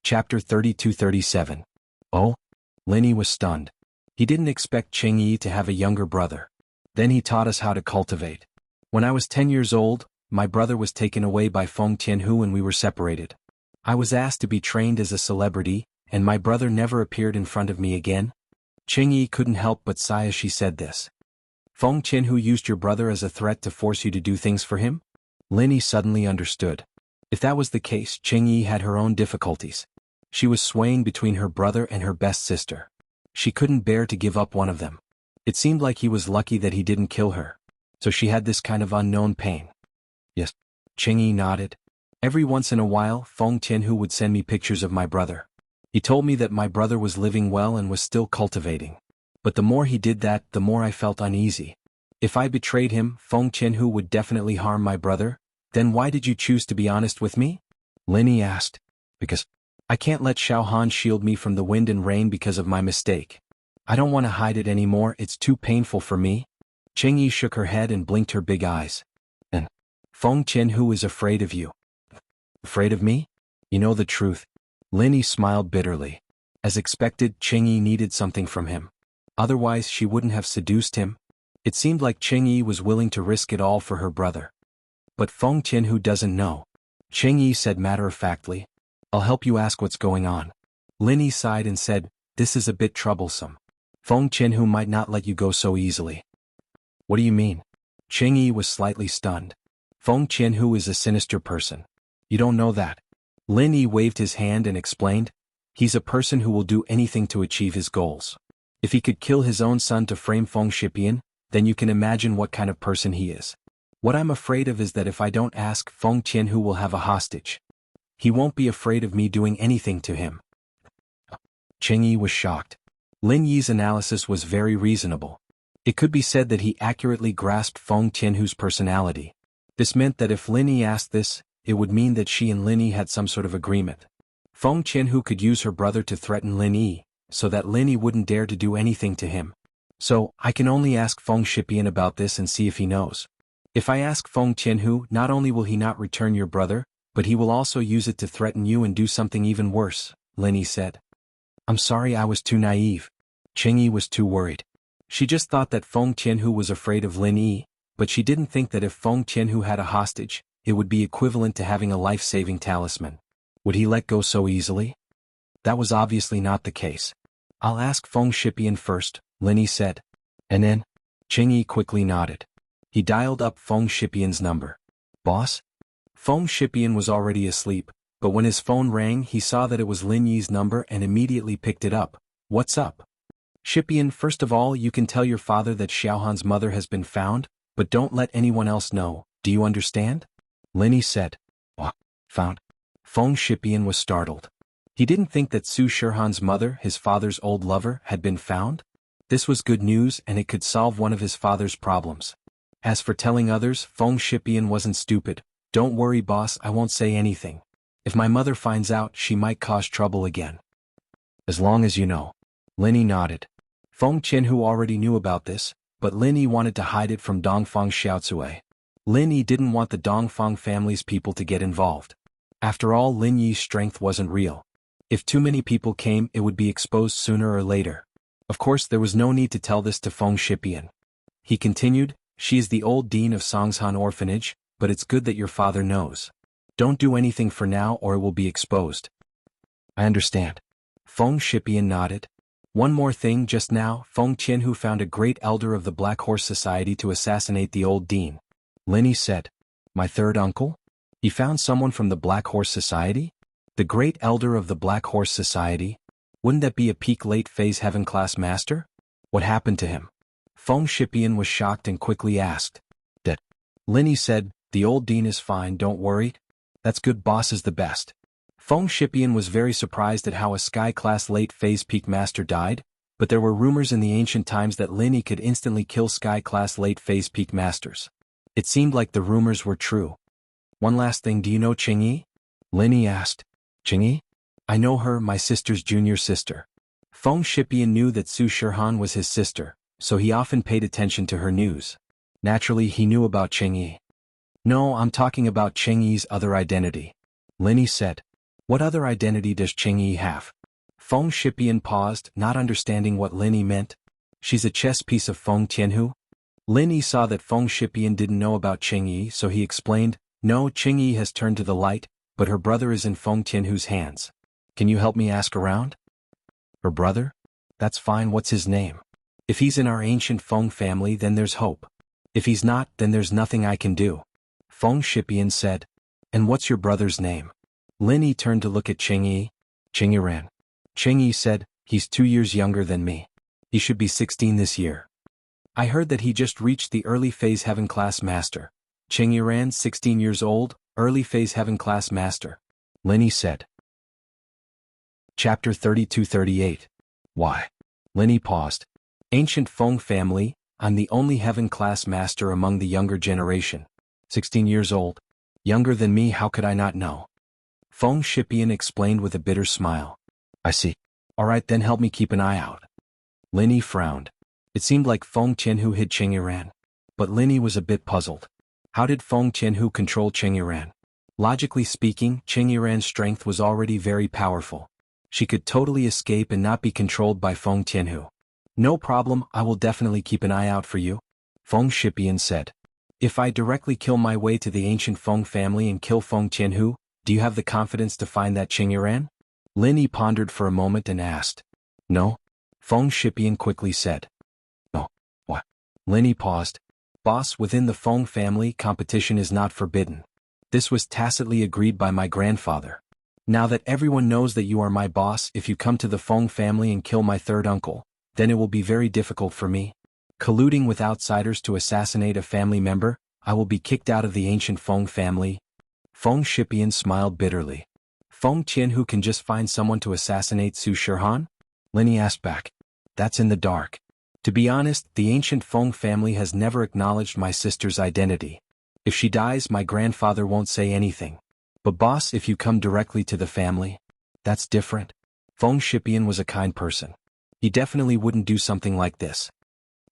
Chapter 32-37. Oh? Linny was stunned. He didn't expect Ching-Yi to have a younger brother. Then he taught us how to cultivate. When I was 10 years old, my brother was taken away by Feng Tianhu and we were separated. I was asked to be trained as a celebrity, and my brother never appeared in front of me again. Ching-Yi couldn't help but sigh as she said this. Feng Tianhu used your brother as a threat to force you to do things for him? Linny suddenly understood. If that was the case, Ching-Yi had her own difficulties. She was swaying between her brother and her best sister. She couldn't bear to give up one of them. It seemed like he was lucky that he didn't kill her. So she had this kind of unknown pain. Yes. Ching-Yi nodded. Every once in a while, Feng Tianhu would send me pictures of my brother. He told me that my brother was living well and was still cultivating. But the more he did that, the more I felt uneasy. If I betrayed him, Feng Tianhu would definitely harm my brother. Then why did you choose to be honest with me? Linny asked. Because I can't let Xiao Han shield me from the wind and rain because of my mistake. I don't want to hide it anymore, it's too painful for me. Ching-Yi shook her head and blinked her big eyes. And Feng Tianhu is afraid of you. Afraid of me? You know the truth. Linny smiled bitterly. As expected, Ching-Yi needed something from him. Otherwise she wouldn't have seduced him. It seemed like Ching-Yi was willing to risk it all for her brother. But Feng Tianhu doesn't know. Ching-Yi said matter-of-factly, I'll help you ask what's going on. Linny sighed and said, this is a bit troublesome. Feng Tianhu might not let you go so easily. What do you mean? Ching-Yi was slightly stunned. Feng Tianhu is a sinister person. You don't know that. Linny waved his hand and explained, he's a person who will do anything to achieve his goals. If he could kill his own son to frame Feng Shipian, then you can imagine what kind of person he is. What I'm afraid of is that if I don't ask, Feng Tianhu will have a hostage. He won't be afraid of me doing anything to him. Ching-Yi was shocked. Lin Yi's analysis was very reasonable. It could be said that he accurately grasped Feng Tianhu's personality. This meant that if Lin Yi asked this, it would mean that she and Lin Yi had some sort of agreement. Feng Tianhu could use her brother to threaten Lin Yi, so that Lin Yi wouldn't dare to do anything to him. So, I can only ask Feng Shipian about this and see if he knows. If I ask Feng Tianhu, not only will he not return your brother, but he will also use it to threaten you and do something even worse, Lin Yi said. I'm sorry I was too naive. Ching-Yi was too worried. She just thought that Feng Tianhu was afraid of Lin Yi, but she didn't think that if Feng Tianhu had a hostage, it would be equivalent to having a life-saving talisman. Would he let go so easily? That was obviously not the case. I'll ask Feng Shipian first, Lin Yi said. And then? Ching-Yi quickly nodded. He dialed up Feng Shipian's number. Boss? Feng Shipian was already asleep, but when his phone rang he saw that it was Lin Yi's number and immediately picked it up. What's up? Shipian, first of all you can tell your father that Xiaohan's mother has been found, but don't let anyone else know, do you understand? Lin Yi said. What? Found? Feng Shipian was startled. He didn't think that Su Shihan's mother, his father's old lover, had been found. This was good news and it could solve one of his father's problems. As for telling others, Feng Shipian wasn't stupid. Don't worry boss, I won't say anything. If my mother finds out, she might cause trouble again. As long as you know. Lin Yi nodded. Feng Tianhu already knew about this, but Lin Yi wanted to hide it from Dongfang Xiaocui. Lin Yi didn't want the Dongfang family's people to get involved. After all, Lin Yi's strength wasn't real. If too many people came, it would be exposed sooner or later. Of course, there was no need to tell this to Feng Shipian. He continued, she is the old dean of Songshan Orphanage, but it's good that your father knows. Don't do anything for now or it will be exposed. I understand. Feng Shipian nodded. One more thing, just now, Feng Tianhu found a great elder of the Black Horse Society to assassinate the old dean. Lin Yi said. My third uncle? He found someone from the Black Horse Society? The great elder of the Black Horse Society? Wouldn't that be a peak late phase heaven class master? What happened to him? Feng Shipian was shocked and quickly asked. That. Lin Yi said, the old dean is fine, don't worry. That's good, boss is the best. Feng Shipian was very surprised at how a sky-class late-phase peak master died, but there were rumors in the ancient times that Lin Yi could instantly kill sky-class late-phase peak masters. It seemed like the rumors were true. One last thing, do you know Ching-Yi? Lin Yi asked. Ching-Yi? I know her, my sister's junior sister. Feng Shipian knew that Su Shihan was his sister, so he often paid attention to her news. Naturally, he knew about Ching-Yi. No, I'm talking about Ching-Yi's other identity. Lin Yi said. What other identity does Cheng Yi have? Feng Shipian paused, not understanding what Lin Yi meant. She's a chess piece of Feng Tianhu? Lin Yi saw that Feng Shipian didn't know about Cheng Yi, so he explained, no, Cheng Yi has turned to the light, but her brother is in Feng Tianhu's hands. Can you help me ask around? Her brother? That's fine, what's his name? If he's in our ancient Feng family, then there's hope. If he's not, then there's nothing I can do. Feng Shipian said. And what's your brother's name? Lin Yi turned to look at Cheng Yi. Cheng Yiran. Cheng Yi said, he's 2 years younger than me. He should be 16 this year. I heard that he just reached the early phase heaven class master. Cheng Yiran, 16 years old, early phase heaven class master. Lin Yi said. Chapter 32-38. Why? Lin Yi paused. Ancient Feng family, I'm the only heaven class master among the younger generation. 16 years old. Younger than me, how could I not know? Feng Shipian explained with a bitter smile. I see. Alright, then help me keep an eye out. Lin Yi frowned. It seemed like Feng Tianhu hid Cheng Yiran. But Lin Yi was a bit puzzled. How did Feng Tianhu control Cheng Yiran? Logically speaking, Cheng Yiran's strength was already very powerful. She could totally escape and not be controlled by Feng Tianhu. No problem, I will definitely keep an eye out for you, Feng Shipian said. If I directly kill my way to the ancient Feng family and kill Feng Tianhu, do you have the confidence to find that Cheng Yiran? Lin Yi pondered for a moment and asked. No? Feng Shipian quickly said. No. What? Lin Yi paused. Boss, within the Feng family, competition is not forbidden. This was tacitly agreed by my grandfather. Now that everyone knows that you are my boss, if you come to the Feng family and kill my third uncle, then it will be very difficult for me. Colluding with outsiders to assassinate a family member, I will be kicked out of the ancient Feng family. Feng Shipian smiled bitterly. Feng Tianhu can just find someone to assassinate Su Shihan? Lin Yi asked back. That's in the dark. To be honest, the ancient Feng family has never acknowledged my sister's identity. If she dies, my grandfather won't say anything. But boss, if you come directly to the family, that's different. Feng Shipian was a kind person. He definitely wouldn't do something like this.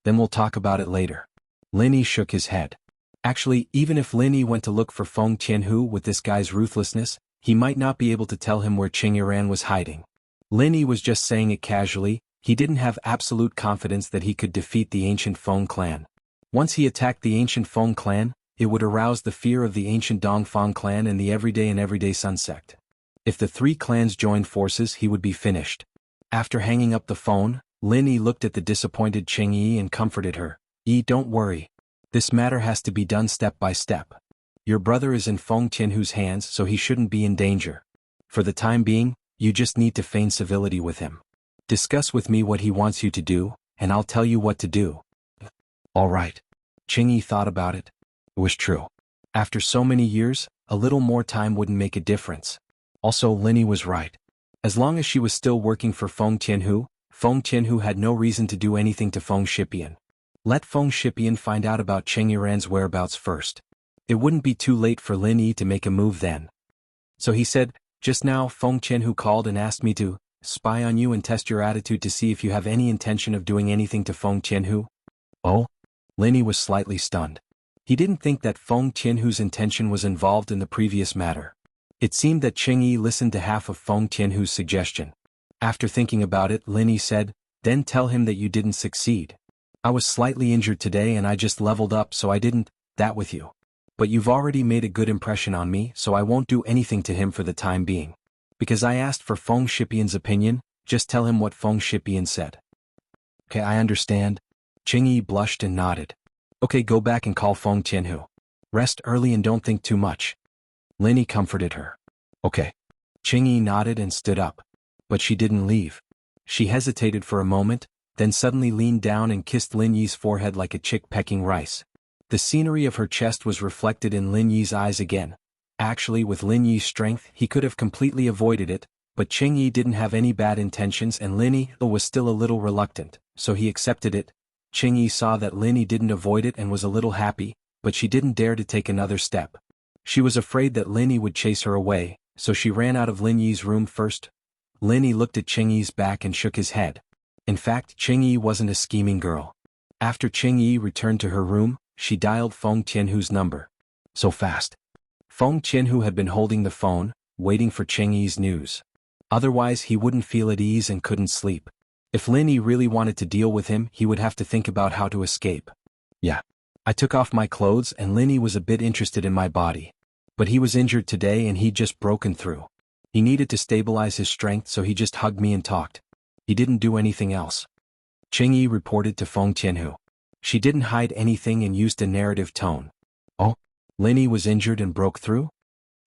Then we'll talk about it later. Lin Yi shook his head. Actually, even if Lin Yi went to look for Feng Tianhu with this guy's ruthlessness, he might not be able to tell him where Cheng Yiran was hiding. Lin Yi was just saying it casually. He didn't have absolute confidence that he could defeat the ancient Feng clan. Once he attacked the ancient Feng clan, it would arouse the fear of the ancient Dongfang clan and the Everyday Sun sect. If the three clans joined forces, he would be finished. After hanging up the phone, Lin Yi looked at the disappointed Cheng Yi and comforted her. Yi, don't worry. This matter has to be done step by step. Your brother is in Feng Tianhu's hands, so he shouldn't be in danger. For the time being, you just need to feign civility with him. Discuss with me what he wants you to do, and I'll tell you what to do. All right. Cheng Yi thought about it. It was true. After so many years, a little more time wouldn't make a difference. Also, Lin Yi was right. As long as she was still working for Feng Tianhu had no reason to do anything to Feng Shipian. Let Feng Shipian find out about Cheng Yiran's whereabouts first. It wouldn't be too late for Lin Yi to make a move then. So he said, just now Feng Tianhu called and asked me to spy on you and test your attitude to see if you have any intention of doing anything to Feng Tianhu. Oh? Lin Yi was slightly stunned. He didn't think that Feng Tianhu's intention was involved in the previous matter. It seemed that Cheng Yi listened to half of Feng Tianhu's suggestion. After thinking about it, Lin Yi said, then tell him that you didn't succeed. I was slightly injured today and I just leveled up, so I didn't that with you. But you've already made a good impression on me, so I won't do anything to him for the time being. Because I asked for Feng Shipian's opinion, just tell him what Feng Shipian said. Okay, I understand. Cheng Yi blushed and nodded. Okay, go back and call Feng Tianhu. Rest early and don't think too much. Lin Yi comforted her. Okay. Cheng Yi nodded and stood up. But she didn't leave. She hesitated for a moment, then suddenly leaned down and kissed Lin Yi's forehead like a chick pecking rice. The scenery of her chest was reflected in Lin Yi's eyes again. Actually, with Lin Yi's strength, he could have completely avoided it, but Cheng Yi didn't have any bad intentions and Lin Yi was still a little reluctant, so he accepted it. Cheng Yi saw that Lin Yi didn't avoid it and was a little happy, but she didn't dare to take another step. She was afraid that Lin Yi would chase her away, so she ran out of Lin Yi's room first. Lin Yi looked at Cheng Yi's back and shook his head. In fact, Cheng Yi wasn't a scheming girl. After Cheng Yi returned to her room, she dialed Feng Tianhu's number. So fast. Feng Tianhu had been holding the phone, waiting for Cheng Yi's news. Otherwise he wouldn't feel at ease and couldn't sleep. If Lin Yi really wanted to deal with him, he would have to think about how to escape. Yeah. I took off my clothes and Lin Yi was a bit interested in my body. But he was injured today and he'd just broken through. He needed to stabilize his strength, so he just hugged me and talked. He didn't do anything else. Cheng Yi reported to Feng Tianhu. She didn't hide anything and used a narrative tone. Oh? Lin Yi was injured and broke through?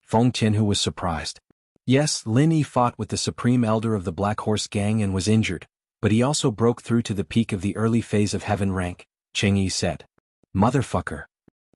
Feng Tianhu was surprised. Yes, Lin Yi fought with the Supreme Elder of the Black Horse Gang and was injured, but he also broke through to the peak of the early phase of Heaven rank, Cheng Yi said. Motherfucker.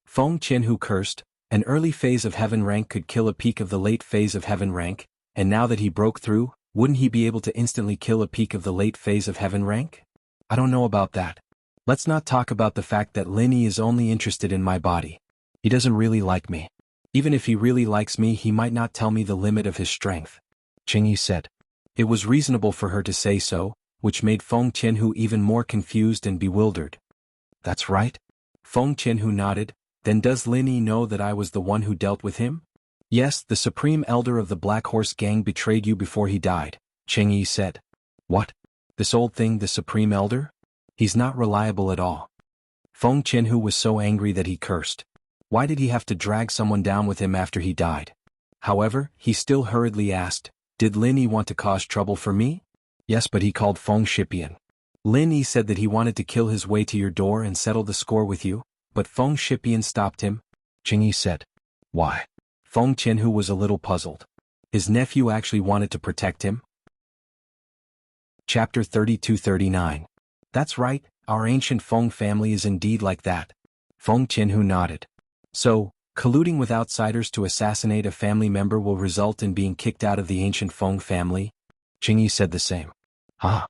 Feng Tianhu cursed. An early phase of Heaven rank could kill a peak of the late phase of Heaven rank, and now that he broke through, wouldn't he be able to instantly kill a peak of the late phase of Heaven rank? I don't know about that. Let's not talk about the fact that Lin Yi is only interested in my body. He doesn't really like me. Even if he really likes me, he might not tell me the limit of his strength. Cheng Yi said. It was reasonable for her to say so, which made Feng Tianhu even more confused and bewildered. That's right? Feng Tianhu nodded. Then does Lin Yi know that I was the one who dealt with him? Yes, the Supreme Elder of the Black Horse Gang betrayed you before he died, Cheng Yi said. What? This old thing, the Supreme Elder? He's not reliable at all. Feng Tianhu was so angry that he cursed. Why did he have to drag someone down with him after he died? However, he still hurriedly asked, did Lin Yi want to cause trouble for me? Yes, but he called Feng Shipian. Lin Yi said that he wanted to kill his way to your door and settle the score with you, but Feng Shipian stopped him, Cheng Yi said. Why? Feng Tianhu was a little puzzled. His nephew actually wanted to protect him? Chapter 32-39. That's right, our ancient Feng family is indeed like that. Feng Tianhu nodded. So, colluding with outsiders to assassinate a family member will result in being kicked out of the ancient Feng family? Cheng Yi said the same. Huh?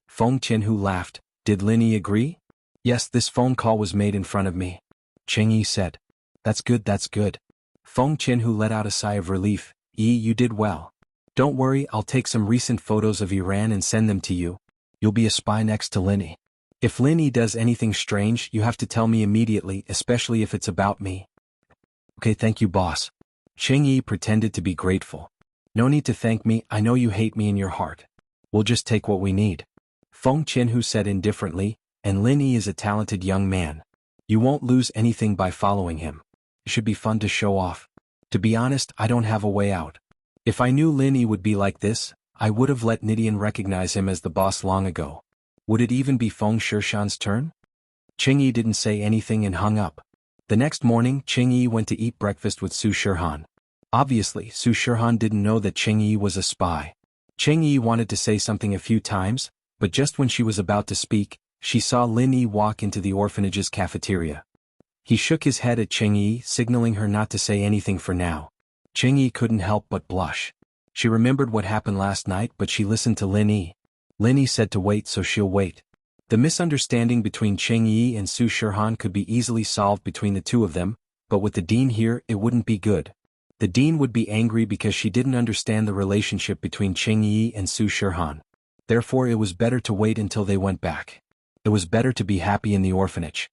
Feng Tianhu laughed. Did Lin Yi agree? Yes, this phone call was made in front of me. Cheng Yi said. That's good, that's good. Feng Tianhu let out a sigh of relief. You did well. Don't worry, I'll take some recent photos of Iran and send them to you. You'll be a spy next to Lin Yi. If Lin Yi does anything strange, you have to tell me immediately, especially if it's about me. Okay, thank you, boss. Cheng Yi pretended to be grateful. No need to thank me, I know you hate me in your heart. We'll just take what we need. Feng Tianhu said indifferently, and Lin Yi is a talented young man. You won't lose anything by following him. It should be fun to show off. To be honest, I don't have a way out. If I knew Lin Yi would be like this, I would have let Nidian recognize him as the boss long ago. Would it even be Feng Shirshan's turn? Cheng Yi didn't say anything and hung up. The next morning, Cheng Yi went to eat breakfast with Su Shihan. Obviously, Su Shihan didn't know that Cheng Yi was a spy. Cheng Yi wanted to say something a few times, but just when she was about to speak, she saw Lin Yi walk into the orphanage's cafeteria. He shook his head at Cheng Yi, signaling her not to say anything for now. Cheng Yi couldn't help but blush. She remembered what happened last night, but she listened to Lin Yi. Lin Yi said to wait, so she'll wait. The misunderstanding between Cheng Yi and Su Shihan could be easily solved between the two of them, but with the dean here, it wouldn't be good. The dean would be angry because she didn't understand the relationship between Cheng Yi and Su Shihan. Therefore it was better to wait until they went back. It was better to be happy in the orphanage.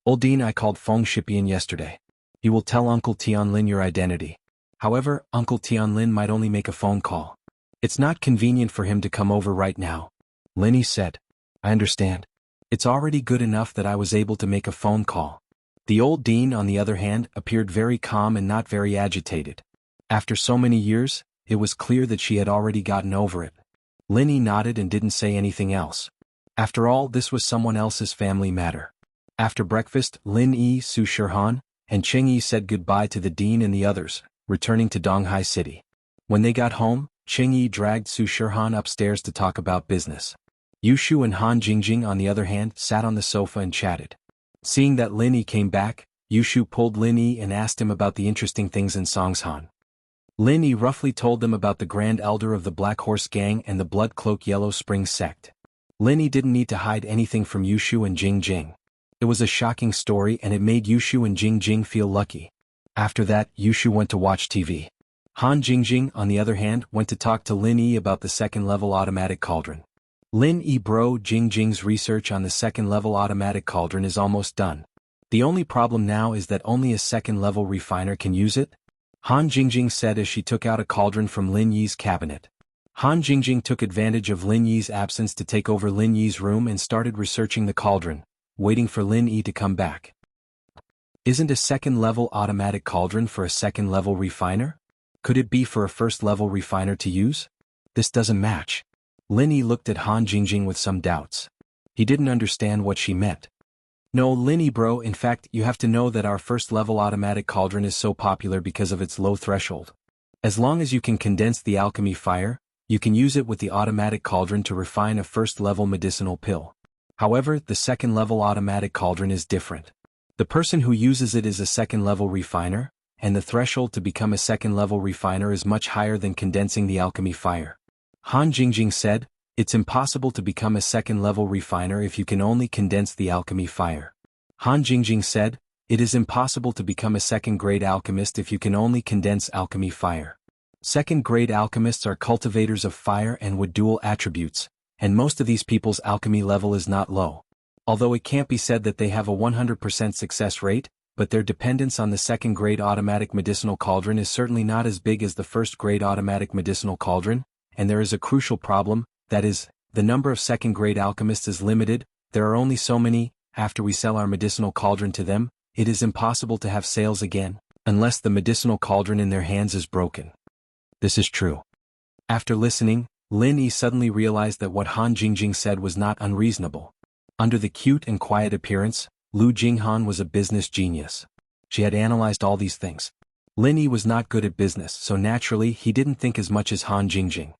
Old Dean, I called Feng Shipian yesterday. He will tell Uncle Tianlin your identity. However, Uncle Tianlin might only make a phone call. It's not convenient for him to come over right now. Lin Yi said. I understand. It's already good enough that I was able to make a phone call. The old dean, on the other hand, appeared very calm and not very agitated. After so many years, it was clear that she had already gotten over it. Lin Yi nodded and didn't say anything else. After all, this was someone else's family matter. After breakfast, Lin Yi, Su Shihan, and Cheng Yi said goodbye to the dean and the others, returning to Donghai City. When they got home, Cheng Yi dragged Su Shihan upstairs to talk about business. Yushu and Han Jingjing, on the other hand, sat on the sofa and chatted. Seeing that Lin Yi came back, Yushu pulled Lin Yi and asked him about the interesting things in Songshan. Lin Yi roughly told them about the Grand Elder of the Black Horse Gang and the Blood Cloak Yellow Spring sect. Lin Yi didn't need to hide anything from Yushu and Jingjing. It was a shocking story and it made Yushu and Jingjing feel lucky. After that, Yushu went to watch TV. Han Jingjing, on the other hand, went to talk to Lin Yi about the second-level automatic cauldron. Lin Yi bro, Jingjing's research on the second-level automatic cauldron is almost done. The only problem now is that only a second-level refiner can use it. Han Jingjing said as she took out a cauldron from Lin Yi's cabinet. Han Jingjing took advantage of Lin Yi's absence to take over Lin Yi's room and started researching the cauldron, waiting for Lin Yi to come back. Isn't a second-level automatic cauldron for a second-level refiner? Could it be for a first-level refiner to use? This doesn't match. Lin Yi looked at Han Jingjing with some doubts. He didn't understand what she meant. No, Lin Yi bro, in fact, you have to know that our first-level automatic cauldron is so popular because of its low threshold. As long as you can condense the alchemy fire, you can use it with the automatic cauldron to refine a first-level medicinal pill. However, the second-level automatic cauldron is different. The person who uses it is a second-level refiner, and the threshold to become a second-level refiner is much higher than condensing the alchemy fire. Han Jingjing said, it's impossible to become a second-level refiner if you can only condense the alchemy fire. Han Jingjing said, it is impossible to become a second-grade alchemist if you can only condense alchemy fire. Second-grade alchemists are cultivators of fire and with dual attributes, and most of these people's alchemy level is not low. Although it can't be said that they have a 100% success rate, but their dependence on the second-grade automatic medicinal cauldron is certainly not as big as the first-grade automatic medicinal cauldron, and there is a crucial problem, that is, the number of second-grade alchemists is limited. There are only so many. After we sell our medicinal cauldron to them, it is impossible to have sales again, unless the medicinal cauldron in their hands is broken. This is true. After listening, Lin Yi suddenly realized that what Han Jingjing said was not unreasonable. Under the cute and quiet appearance, Lu Jinghan was a business genius. She had analyzed all these things. Lin Yi was not good at business, so naturally he didn't think as much as Han Jingjing.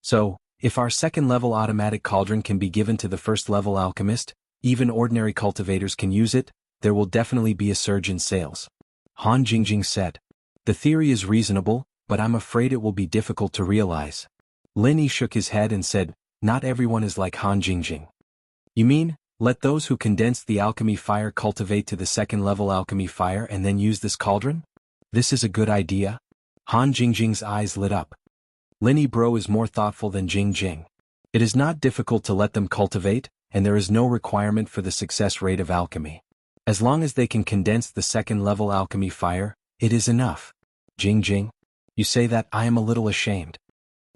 So, if our second-level automatic cauldron can be given to the first-level alchemist, even ordinary cultivators can use it, there will definitely be a surge in sales. Han Jingjing said. The theory is reasonable, but I'm afraid it will be difficult to realize. Lin Yi shook his head and said, not everyone is like Han Jingjing. You mean, let those who condense the alchemy fire cultivate to the second-level alchemy fire and then use this cauldron? This is a good idea? Han Jingjing's eyes lit up. Lin Yi bro is more thoughtful than Jingjing. It is not difficult to let them cultivate, and there is no requirement for the success rate of alchemy. As long as they can condense the second-level alchemy fire, it is enough. Jingjing, you say that I am a little ashamed.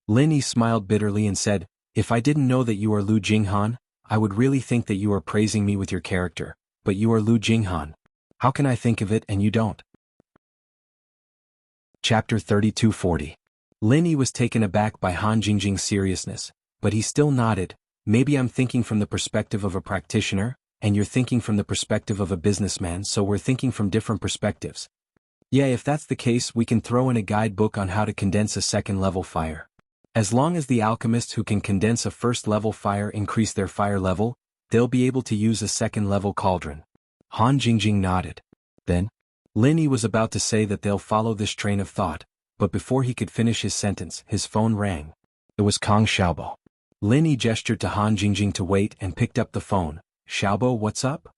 Lin Yi smiled bitterly and said, if I didn't know that you are Lu Jinghan, I would really think that you are praising me with your character, but you are Lu Jinghan. How can I think of it and you don't? Chapter 3240. Lin Yi was taken aback by Han Jingjing's seriousness, but he still nodded. Maybe I'm thinking from the perspective of a practitioner, and you're thinking from the perspective of a businessman, so we're thinking from different perspectives. Yeah, if that's the case, we can throw in a guidebook on how to condense a second-level fire. As long as the alchemists who can condense a first-level fire increase their fire level, they'll be able to use a second-level cauldron. Han Jingjing nodded. Then, Lin Yi was about to say that they'll follow this train of thought, but before he could finish his sentence, his phone rang. It was Kong Xiaobo. Lin Yi gestured to Han Jingjing to wait and picked up the phone. Xiaobo, what's up?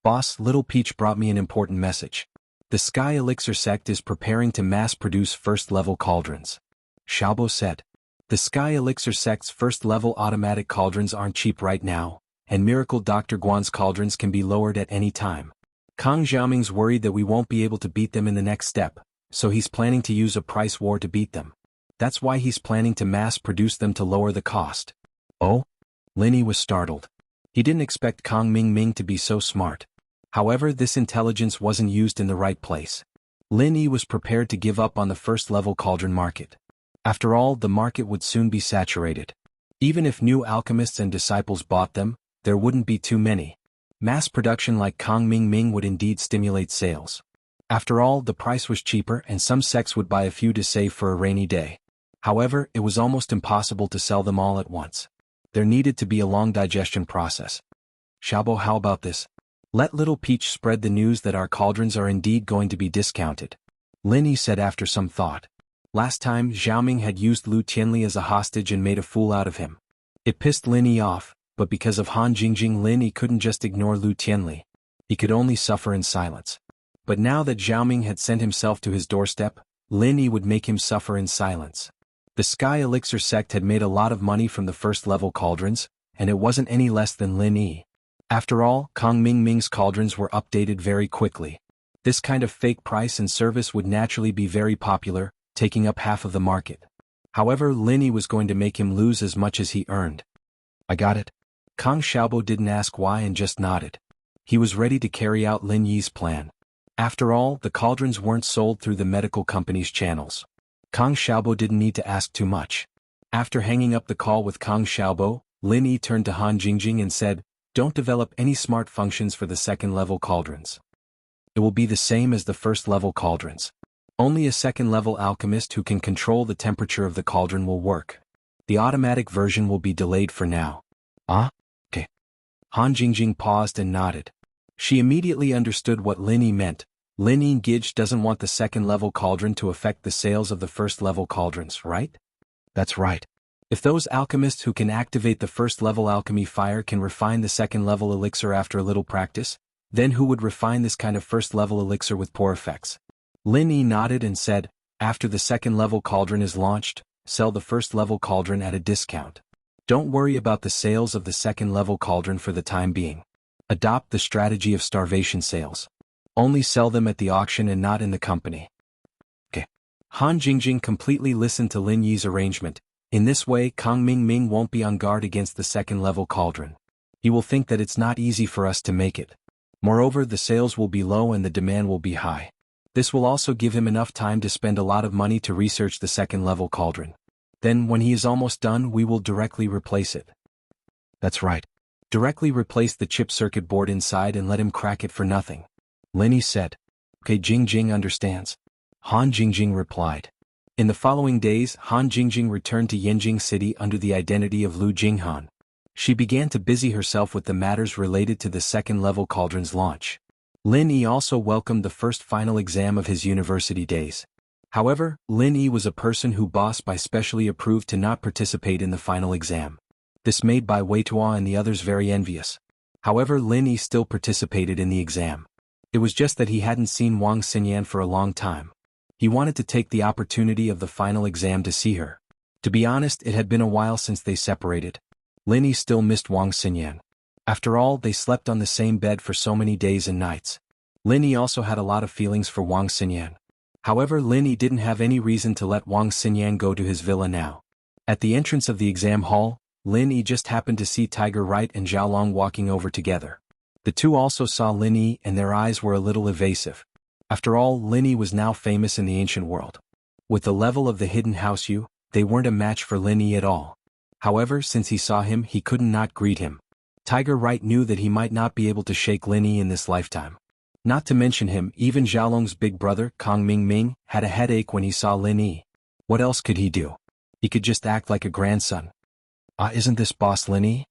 Boss, Little Peach brought me an important message. The Sky Elixir sect is preparing to mass-produce first-level cauldrons. Xiaobo said. The Sky Elixir sect's first-level automatic cauldrons aren't cheap right now, and Miracle Dr. Guan's cauldrons can be lowered at any time. Kang Xiaoming's worried that we won't be able to beat them in the next step, so he's planning to use a price war to beat them. That's why he's planning to mass-produce them to lower the cost. Oh? Lin Yi was startled. He didn't expect Kang Mingming to be so smart. However, this intelligence wasn't used in the right place. Lin Yi was prepared to give up on the first-level cauldron market. After all, the market would soon be saturated. Even if new alchemists and disciples bought them, there wouldn't be too many. Mass production like Kang Mingming would indeed stimulate sales. After all, the price was cheaper and some sects would buy a few to save for a rainy day. However, it was almost impossible to sell them all at once. There needed to be a long digestion process. Xiaobo, how about this? Let Little Peach spread the news that our cauldrons are indeed going to be discounted. Lin Yi said after some thought. Last time, Xiaoming had used Lu Tianli as a hostage and made a fool out of him. It pissed Lin Yi off, but because of Han Jingjing, Lin Yi couldn't just ignore Lu Tianli. He could only suffer in silence. But now that Xiaoming had sent himself to his doorstep, Lin Yi would make him suffer in silence. The Sky Elixir sect had made a lot of money from the first-level cauldrons, and it wasn't any less than Lin Yi. After all, Kang Mingming's cauldrons were updated very quickly. This kind of fake price and service would naturally be very popular, taking up half of the market. However, Lin Yi was going to make him lose as much as he earned. I got it. Kang Xiaobo didn't ask why and just nodded. He was ready to carry out Lin Yi's plan. After all, the cauldrons weren't sold through the medical company's channels. Kang Xiaobo didn't need to ask too much. After hanging up the call with Kang Xiaobo, Lin Yi turned to Han Jingjing and said, "Don't develop any smart functions for the second-level cauldrons. It will be the same as the first-level cauldrons. Only a second-level alchemist who can control the temperature of the cauldron will work. The automatic version will be delayed for now." Ah? Okay. Han Jingjing paused and nodded. She immediately understood what Lin Yi meant. Lin Yi Gij doesn't want the second-level cauldron to affect the sales of the first-level cauldrons, right? That's right. If those alchemists who can activate the first-level alchemy fire can refine the second-level elixir after a little practice, then who would refine this kind of first-level elixir with poor effects? Lin Yi nodded and said, "After the second-level cauldron is launched, sell the first-level cauldron at a discount. Don't worry about the sales of the second-level cauldron for the time being. Adopt the strategy of starvation sales. Only sell them at the auction and not in the company." Okay. Han Jingjing completely listened to Lin Yi's arrangement. In this way, Kang Mingming won't be on guard against the second-level cauldron. He will think that it's not easy for us to make it. Moreover, the sales will be low and the demand will be high. This will also give him enough time to spend a lot of money to research the second-level cauldron. Then, when he is almost done, we will directly replace it. That's right. Directly replace the chip circuit board inside and let him crack it for nothing. Lin Yi said. Okay, Jingjing understands. Han Jingjing replied. In the following days, Han Jingjing returned to Yanjing City under the identity of Lu Jinghan. She began to busy herself with the matters related to the second-level cauldron's launch. Lin Yi also welcomed the first final exam of his university days. However, Lin Yi was a person who boss Bai specially approved to not participate in the final exam. This made Bai Weitua and the others very envious. However, Lin Yi still participated in the exam. It was just that he hadn't seen Wang Xinyan for a long time. He wanted to take the opportunity of the final exam to see her. To be honest, it had been a while since they separated. Lin Yi still missed Wang Xinyan. After all, they slept on the same bed for so many days and nights. Lin Yi also had a lot of feelings for Wang Xinyan. However, Lin Yi didn't have any reason to let Wang Xinyan go to his villa now. At the entrance of the exam hall, Lin Yi just happened to see Tiger Wright and Zhao Long walking over together. The two also saw Lin Yi and their eyes were a little evasive. After all, Lin Yi was now famous in the ancient world. With the level of the hidden house Yu, they weren't a match for Lin Yi at all. However, since he saw him, he couldn't not greet him. Tiger Wright knew that he might not be able to shake Lin Yi in this lifetime. Not to mention him, even Xiaolong's big brother, Kang Mingming, had a headache when he saw Lin Yi. What else could he do? He could just act like a grandson. Isn't this boss Lin Yi?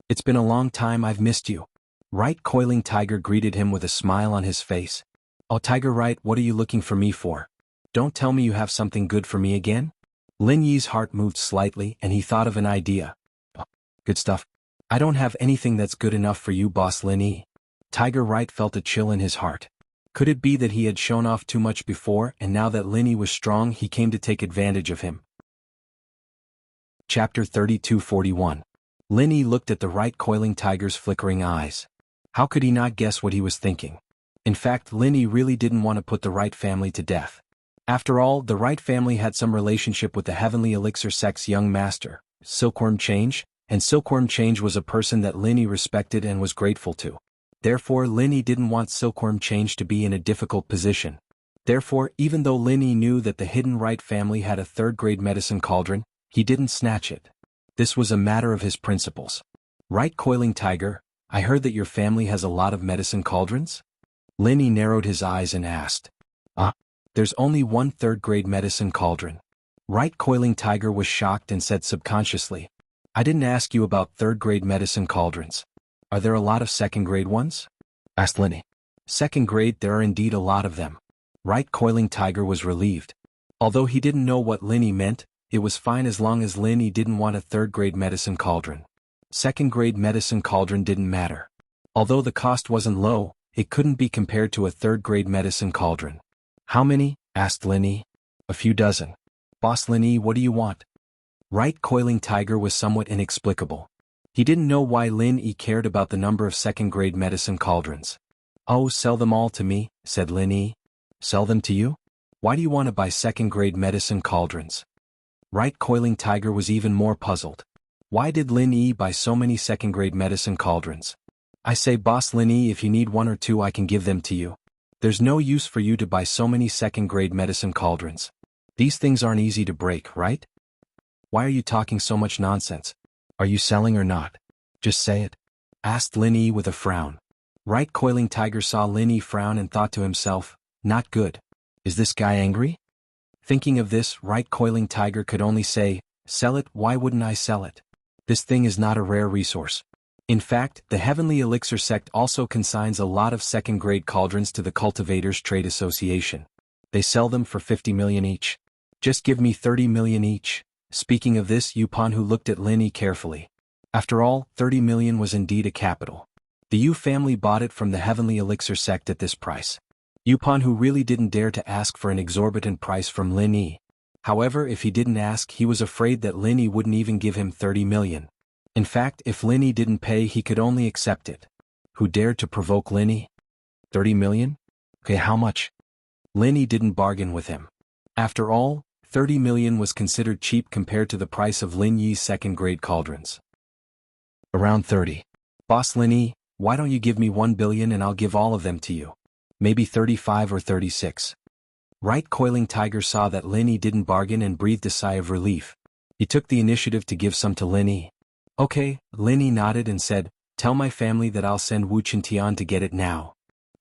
It's been a long time, I've missed you. Wright Coiling Tiger greeted him with a smile on his face. Oh, Tiger Wright, what are you looking for me for? Don't tell me you have something good for me again? Lin Yi's heart moved slightly and he thought of an idea. Oh, good stuff. I don't have anything that's good enough for you, boss Lin Yi. Tiger Wright felt a chill in his heart. Could it be that he had shown off too much before and now that Lin Yi was strong he came to take advantage of him? Chapter 3241. Lin Yi looked at the Wright Coiling Tiger's flickering eyes. How could he not guess what he was thinking? In fact, Lin Yi really didn't want to put the Wright family to death. After all, the Wright family had some relationship with the Heavenly Elixir sect's young master, Silkworm Change, and Silkworm Change was a person that Lin Yi respected and was grateful to. Therefore, Lin Yi didn't want Silkworm Change to be in a difficult position. Therefore, even though Lin Yi knew that the hidden Wright family had a third-grade medicine cauldron, he didn't snatch it. This was a matter of his principles. Wright Coiling Tiger, I heard that your family has a lot of medicine cauldrons? Lin Yi narrowed his eyes and asked. There's only one third-grade medicine cauldron. Wright Coiling Tiger was shocked and said subconsciously, I didn't ask you about third-grade medicine cauldrons. Are there a lot of second-grade ones? Asked Lin Yi. Second grade, there are indeed a lot of them. Wright Coiling Tiger was relieved. Although he didn't know what Lin Yi meant, it was fine as long as Lin Yi didn't want a third-grade medicine cauldron. Second-grade medicine cauldron didn't matter. Although the cost wasn't low, it couldn't be compared to a third-grade medicine cauldron. How many? Asked Lin Yi. A few dozen. Boss Lin Yi, what do you want? Wright Coiling Tiger was somewhat inexplicable. He didn't know why Lin Yi cared about the number of second-grade medicine cauldrons. Oh, sell them all to me, said Lin Yi. Sell them to you? Why do you want to buy second-grade medicine cauldrons? Right Coiling Tiger was even more puzzled. Why did Lin Yi buy so many second-grade medicine cauldrons? I say, Boss Lin Yi, if you need one or two I can give them to you. There's no use for you to buy so many second-grade medicine cauldrons. These things aren't easy to break, right? Why are you talking so much nonsense? Are you selling or not? Just say it. Asked Lin Yi with a frown. Right Coiling Tiger saw Lin Yi frown and thought to himself, not good. Is this guy angry? Thinking of this, Right Coiling Tiger could only say, sell it, why wouldn't I sell it? This thing is not a rare resource. In fact, the Heavenly Elixir sect also consigns a lot of second-grade cauldrons to the Cultivators Trade Association. They sell them for 50 million each. Just give me 30 million each. Speaking of this, Yupan who looked at Lin Yi carefully. After all, 30 million was indeed a capital. The Yu family bought it from the Heavenly Elixir sect at this price. Yupan who really didn't dare to ask for an exorbitant price from Lin Yi. However, if he didn't ask, he was afraid that Lin Yi wouldn't even give him 30 million. In fact, if Lin Yi didn't pay, he could only accept it. Who dared to provoke Lin Yi? 30 million? Okay, how much? Lin Yi didn't bargain with him. After all, 30 million was considered cheap compared to the price of Lin Yi's second-grade cauldrons. Around 30. Boss Lin Yi, why don't you give me 1 billion and I'll give all of them to you? Maybe 35 or 36. Right Coiling Tiger saw that Lin Yi didn't bargain and breathed a sigh of relief. He took the initiative to give some to Lin Yi. Okay, Lin Yi nodded and said, tell my family that I'll send Wu Chintian to get it now.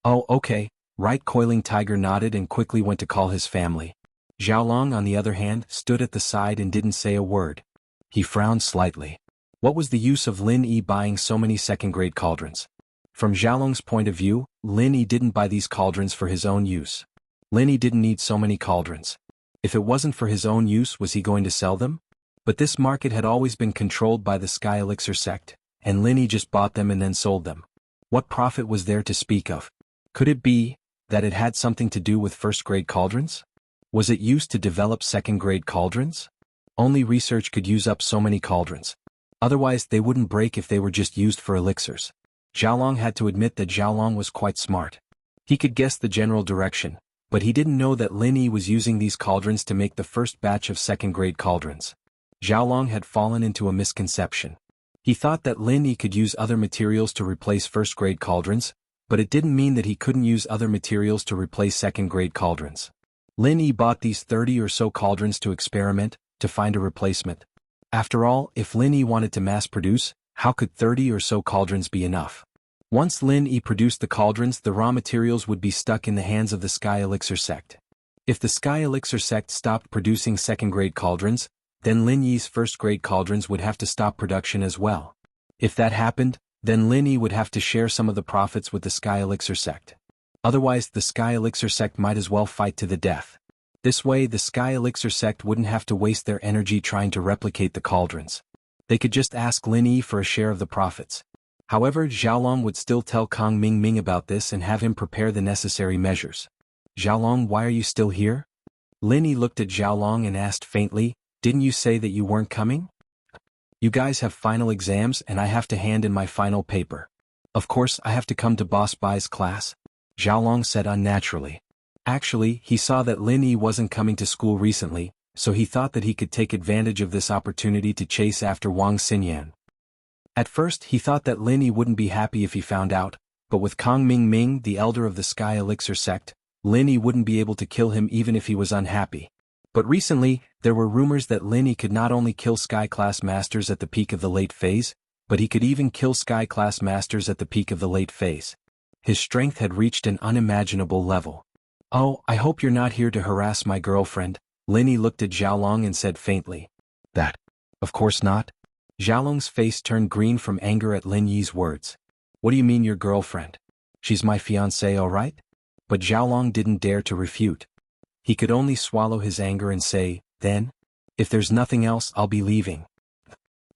Oh, okay. Right Coiling Tiger nodded and quickly went to call his family. Xiaolong, on the other hand, stood at the side and didn't say a word. He frowned slightly. What was the use of Lin Yi buying so many second-grade cauldrons? From Xiaolong's point of view, Lin Yi didn't buy these cauldrons for his own use. Lin Yi didn't need so many cauldrons. If it wasn't for his own use, was he going to sell them? But this market had always been controlled by the Sky Elixir sect, and Lin Yi just bought them and then sold them. What profit was there to speak of? Could it be that it had something to do with first-grade cauldrons? Was it used to develop second-grade cauldrons? Only research could use up so many cauldrons. Otherwise, they wouldn't break if they were just used for elixirs. Xiaolong had to admit that Xiaolong was quite smart. He could guess the general direction, but he didn't know that Lin Yi was using these cauldrons to make the first batch of second-grade cauldrons. Xiaolong had fallen into a misconception. He thought that Lin Yi could use other materials to replace first-grade cauldrons, but it didn't mean that he couldn't use other materials to replace second-grade cauldrons. Lin Yi bought these 30 or so cauldrons to experiment, to find a replacement. After all, if Lin Yi wanted to mass-produce, how could 30 or so cauldrons be enough? Once Lin Yi produced the cauldrons, the raw materials would be stuck in the hands of the Sky Elixir sect. If the Sky Elixir sect stopped producing second-grade cauldrons, then Lin Yi's first-grade cauldrons would have to stop production as well. If that happened, then Lin Yi would have to share some of the profits with the Sky Elixir sect. Otherwise, the Sky Elixir sect might as well fight to the death. This way, the Sky Elixir sect wouldn't have to waste their energy trying to replicate the cauldrons. They could just ask Lin Yi for a share of the profits. However, Xiaolong would still tell Kong Ming about this and have him prepare the necessary measures. Xiaolong, why are you still here? Lin Yi looked at Xiaolong and asked faintly, didn't you say that you weren't coming? You guys have final exams and I have to hand in my final paper. Of course, I have to come to Boss Bai's class, Xiaolong said unnaturally. Actually, he saw that Lin Yi wasn't coming to school recently, so he thought that he could take advantage of this opportunity to chase after Wang Xinyan. At first, he thought that Lin Yi wouldn't be happy if he found out, but with Kong Ming, the elder of the Sky Elixir sect, Lin Yi wouldn't be able to kill him even if he was unhappy. But recently, there were rumors that Lin Yi could not only kill Sky-class masters at the peak of the late phase, but he could even kill Sky-class masters at the peak of the late phase. His strength had reached an unimaginable level. Oh, I hope you're not here to harass my girlfriend, Lin Yi looked at Xiaolong and said faintly. That. Of course not. Xiaolong's face turned green from anger at Lin Yi's words. What do you mean your girlfriend? She's my fiancée, all right? But Xiaolong didn't dare to refute. He could only swallow his anger and say, then? If there's nothing else, I'll be leaving.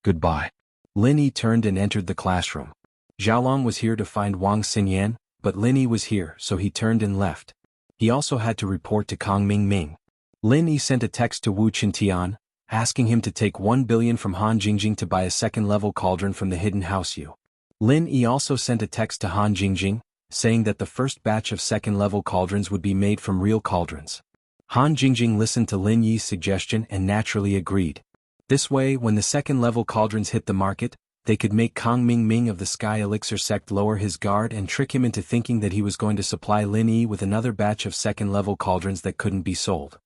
Goodbye. Lin Yi turned and entered the classroom. Xiaolong was here to find Wang Xinyan, but Lin Yi was here, so he turned and left. He also had to report to Kong Ming. Lin Yi sent a text to Wu Chintian, asking him to take 1 billion from Han Jingjing to buy a second-level cauldron from the hidden house Yu. Lin Yi also sent a text to Han Jingjing, saying that the first batch of second-level cauldrons would be made from real cauldrons. Han Jingjing listened to Lin Yi's suggestion and naturally agreed. This way, when the second-level cauldrons hit the market, they could make Kong Ming Ming of the Sky Elixir sect lower his guard and trick him into thinking that he was going to supply Lin Yi with another batch of second-level cauldrons that couldn't be sold.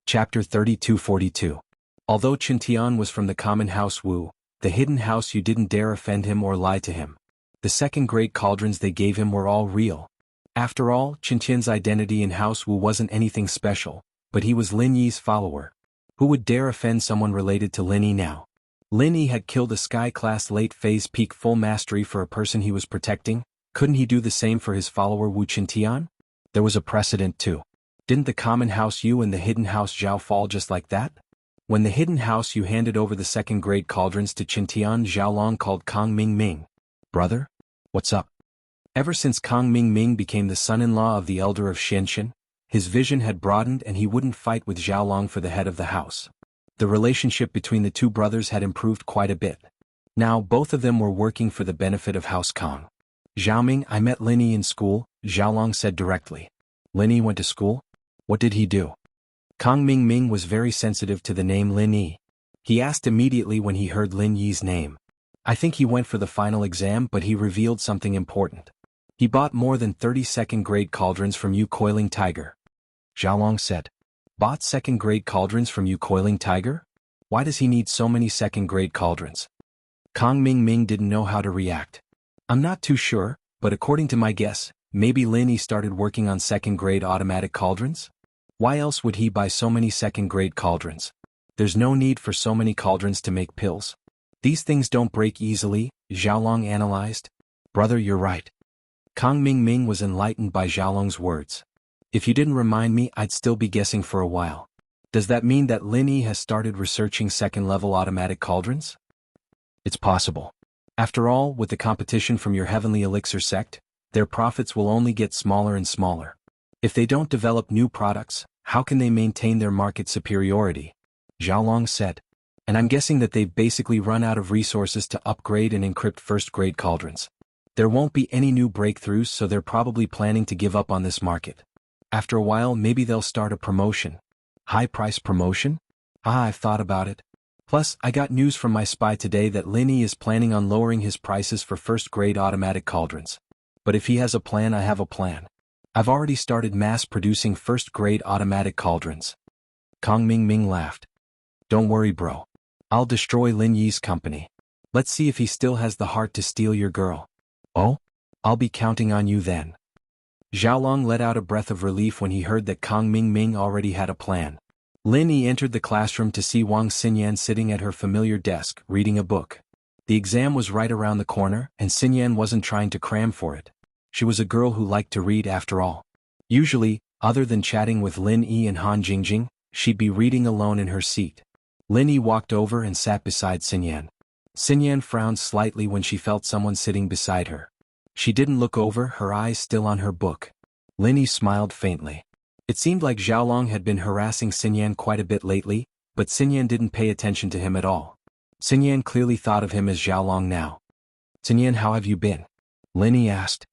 Chapter 3242. Although Chen Tian was from the common house Wu, the hidden house, you didn't dare offend him or lie to him. The second-grade cauldrons they gave him were all real. After all, Chen Tian's identity in House Wu wasn't anything special, but he was Lin Yi's follower. Who would dare offend someone related to Lin Yi now? Lin Yi had killed a Sky-class late-phase peak full mastery for a person he was protecting. Couldn't he do the same for his follower Wu Chen Tian? There was a precedent too. Didn't the common house Yu and the hidden house Zhao fall just like that? When the hidden house Yu handed over the second-grade cauldrons to Chen Tian, Zhaolong called Kong Ming Ming. Brother? What's up? Ever since Kong Ming Ming became the son-in-law of the elder of Xinshan, his vision had broadened and he wouldn't fight with Zhaolong for the head of the house. The relationship between the two brothers had improved quite a bit. Now both of them were working for the benefit of House Kong. Zhaoming, I met Lin Yi in school, Zhaolong said directly. Lin Yi went to school? What did he do? Kong Ming Ming was very sensitive to the name Lin Yi. He asked immediately when he heard Lin Yi's name. I think he went for the final exam, but he revealed something important. He bought more than 30 second-grade cauldrons from you Coiling Tiger. Zhaolong said. Bought second-grade cauldrons from you Coiling Tiger? Why does he need so many second-grade cauldrons? Kong Ming Ming didn't know how to react. I'm not too sure, but according to my guess, maybe Lin Yi started working on second-grade automatic cauldrons? Why else would he buy so many second-grade cauldrons? There's no need for so many cauldrons to make pills. These things don't break easily, Zhaolong analyzed. Brother, you're right. Kong Ming Ming was enlightened by Zhaolong's words. If you didn't remind me, I'd still be guessing for a while. Does that mean that Lin Yi has started researching second-level automatic cauldrons? It's possible. After all, with the competition from your Heavenly Elixir sect, their profits will only get smaller and smaller. If they don't develop new products, how can they maintain their market superiority? Zhaolong said. And I'm guessing that they've basically run out of resources to upgrade and encrypt first-grade cauldrons. There won't be any new breakthroughs, so they're probably planning to give up on this market. After a while, maybe they'll start a promotion. High-price promotion? I've thought about it. Plus, I got news from my spy today that Lin Yi is planning on lowering his prices for first-grade automatic cauldrons. But if he has a plan, I have a plan. I've already started mass-producing first-grade automatic cauldrons. Kong Ming Ming laughed. Don't worry, bro. I'll destroy Lin Yi's company. Let's see if he still has the heart to steal your girl. Oh? I'll be counting on you then. Zhaolong let out a breath of relief when he heard that Kong Ming Ming already had a plan. Lin Yi entered the classroom to see Wang Xinyan sitting at her familiar desk, reading a book. The exam was right around the corner, and Xinyan wasn't trying to cram for it. She was a girl who liked to read after all. Usually, other than chatting with Lin Yi and Han Jingjing, she'd be reading alone in her seat. Lin Yi walked over and sat beside Xinyan. Xinyan frowned slightly when she felt someone sitting beside her. She didn't look over, her eyes still on her book. Lin Yi smiled faintly. It seemed like Zhaolong had been harassing Xinyan quite a bit lately, but Xinyan didn't pay attention to him at all. Xinyan clearly thought of him as Zhaolong now. Xinyan, how have you been? Lin Yi asked.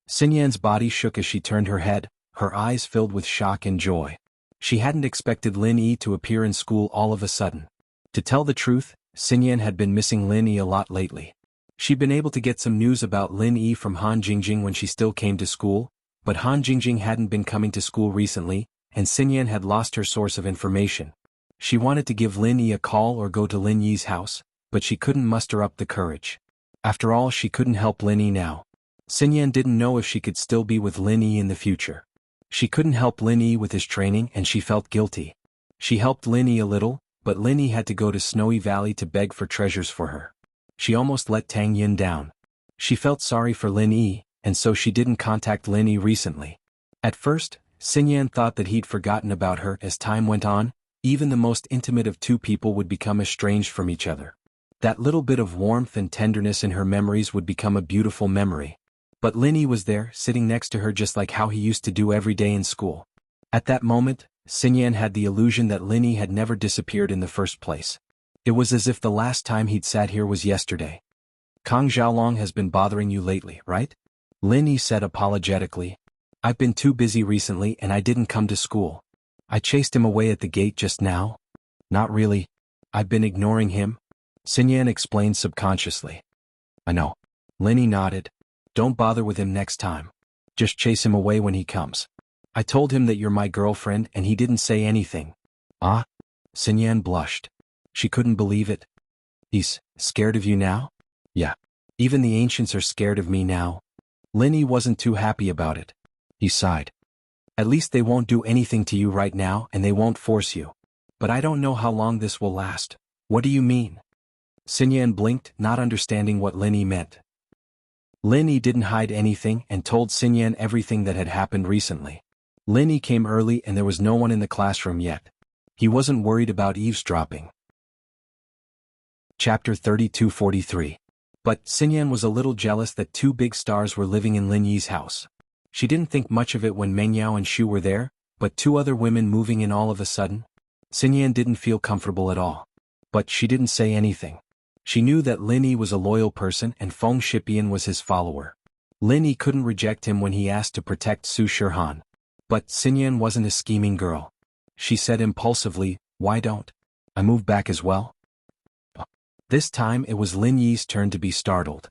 Xinyan's body shook as she turned her head, her eyes filled with shock and joy. She hadn't expected Lin Yi to appear in school all of a sudden. To tell the truth, Xinyan had been missing Lin Yi a lot lately. She'd been able to get some news about Lin Yi from Han Jingjing when she still came to school, but Han Jingjing hadn't been coming to school recently, and Xinyan had lost her source of information. She wanted to give Lin Yi a call or go to Lin Yi's house, but she couldn't muster up the courage. After all, she couldn't help Lin Yi now. Xinyan didn't know if she could still be with Lin Yi in the future. She couldn't help Lin Yi with his training and she felt guilty. She helped Lin Yi a little, but Lin Yi had to go to Snowy Valley to beg for treasures for her. She almost let Tang Yin down. She felt sorry for Lin Yi, and so she didn't contact Lin Yi recently. At first, Xinyan thought that he'd forgotten about her. As time went on, even the most intimate of two people would become estranged from each other. That little bit of warmth and tenderness in her memories would become a beautiful memory. But Lin Yi was there, sitting next to her just like how he used to do every day in school. At that moment, Xinyan had the illusion that Lin Yi had never disappeared in the first place. It was as if the last time he'd sat here was yesterday. Kang Xiaolong has been bothering you lately, right? Lin Yi said apologetically. I've been too busy recently and I didn't come to school. I chased him away at the gate just now. Not really. I've been ignoring him. Xinyan explained subconsciously. I know. Lin Yi nodded. Don't bother with him next time. Just chase him away when he comes. I told him that you're my girlfriend and he didn't say anything. Ah? Xinyan blushed. She couldn't believe it. He's scared of you now? Yeah. Even the ancients are scared of me now. Lin Yi wasn't too happy about it. He sighed. At least they won't do anything to you right now and they won't force you. But I don't know how long this will last. What do you mean? Xinyan blinked, not understanding what Lin Yi meant. Lin Yi didn't hide anything and told Xinyan everything that had happened recently. Lin Yi came early and there was no one in the classroom yet. He wasn't worried about eavesdropping. Chapter 32-43. But Xinyan was a little jealous that two big stars were living in Lin Yi's house. She didn't think much of it when Meng Yao and Shu were there, but two other women moving in all of a sudden? Xinyan didn't feel comfortable at all. But she didn't say anything. She knew that Lin Yi was a loyal person and Feng Shipian was his follower. Lin Yi couldn't reject him when he asked to protect Su Shirhan. But Xinyan wasn't a scheming girl. She said impulsively, why don't I move back as well? This time it was Lin Yi's turn to be startled.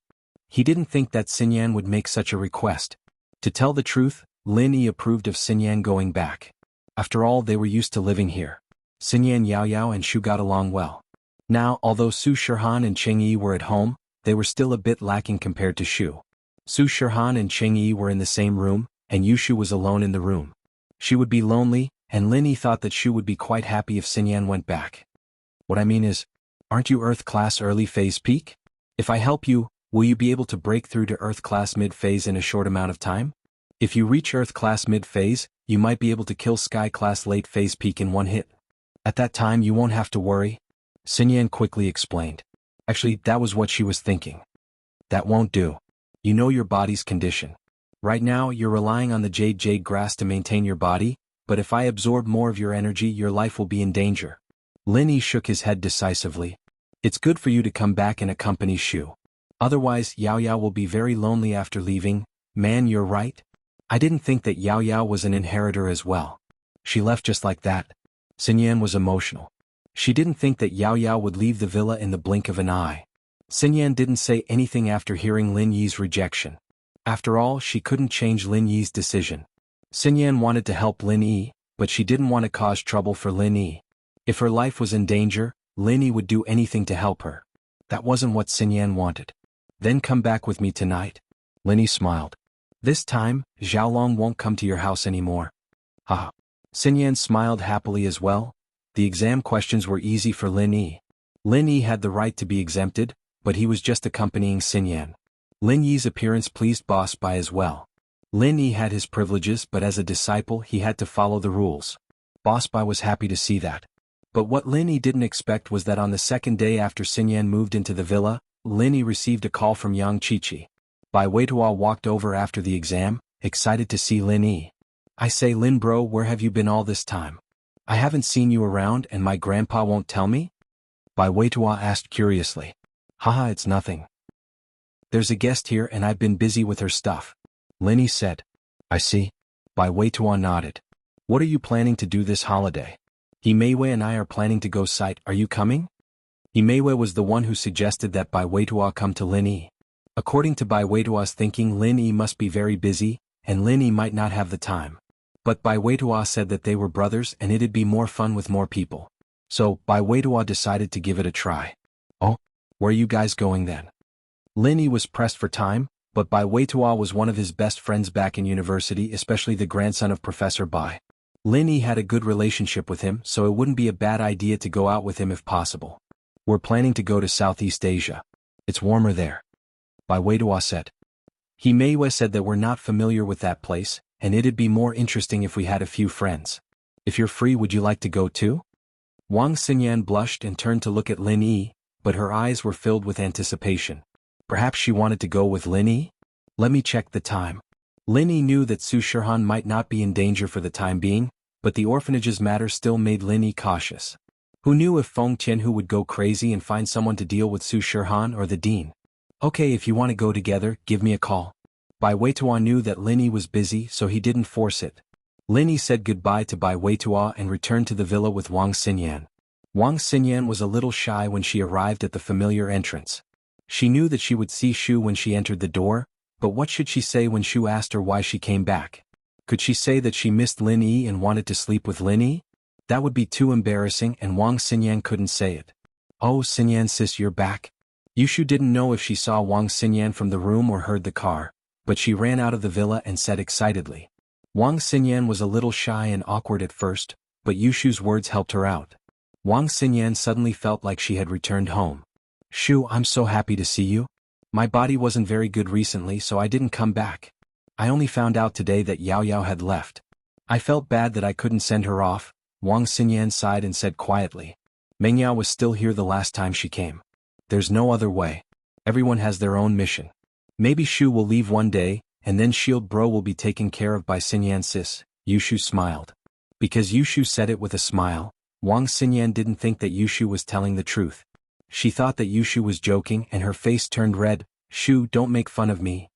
He didn't think that Xinyan would make such a request. To tell the truth, Lin Yi approved of Xinyan going back. After all, they were used to living here. Xinyan, Yao Yao and Shu got along well. Now, although Su Shirhan and Cheng Yi were at home, they were still a bit lacking compared to Shu. Su Shirhan and Cheng Yi were in the same room, and Yushu was alone in the room. She would be lonely, and Lin Yi thought that Shu would be quite happy if Xinyan went back. What I mean is, aren't you Earth Class Early Phase Peak? If I help you, will you be able to break through to Earth Class Mid Phase in a short amount of time? If you reach Earth Class Mid Phase, you might be able to kill Sky Class Late Phase Peak in one hit. At that time you won't have to worry. Xinyan quickly explained. Actually, that was what she was thinking. That won't do. You know your body's condition. Right now you're relying on the jade grass to maintain your body, but if I absorb more of your energy your life will be in danger. Lin Yi shook his head decisively. It's good for you to come back and accompany Shu. Otherwise Yao Yao will be very lonely after leaving. Man, you're right. I didn't think that Yao Yao was an inheritor as well. She left just like that. Xinyan was emotional. She didn't think that Yao Yao would leave the villa in the blink of an eye. Xinyan didn't say anything after hearing Lin Yi's rejection. After all, she couldn't change Lin Yi's decision. Xinyan wanted to help Lin Yi, but she didn't want to cause trouble for Lin Yi. If her life was in danger, Lin Yi would do anything to help her. That wasn't what Xinyan wanted. Then come back with me tonight. Lin Yi smiled. This time, Xiaolong won't come to your house anymore. Haha. Xinyan smiled happily as well. The exam questions were easy for Lin Yi. Lin Yi had the right to be exempted, but he was just accompanying Xinyan. Lin Yi's appearance pleased Boss Bai as well. Lin Yi had his privileges, but as a disciple he had to follow the rules. Boss Bai was happy to see that. But what Lin Yi didn't expect was that on the second day after Xinyan moved into the villa, Lin Yi received a call from Yang Qiqi. Bai Weitua walked over after the exam, excited to see Lin Yi. I say, Lin bro, where have you been all this time? I haven't seen you around and my grandpa won't tell me? Bai Weitua asked curiously. Haha, it's nothing. There's a guest here and I've been busy with her stuff. Lin Yi said. I see. Bai Weitua nodded. What are you planning to do this holiday? Himeiwei and I are planning to go sight. Are you coming? Himeiwei was the one who suggested that Bai Weitua come to Lin Yi. According to Bai Weitua's thinking, Lin Yi must be very busy, and Lin Yi might not have the time. But Bai Weitua said that they were brothers and it'd be more fun with more people. So, Bai Weitua decided to give it a try. Oh? Where are you guys going then? Lin Yi was pressed for time, but Bai Weitua was one of his best friends back in university, especially the grandson of Professor Bai. Lin Yi had a good relationship with him, so it wouldn't be a bad idea to go out with him if possible. We're planning to go to Southeast Asia. It's warmer there. Bai Weitua said. Himeiwei said that we're not familiar with that place, and it'd be more interesting if we had a few friends. If you're free, would you like to go too? Wang Xinyan blushed and turned to look at Lin Yi, but her eyes were filled with anticipation. Perhaps she wanted to go with Lin Yi? Let me check the time. Lin Yi knew that Su Shirhan might not be in danger for the time being, but the orphanage's matter still made Lin Yi cautious. Who knew if Feng Tianhu would go crazy and find someone to deal with Su Shirhan or the dean? Okay, if you want to go together, give me a call. Bai Weitua knew that Lin Yi was busy, so he didn't force it. Lin Yi said goodbye to Bai Weitua and returned to the villa with Wang Xinyan. Wang Xinyan was a little shy when she arrived at the familiar entrance. She knew that she would see Shu when she entered the door, but what should she say when Shu asked her why she came back? Could she say that she missed Lin Yi and wanted to sleep with Lin Yi? That would be too embarrassing, and Wang Xinyan couldn't say it. Oh, Xinyan sis, you're back? Yushu didn't know if she saw Wang Xinyan from the room or heard the car, but she ran out of the villa and said excitedly. Wang Xinyan was a little shy and awkward at first, but Yushu's words helped her out. Wang Xinyan suddenly felt like she had returned home. Shu, I'm so happy to see you. My body wasn't very good recently, so I didn't come back. I only found out today that Yao Yao had left. I felt bad that I couldn't send her off. Wang Xinyan sighed and said quietly. Meng Yao was still here the last time she came. There's no other way. Everyone has their own mission. Maybe Shu will leave one day, and then Shield Bro will be taken care of by Xinyan sis. Yushu smiled. Because Yushu said it with a smile, Wang Xinyan didn't think that Yushu was telling the truth. She thought that Yushu was joking and her face turned red. Shu, don't make fun of me.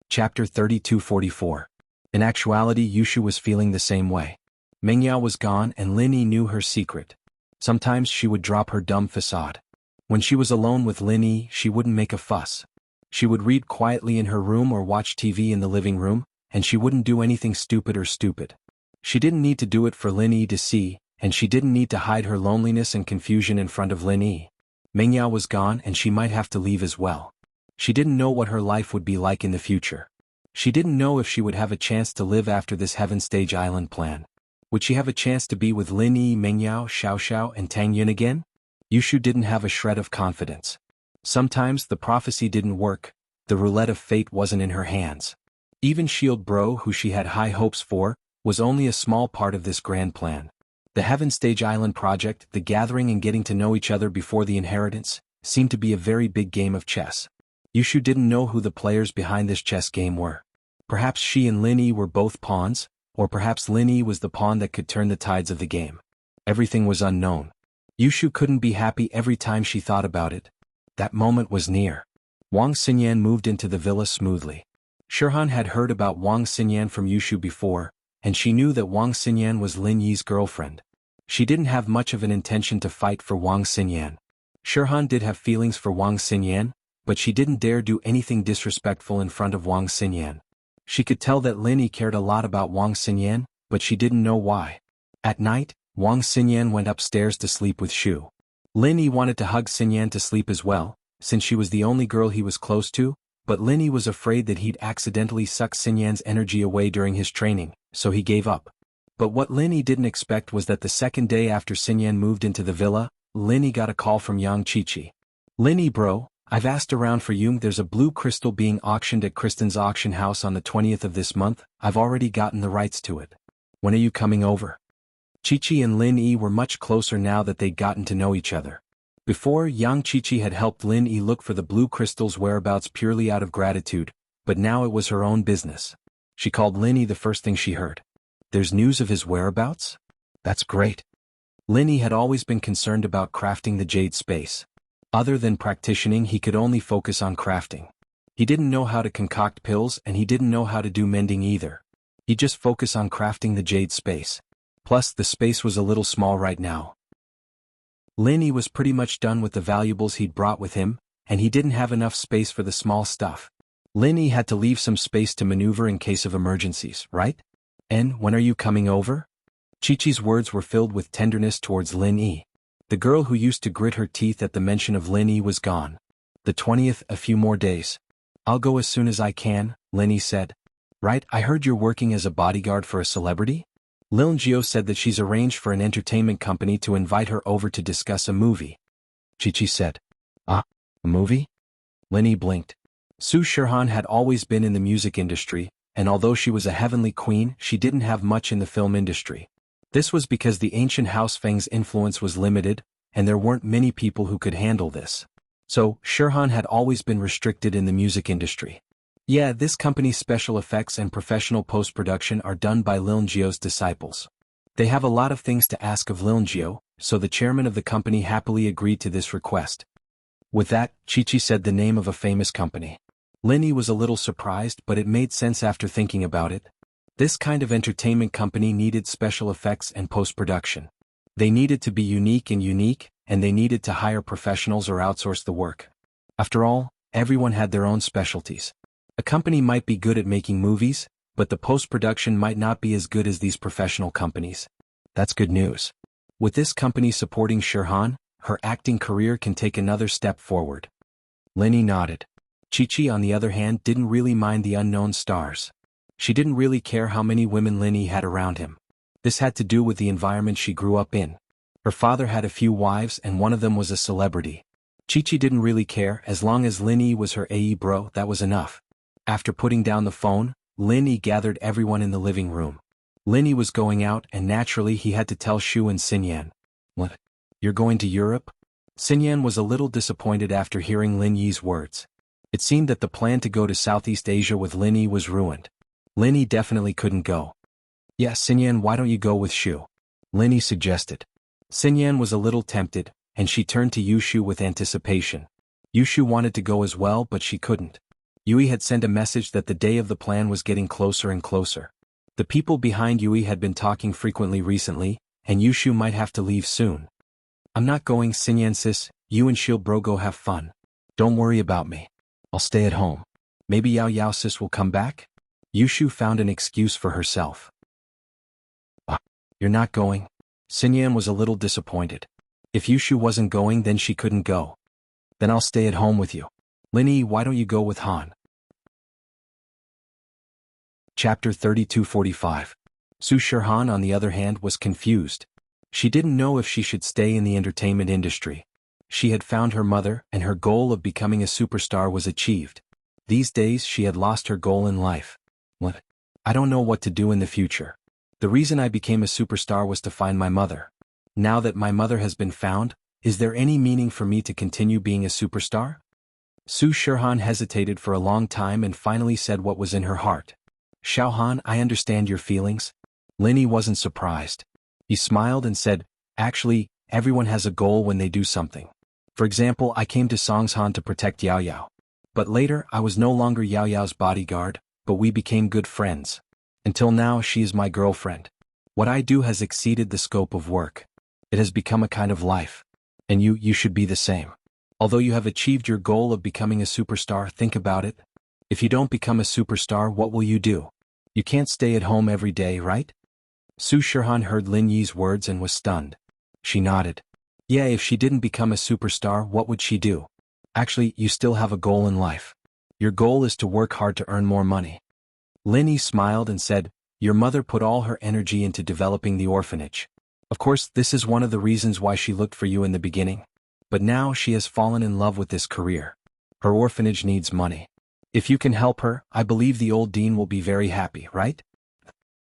Chapter 3244. In actuality, Yushu was feeling the same way. Meng Yao was gone and Lin Yi knew her secret. Sometimes she would drop her dumb facade. When she was alone with Lin Yi, she wouldn't make a fuss. She would read quietly in her room or watch TV in the living room, and she wouldn't do anything stupid. She didn't need to do it for Lin Yi to see, and she didn't need to hide her loneliness and confusion in front of Lin Yi. Meng Yao was gone and she might have to leave as well. She didn't know what her life would be like in the future. She didn't know if she would have a chance to live after this Heaven Stage Island plan. Would she have a chance to be with Lin Yi, Meng Yao, Xiao Xiao and Tang Yun again? Yushu didn't have a shred of confidence. Sometimes the prophecy didn't work, the roulette of fate wasn't in her hands. Even Shield Bro, who she had high hopes for, was only a small part of this grand plan. The Heaven Stage Island project, the gathering and getting to know each other before the inheritance, seemed to be a very big game of chess. Yushu didn't know who the players behind this chess game were. Perhaps she and Lin Yi were both pawns, or perhaps Lin Yi was the pawn that could turn the tides of the game. Everything was unknown. Yushu couldn't be happy every time she thought about it. That moment was near. Wang Xinyan moved into the villa smoothly. Shirhan had heard about Wang Xinyan from Yushu before, and she knew that Wang Xinyan was Lin Yi's girlfriend. She didn't have much of an intention to fight for Wang Xinyan. Shirhan did have feelings for Wang Xinyan, but she didn't dare do anything disrespectful in front of Wang Xinyan. She could tell that Lin Yi cared a lot about Wang Xinyan, but she didn't know why. At night, Wang Xinyan went upstairs to sleep with Shu. Lin Yi wanted to hug Xinyan to sleep as well, since she was the only girl he was close to, but Lin Yi was afraid that he'd accidentally suck Xinyan's energy away during his training, so he gave up. But what Lin Yi didn't expect was that the second day after Xinyan moved into the villa, Lin Yi got a call from Yang Qiqi. Lin Yi bro, I've asked around for you. There's a blue crystal being auctioned at Kristen's auction house on the 20th of this month. I've already gotten the rights to it. When are you coming over? Qiqi and Lin Yi were much closer now that they'd gotten to know each other. Before, Yang Qiqi had helped Lin Yi look for the blue crystal's whereabouts purely out of gratitude, but now it was her own business. She called Lin Yi the first thing she heard. There's news of his whereabouts? That's great. Lin Yi had always been concerned about crafting the jade space. Other than practicing, he could only focus on crafting. He didn't know how to concoct pills and he didn't know how to do mending either. He just focused on crafting the jade space. Plus, the space was a little small right now. Lin Yi was pretty much done with the valuables he'd brought with him, and he didn't have enough space for the small stuff. Lin Yi had to leave some space to maneuver in case of emergencies, right? And when are you coming over? Qiqi's words were filled with tenderness towards Lin Yi. The girl who used to grit her teeth at the mention of Lin Yi was gone. The 20th, a few more days. I'll go as soon as I can, Lin Yi said. Right, I heard you're working as a bodyguard for a celebrity? Lil Jio said that she's arranged for an entertainment company to invite her over to discuss a movie. Qiqi said. Ah, a movie? Lin Yi blinked. Su Shirhan had always been in the music industry, and although she was a heavenly queen, she didn't have much in the film industry. This was because the ancient House Feng's influence was limited, and there weren't many people who could handle this. So, Shirhan had always been restricted in the music industry. Yeah, this company's special effects and professional post-production are done by Lil Jio's disciples. They have a lot of things to ask of Lil Jio, so the chairman of the company happily agreed to this request. With that, Chi-Chi said the name of a famous company. Lin Yi was a little surprised, but it made sense after thinking about it. This kind of entertainment company needed special effects and post-production. They needed to be unique, and they needed to hire professionals or outsource the work. After all, everyone had their own specialties. A company might be good at making movies, but the post-production might not be as good as these professional companies. That's good news. With this company supporting Shirhan, her acting career can take another step forward. Lin Yi nodded. Chi-Chi, on the other hand, didn't really mind the unknown stars. She didn't really care how many women Lin Yi had around him. This had to do with the environment she grew up in. Her father had a few wives and one of them was a celebrity. Chi-Chi didn't really care, as long as Lin Yi was her AE bro, that was enough. After putting down the phone, Lin Yi gathered everyone in the living room. Lin Yi was going out and naturally he had to tell Shu and Xinyan. What? You're going to Europe? Xinyan was a little disappointed after hearing Lin Yi's words. It seemed that the plan to go to Southeast Asia with Lin Yi was ruined. Lin Yi definitely couldn't go. Yeah, Xinyan, why don't you go with Shu? Lin Yi suggested. Xinyan was a little tempted, and she turned to Yushu with anticipation. Yushu wanted to go as well, but she couldn't. Yui had sent a message that the day of the plan was getting closer and closer. The people behind Yui had been talking frequently recently, and Yushu might have to leave soon. I'm not going, Xinyan sis, you and Shil bro go have fun. Don't worry about me. I'll stay at home. Maybe Yao Yao sis will come back? Yushu found an excuse for herself. You're not going? Xinyan was a little disappointed. If Yushu wasn't going, then she couldn't go. Then I'll stay at home with you. Lin Yi, why don't you go with Han? Chapter 3245. Su Shirhan, on the other hand, was confused. She didn't know if she should stay in the entertainment industry. She had found her mother, and her goal of becoming a superstar was achieved. These days she had lost her goal in life. What? I don't know what to do in the future. The reason I became a superstar was to find my mother. Now that my mother has been found, is there any meaning for me to continue being a superstar? Su Shirhan hesitated for a long time and finally said what was in her heart. Xiaohan, I understand your feelings. Lin Yi wasn't surprised. He smiled and said, actually, everyone has a goal when they do something. For example, I came to Songshan to protect Yao Yao. But later, I was no longer Yao Yao's bodyguard, but we became good friends. Until now, she is my girlfriend. What I do has exceeded the scope of work. It has become a kind of life. And you should be the same. Although you have achieved your goal of becoming a superstar, think about it. If you don't become a superstar, what will you do? You can't stay at home every day, right? Su Shirhan heard Lin Yi's words and was stunned. She nodded. Yeah, if she didn't become a superstar, what would she do? Actually, you still have a goal in life. Your goal is to work hard to earn more money. Lin Yi smiled and said, your mother put all her energy into developing the orphanage. Of course, this is one of the reasons why she looked for you in the beginning. But now she has fallen in love with this career. Her orphanage needs money. If you can help her, I believe the old dean will be very happy, right?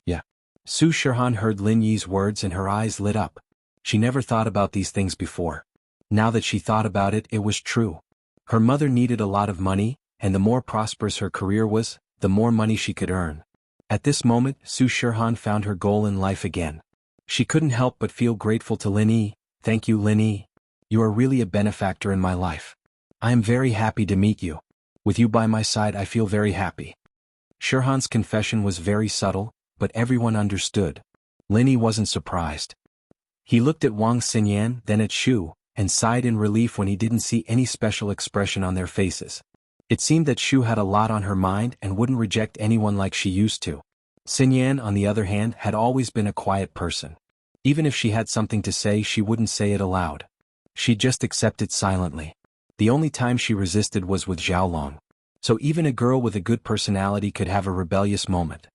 Yeah. Su Shirhan heard Lin Yi's words and her eyes lit up. She never thought about these things before. Now that she thought about it, it was true. Her mother needed a lot of money, and the more prosperous her career was, the more money she could earn. At this moment, Su Shirhan found her goal in life again. She couldn't help but feel grateful to Lin Yi. Thank you, Lin Yi. You are really a benefactor in my life. I am very happy to meet you. With you by my side, I feel very happy. Shirhan's confession was very subtle, but everyone understood. Lin Yi wasn't surprised. He looked at Wang Xinyan, then at Shu, and sighed in relief when he didn't see any special expression on their faces. It seemed that Shu had a lot on her mind and wouldn't reject anyone like she used to. Xinyan, on the other hand, had always been a quiet person. Even if she had something to say, she wouldn't say it aloud. She just accepted silently. The only time she resisted was with Xiaolong. So even a girl with a good personality could have a rebellious moment.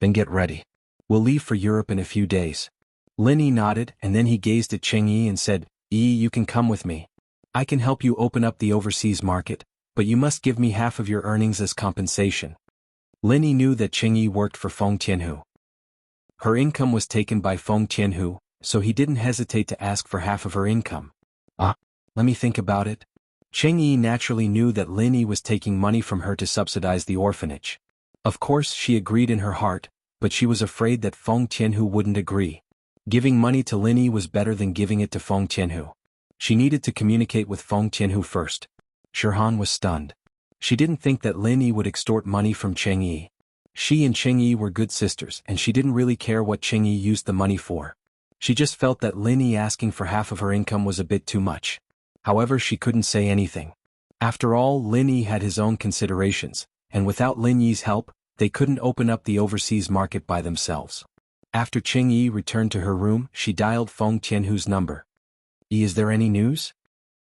Then get ready. We'll leave for Europe in a few days. Lin Yi nodded, and then he gazed at Cheng Yi and said, Yi, you can come with me. I can help you open up the overseas market, but you must give me half of your earnings as compensation. Lin Yi knew that Cheng Yi worked for Feng Tianhu. Her income was taken by Feng Tianhu, so he didn't hesitate to ask for half of her income. Let me think about it. Cheng Yi naturally knew that Lin Yi was taking money from her to subsidize the orphanage. Of course, she agreed in her heart, but she was afraid that Feng Tianhu wouldn't agree. Giving money to Lin Yi was better than giving it to Feng Tianhu. She needed to communicate with Feng Tianhu first. Shirhan was stunned. She didn't think that Lin Yi would extort money from Cheng Yi. She and Cheng Yi were good sisters and she didn't really care what Cheng Yi used the money for. She just felt that Lin Yi asking for half of her income was a bit too much. However, she couldn't say anything. After all, Lin Yi had his own considerations, and without Lin Yi's help, they couldn't open up the overseas market by themselves. After Cheng Yi returned to her room, she dialed Feng Tianhu's number. Is there any news?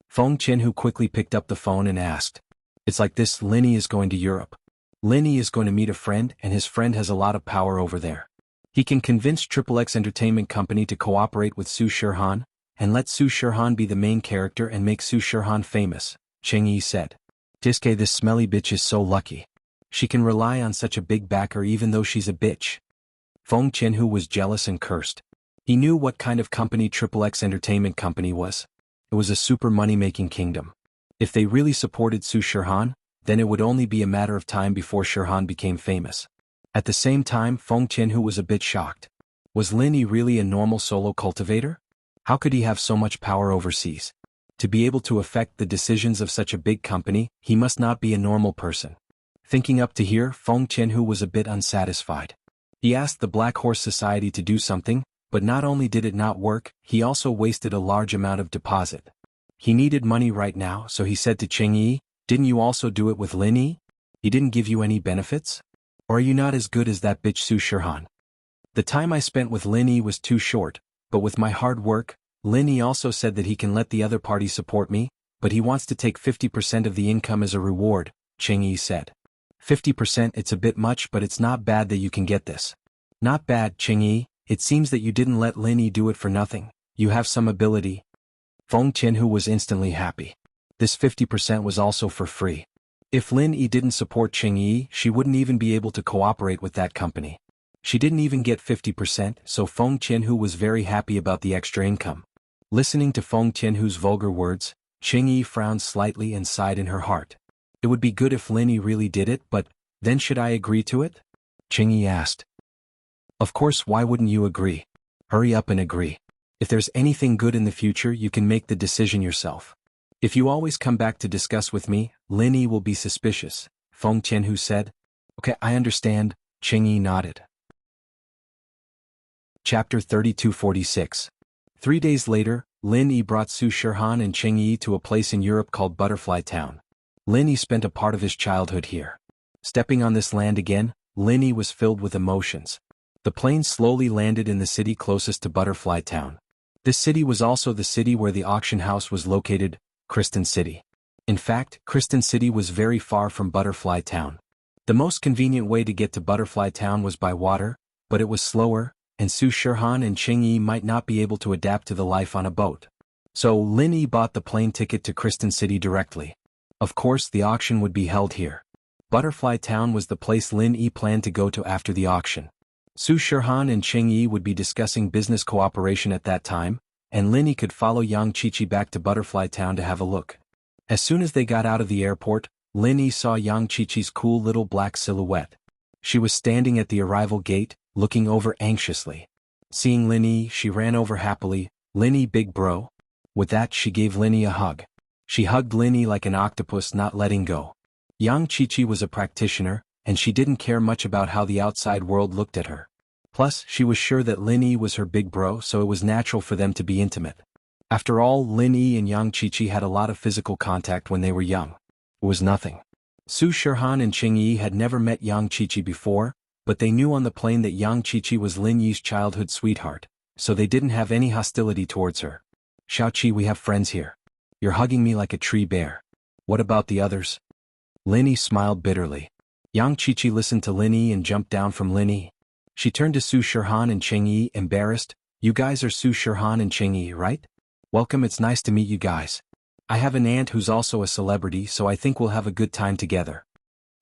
Feng Tianhu quickly picked up the phone and asked. It's like this, Lin Yi is going to Europe. Lin Yi is going to meet a friend and his friend has a lot of power over there. He can convince XXX Entertainment Company to cooperate with Su Shirhan, and let Su Shirhan be the main character and make Su Shirhan famous, Cheng Yi said. Diske, this smelly bitch is so lucky. She can rely on such a big backer even though she's a bitch. Feng Tianhu was jealous and cursed. He knew what kind of company XXX Entertainment Company was. It was a super money-making kingdom. If they really supported Su Shirhan, then it would only be a matter of time before Shirhan became famous. At the same time, Feng Tianhu was a bit shocked. Was Lin Yi really a normal solo cultivator? How could he have so much power overseas? To be able to affect the decisions of such a big company, he must not be a normal person. Thinking up to here, Feng Tianhu was a bit unsatisfied. He asked the Black Horse Society to do something, but not only did it not work, he also wasted a large amount of deposit. He needed money right now, so he said to Cheng Yi, didn't you also do it with Lin Yi? He didn't give you any benefits? Or are you not as good as that bitch Su Shirhan? The time I spent with Lin Yi was too short, but with my hard work, Lin Yi also said that he can let the other party support me, but he wants to take 50% of the income as a reward, Cheng Yi said. 50%, it's a bit much, but it's not bad that you can get this. Not bad, Cheng Yi, it seems that you didn't let Lin Yi do it for nothing, you have some ability. Feng Tianhu was instantly happy. This 50% was also for free. If Lin Yi didn't support Cheng Yi, she wouldn't even be able to cooperate with that company. She didn't even get 50%, so Feng Tianhu was very happy about the extra income. Listening to Feng Tianhu's vulgar words, Cheng Yi frowned slightly and sighed in her heart. It would be good if Lin Yi really did it, but then should I agree to it? Cheng Yi asked. Of course, why wouldn't you agree? Hurry up and agree. If there's anything good in the future, you can make the decision yourself. If you always come back to discuss with me, Lin Yi will be suspicious, Feng Tianhu said. Okay, I understand, Cheng Yi nodded. Chapter 3246. 3 days later, Lin Yi brought Su Shirhan and Cheng Yi to a place in Europe called Butterfly Town. Lin Yi spent a part of his childhood here. Stepping on this land again, Lin Yi was filled with emotions. The plane slowly landed in the city closest to Butterfly Town. This city was also the city where the auction house was located, Kristen City. In fact, Kristen City was very far from Butterfly Town. The most convenient way to get to Butterfly Town was by water, but it was slower, and Su Shirhan and Cheng Yi might not be able to adapt to the life on a boat. So Lin Yi bought the plane ticket to Kristen City directly. Of course, the auction would be held here. Butterfly Town was the place Lin Yi planned to go to after the auction. Su Shirhan and Cheng Yi would be discussing business cooperation at that time, and Lin Yi could follow Yang Qiqi back to Butterfly Town to have a look. As soon as they got out of the airport, Lin Yi saw Yang Qiqi's cool little black silhouette. She was standing at the arrival gate, looking over anxiously. Seeing Lin Yi, she ran over happily. Lin Yi, big bro. With that, she gave Lin Yi a hug. She hugged Lin Yi like an octopus, not letting go. Yang Qiqi was a practitioner, and she didn't care much about how the outside world looked at her. Plus, she was sure that Lin Yi was her big bro, so it was natural for them to be intimate. After all, Lin Yi and Yang Qiqi had a lot of physical contact when they were young. It was nothing. Su Shirhan and Cheng Yi had never met Yang Qiqi before, but they knew on the plane that Yang Qiqi was Lin Yi's childhood sweetheart, so they didn't have any hostility towards her. Xiaoqi, we have friends here. You're hugging me like a tree bear. What about the others? Lin Yi smiled bitterly. Yang Qiqi listened to Lin Yi and jumped down from Lin Yi. She turned to Su Shirhan and Cheng Yi, embarrassed. You guys are Su Shirhan and Cheng Yi, right? Welcome, it's nice to meet you guys. I have an aunt who's also a celebrity, so I think we'll have a good time together.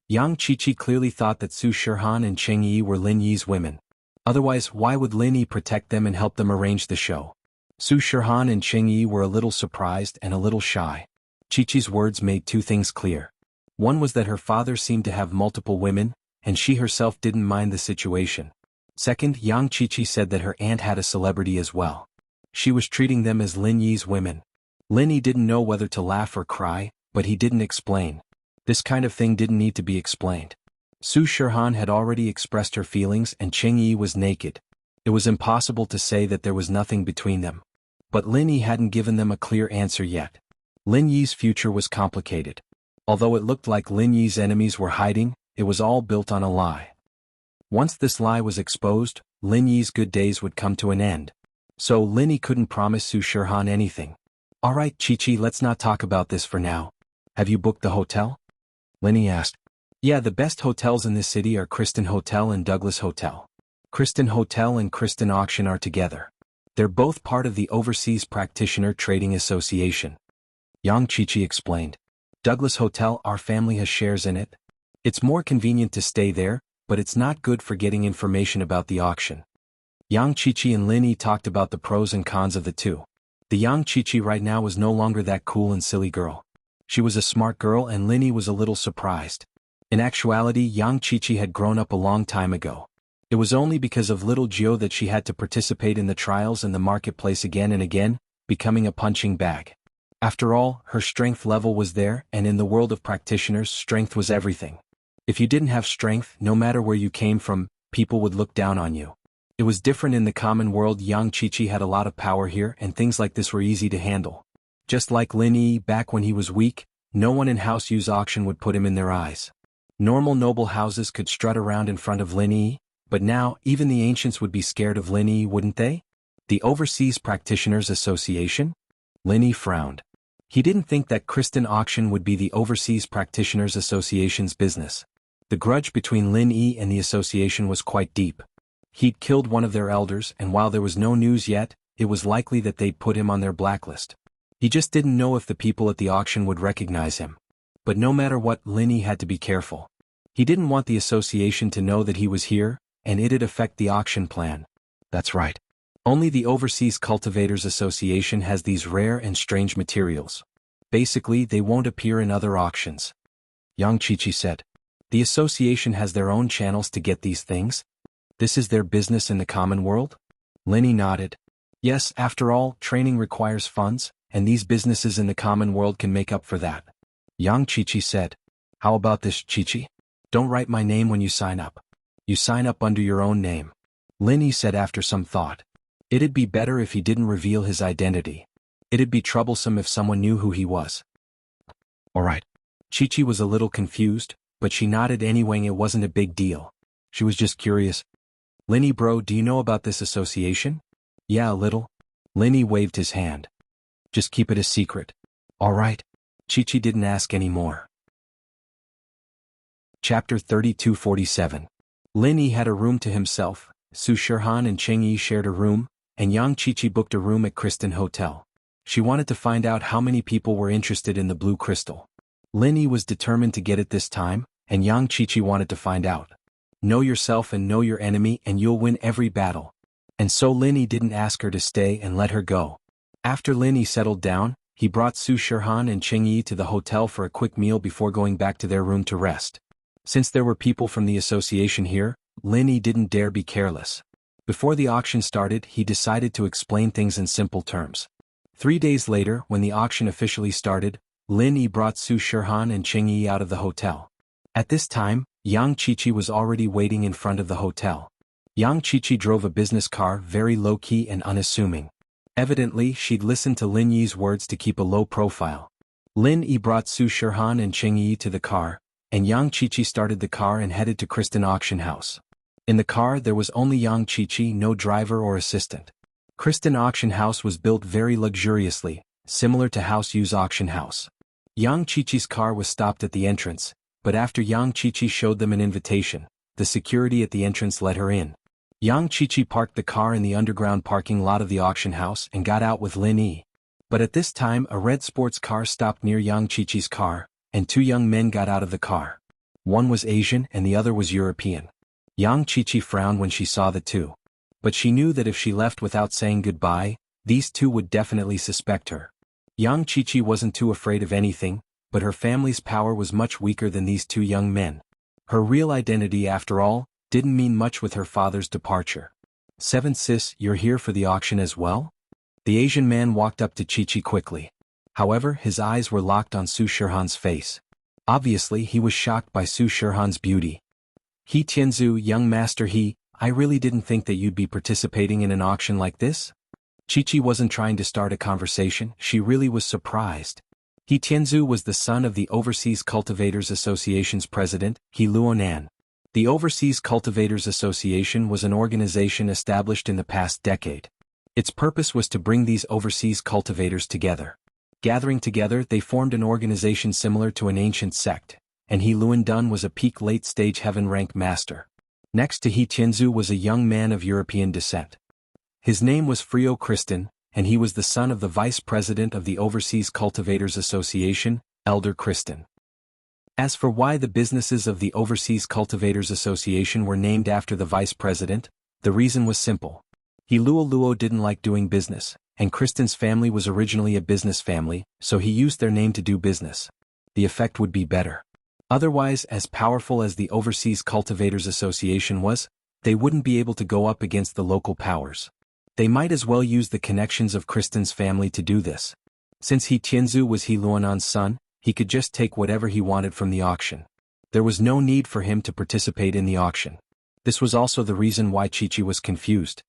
Yang Qiqi clearly thought that Su Shirhan and Cheng Yi were Lin Yi's women. Otherwise, why would Lin Yi protect them and help them arrange the show? Su Shirhan and Cheng Yi were a little surprised and a little shy. Qiqi's words made two things clear. One was that her father seemed to have multiple women, and she herself didn't mind the situation. Second, Yang Qiqi said that her aunt had a celebrity as well. She was treating them as Lin Yi's women. Linny didn't know whether to laugh or cry, but he didn't explain. This kind of thing didn't need to be explained. Su Shirhan had already expressed her feelings and Cheng Yi was naked. It was impossible to say that there was nothing between them. But Lin Yi hadn't given them a clear answer yet. Lin Yi's future was complicated. Although it looked like Lin Yi's enemies were hiding, it was all built on a lie. Once this lie was exposed, Lin Yi's good days would come to an end. So Lin Yi couldn't promise Su Shirhan anything. "Alright, Chi-Chi, let's not talk about this for now. Have you booked the hotel?" Lin Yi asked. "Yeah, the best hotels in this city are Kristen Hotel and Douglas Hotel. Kristen Hotel and Kristen Auction are together. They're both part of the Overseas Practitioner Trading Association." Yang Chi-Chi explained. "Douglas Hotel, our family has shares in it. It's more convenient to stay there, but it's not good for getting information about the auction." Yang Chi-Chi and Lin Yi talked about the pros and cons of the two. The Yang Chi-Chi right now was no longer that cool and silly girl. She was a smart girl and Lin Yi was a little surprised. In actuality, Yang Chi-Chi had grown up a long time ago. It was only because of little Gio that she had to participate in the trials and the marketplace again and again, becoming a punching bag. After all, her strength level was there, and in the world of practitioners, strength was everything. If you didn't have strength, no matter where you came from, people would look down on you. It was different in the common world. Yang Chi-Chi had a lot of power here and things like this were easy to handle. Just like Lin Yi back when he was weak, no one in House Yu's auction would put him in their eyes. Normal noble houses could strut around in front of Lin Yi, but now even the ancients would be scared of Lin Yi, wouldn't they? The Overseas Practitioners Association? Lin Yi frowned. He didn't think that Kristen Auction would be the Overseas Practitioners Association's business. The grudge between Lin Yi and the association was quite deep. He'd killed one of their elders, and while there was no news yet, it was likely that they'd put him on their blacklist. He just didn't know if the people at the auction would recognize him. But no matter what, Lin Yi had to be careful. He didn't want the association to know that he was here, and it'd affect the auction plan. That's right. Only the Overseas Cultivators Association has these rare and strange materials. Basically, they won't appear in other auctions. Yang Chi-Chi said. The association has their own channels to get these things? This is their business in the common world? Lin Yi nodded. Yes, after all, training requires funds, and these businesses in the common world can make up for that. Yang Chi-Chi said. How about this, Chi-Chi? Don't write my name when you sign up. You sign up under your own name. Lin Yi said after some thought. It'd be better if he didn't reveal his identity. It'd be troublesome if someone knew who he was. Alright. Chi-Chi was a little confused, but she nodded anyway. It wasn't a big deal. She was just curious. Lin Yi bro, do you know about this association? Yeah, a little. Lin Yi waved his hand. Just keep it a secret. Alright. Chi-Chi didn't ask any more. Chapter 3247. Lin Yi had a room to himself, Su Shirhan and Cheng Yi shared a room, and Yang Chi-Chi booked a room at Kristen Hotel. She wanted to find out how many people were interested in the blue crystal. Lin Yi was determined to get it this time, and Yang Chi-Chi wanted to find out. Know yourself and know your enemy and you'll win every battle. And so Lin Yi didn't ask her to stay and let her go. After Lin Yi settled down, he brought Su Shirhan and Cheng Yi to the hotel for a quick meal before going back to their room to rest. Since there were people from the association here, Lin Yi didn't dare be careless. Before the auction started, he decided to explain things in simple terms. 3 days later, when the auction officially started, Lin Yi brought Su Shirhan and Cheng Yi out of the hotel. At this time, Yang Chi-Chi was already waiting in front of the hotel. Yang Chi-Chi drove a business car, very low-key and unassuming. Evidently, she'd listened to Lin Yi's words to keep a low profile. Lin Yi brought Su Shirhan and Cheng Yi to the car, and Yang Chi-Chi started the car and headed to Kristen Auction House. In the car there was only Yang Chi-Chi, no driver or assistant. Kristen Auction House was built very luxuriously, similar to House Yu's auction house. Yang Chi-Chi's car was stopped at the entrance, but after Yang Chi-Chi showed them an invitation, the security at the entrance let her in. Yang Chi-Chi parked the car in the underground parking lot of the auction house and got out with Lin Yi. But at this time a red sports car stopped near Yang Chi-Chi's car, and 2 young men got out of the car. One was Asian and the other was European. Yang Chi-Chi frowned when she saw the two. But she knew that if she left without saying goodbye, these two would definitely suspect her. Yang Chi-Chi wasn't too afraid of anything, but her family's power was much weaker than these 2 young men. Her real identity, after all, didn't mean much with her father's departure. "Seventh sis, you're here for the auction as well?" The Asian man walked up to Chi-Chi quickly. However, his eyes were locked on Su Shihan's face. Obviously, he was shocked by Su Shihan's beauty. He Tianzu, young master I really didn't think that you'd be participating in an auction like this? Chi-Chi wasn't trying to start a conversation, she really was surprised. He Tianzu was the son of the Overseas Cultivators Association's president, He Luonan. The Overseas Cultivators Association was an organization established in the past decade. Its purpose was to bring these overseas cultivators together. Gathering together, they formed an organization similar to an ancient sect, and He Luonan was a peak late-stage heaven-rank master. Next to He Tianzu was a young man of European descent. His name was Frio Kristen, and he was the son of the vice president of the Overseas Cultivators Association, Elder Kristen. As for why the businesses of the Overseas Cultivators Association were named after the vice president, the reason was simple. He Luo didn't like doing business, and Kristen's family was originally a business family, so he used their name to do business. The effect would be better. Otherwise, as powerful as the Overseas Cultivators Association was, they wouldn't be able to go up against the local powers. They might as well use the connections of Kristen's family to do this. Since He Tianzu was He Luonan's son, he could just take whatever he wanted from the auction. There was no need for him to participate in the auction. This was also the reason why Chi-Chi was confused.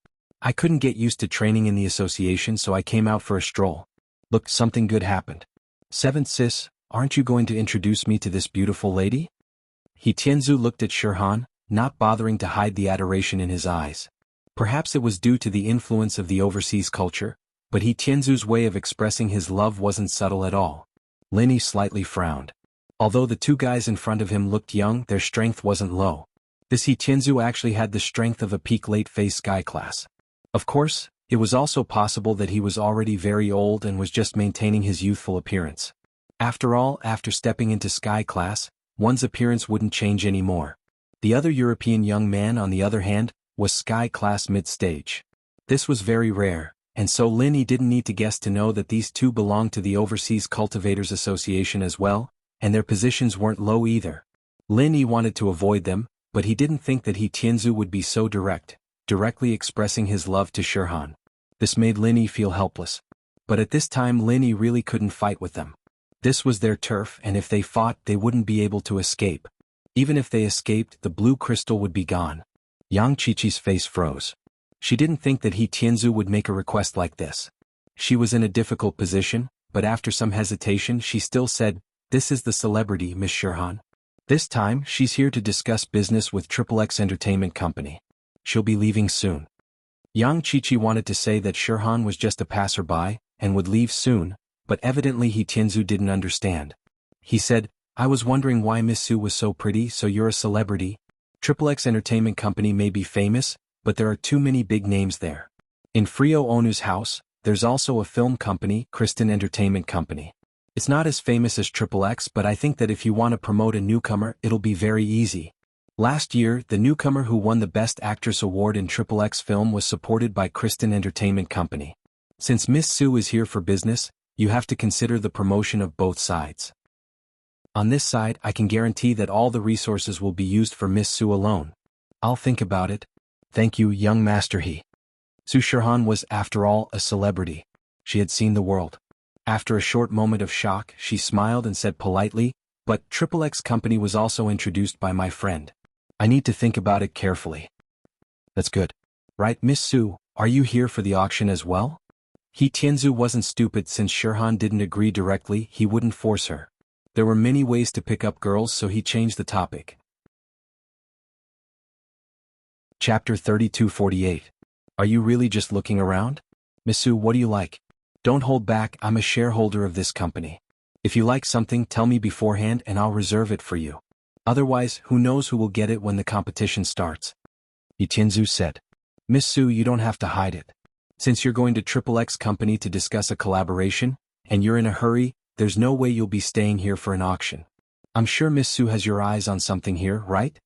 I couldn't get used to training in the association, so I came out for a stroll. Look, something good happened. Seventh sis, aren't you going to introduce me to this beautiful lady? He Tianzu looked at Shihan, not bothering to hide the adoration in his eyes. Perhaps it was due to the influence of the overseas culture, but He Tianzu's way of expressing his love wasn't subtle at all. Linny slightly frowned. Although the two guys in front of him looked young, their strength wasn't low. This He Tianzu actually had the strength of a peak late-phase sky class. Of course, it was also possible that he was already very old and was just maintaining his youthful appearance. After all, after stepping into sky class, one's appearance wouldn't change anymore. The other European young man, on the other hand, was sky class mid-stage. This was very rare, and so Linny didn't need to guess to know that these two belonged to the Overseas Cultivators Association as well, and their positions weren't low either. Linny wanted to avoid them, but he didn't think that He Tianzu would be so directly expressing his love to Shihan. This made Linny feel helpless. But at this time Linny really couldn't fight with them. This was their turf, and if they fought they wouldn't be able to escape. Even if they escaped, the blue crystal would be gone. Yang Chi-Chi's face froze. She didn't think that He Tianzu would make a request like this. She was in a difficult position, but after some hesitation she still said, "This is the celebrity, Miss Shihan. This time, she's here to discuss business with XXX Entertainment Company. She'll be leaving soon." Yang Chi-Chi wanted to say that Shihan was just a passerby, and would leave soon, but evidently He Tianzu didn't understand. He said, "I was wondering why Miss Su was so pretty, so you're a celebrity? XXX Entertainment Company may be famous, but there are too many big names there. In Frio Onu's house, there's also a film company, Kristen Entertainment Company. It's not as famous as XXX, but I think that if you want to promote a newcomer, it'll be very easy. Last year, the newcomer who won the Best Actress award in XXX film was supported by Kristen Entertainment Company. Since Miss Su is here for business, you have to consider the promotion of both sides. On this side, I can guarantee that all the resources will be used for Miss Su alone. I'll think about it. Thank you, young master He." Su Shihan was, after all, a celebrity. She had seen the world. After a short moment of shock, she smiled and said politely, "But XXX Company was also introduced by my friend. I need to think about it carefully." "That's good. Right, Miss Su, are you here for the auction as well?" He Tianzu wasn't stupid. Since Shihan didn't agree directly, he wouldn't force her. There were many ways to pick up girls, so he changed the topic. Chapter 3248. Are you really just looking around? Miss Su, what do you like? Don't hold back, I'm a shareholder of this company. If you like something, tell me beforehand and I'll reserve it for you. Otherwise, who knows who will get it when the competition starts? He Tianzu said. Miss Su, you don't have to hide it. Since you're going to XXX Company to discuss a collaboration, and you're in a hurry, there's no way you'll be staying here for an auction. I'm sure Miss Su has your eyes on something here, right?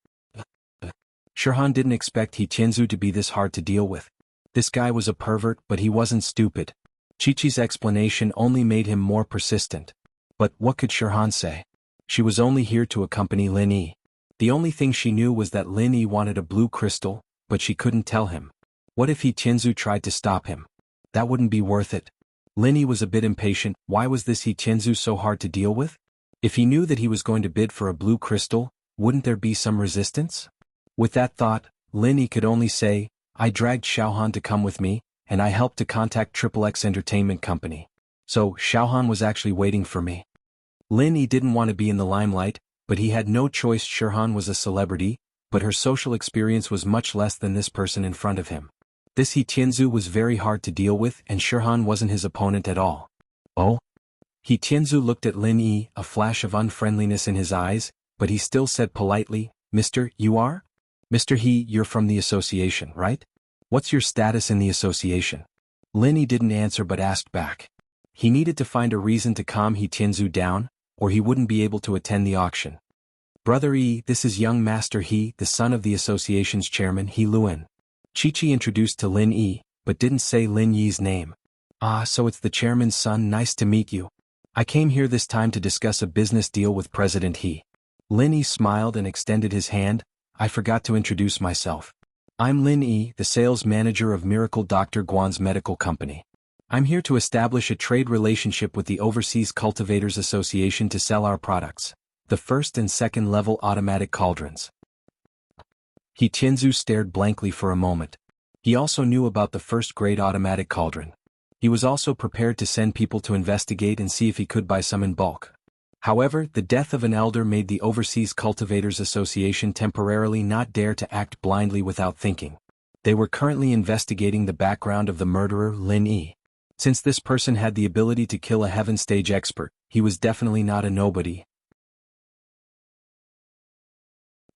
Shihan didn't expect He Tianzu to be this hard to deal with. This guy was a pervert, but he wasn't stupid. Chi-Chi's explanation only made him more persistent. But what could Shihan say? She was only here to accompany Lin Yi. The only thing she knew was that Lin Yi wanted a blue crystal, but she couldn't tell him. What if He Tianzu tried to stop him? That wouldn't be worth it. Linny was a bit impatient. Why was this He Tianzu so hard to deal with? If he knew that he was going to bid for a blue crystal, wouldn't there be some resistance? With that thought, Linny could only say, I dragged Xiaohan to come with me, and I helped to contact XXX Entertainment Company. So, Xiaohan was actually waiting for me. Linny didn't want to be in the limelight, but he had no choice. Xiaohan was a celebrity, but her social experience was much less than this person in front of him. This He Tianzu was very hard to deal with, and Xiaohan wasn't his opponent at all. Oh? He Tianzu looked at Lin Yi, a flash of unfriendliness in his eyes, but he still said politely, Mr. You are? Mr. He, you're from the association, right? What's your status in the association? Lin Yi didn't answer but asked back. He needed to find a reason to calm He Tianzu down, or he wouldn't be able to attend the auction. Brother Yi, this is young Master He, the son of the association's chairman He Luan. Chi-Chi introduced to Lin Yi, but didn't say Lin Yi's name. Ah, so it's the chairman's son. Nice to meet you. I came here this time to discuss a business deal with President He. Lin Yi smiled and extended his hand. I forgot to introduce myself. I'm Lin Yi, the sales manager of Miracle Dr. Guan's medical company. I'm here to establish a trade relationship with the Overseas Cultivators Association to sell our products, the first and second level automatic cauldrons. He Tianzu stared blankly for a moment. He also knew about the first-grade automatic cauldron. He was also prepared to send people to investigate and see if he could buy some in bulk. However, the death of an elder made the Overseas Cultivators Association temporarily not dare to act blindly without thinking. They were currently investigating the background of the murderer Lin Yi. Since this person had the ability to kill a heaven stage expert, he was definitely not a nobody.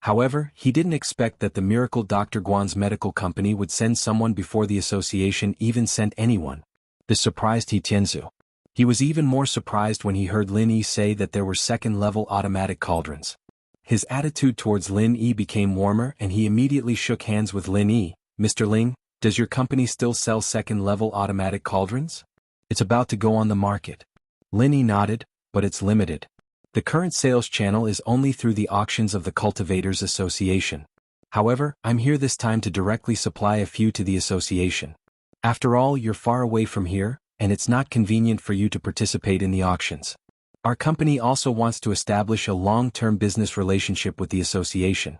However, he didn't expect that the Miracle Dr. Guan's medical company would send someone before the association even sent anyone. This surprised He Tianzu. He was even more surprised when he heard Lin Yi say that there were second-level automatic cauldrons. His attitude towards Lin Yi became warmer and he immediately shook hands with Lin Yi. Mr. Ling, does your company still sell second-level automatic cauldrons? It's about to go on the market. Lin Yi nodded, but it's limited. The current sales channel is only through the auctions of the Cultivators Association. However, I'm here this time to directly supply a few to the association. After all, you're far away from here, and it's not convenient for you to participate in the auctions. Our company also wants to establish a long-term business relationship with the association.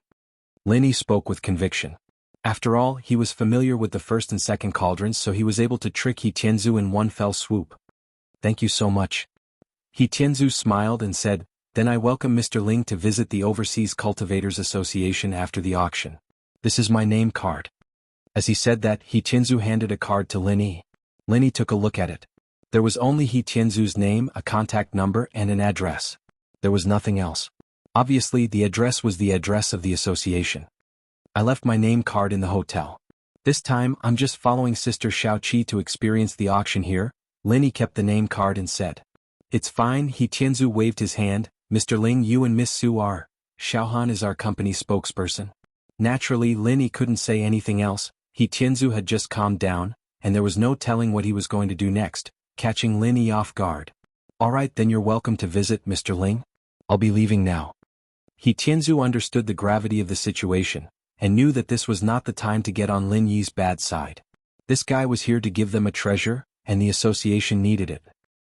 Lin Yi spoke with conviction. After all, he was familiar with the first and second cauldrons, so he was able to trick He Tianzu in one fell swoop. Thank you so much. He Tianzu smiled and said, Then I welcome Mr. Ling to visit the Overseas Cultivators Association after the auction. This is my name card. As he said that, He Tianzu handed a card to Lin Yi. Lin Yi took a look at it. There was only He Tianzu's name, a contact number, and an address. There was nothing else. Obviously, the address was the address of the association. I left my name card in the hotel. This time, I'm just following Sister Xiaoqi to experience the auction here. Lin Yi kept the name card and said, It's fine. He Tianzu waved his hand. Mr. Ling, you and Miss Su are. Xiaohan is our company spokesperson. Naturally, Lin Yi couldn't say anything else. He Tianzu had just calmed down, and there was no telling what he was going to do next, catching Lin Yi off guard. Alright, then you're welcome to visit, Mr. Ling. I'll be leaving now. He Tianzu understood the gravity of the situation, and knew that this was not the time to get on Lin Yi's bad side. This guy was here to give them a treasure, and the association needed it.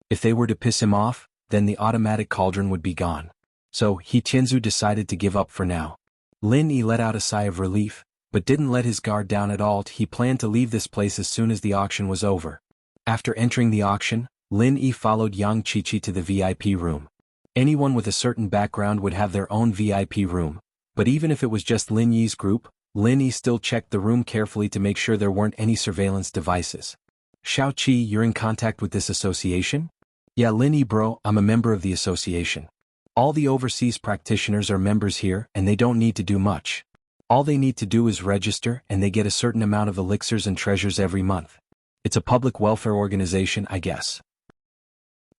If they were to piss him off, then the automatic cauldron would be gone. So, He Tianzu decided to give up for now. Lin Yi let out a sigh of relief, but didn't let his guard down at all. He planned to leave this place as soon as the auction was over. After entering the auction, Lin Yi followed Yang Qiqi to the VIP room. Anyone with a certain background would have their own VIP room, but even if it was just Lin Yi's group, Lin Yi still checked the room carefully to make sure there weren't any surveillance devices. Xiaoqi, you're in contact with this association? Yeah, Lin Yi bro, I'm a member of the association. All the overseas practitioners are members here and they don't need to do much. All they need to do is register and they get a certain amount of elixirs and treasures every month. It's a public welfare organization, I guess.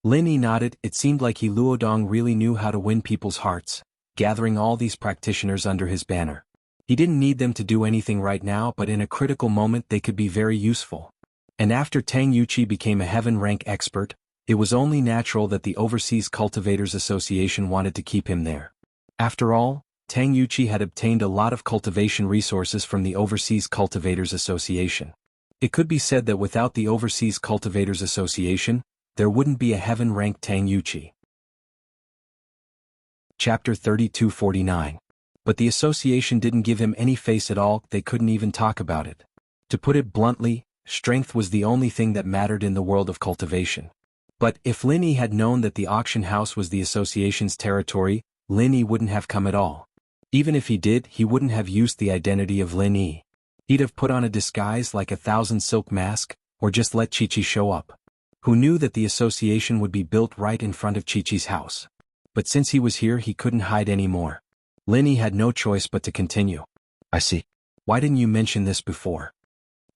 Lin Yi nodded. It seemed like He Luodong really knew how to win people's hearts, gathering all these practitioners under his banner. He didn't need them to do anything right now, but in a critical moment they could be very useful. And after Tang Yuqi became a heaven rank expert, it was only natural that the Overseas Cultivators Association wanted to keep him there. After all, Tang Yuqi had obtained a lot of cultivation resources from the Overseas Cultivators Association. It could be said that without the Overseas Cultivators Association, there wouldn't be a heaven-ranked Tang Yuchi. Chapter 3249. But the association didn't give him any face at all, they couldn't even talk about it. To put it bluntly, strength was the only thing that mattered in the world of cultivation. But if Lin Yi had known that the auction house was the association's territory, Lin Yi wouldn't have come at all. Even if he did, he wouldn't have used the identity of Lin Yi. He'd have put on a disguise like a thousand silk mask, or just let Chi-Chi show up. Who knew that the association would be built right in front of Chi-Chi's house? But since he was here, he couldn't hide anymore. Lin Yi had no choice but to continue. I see. Why didn't you mention this before?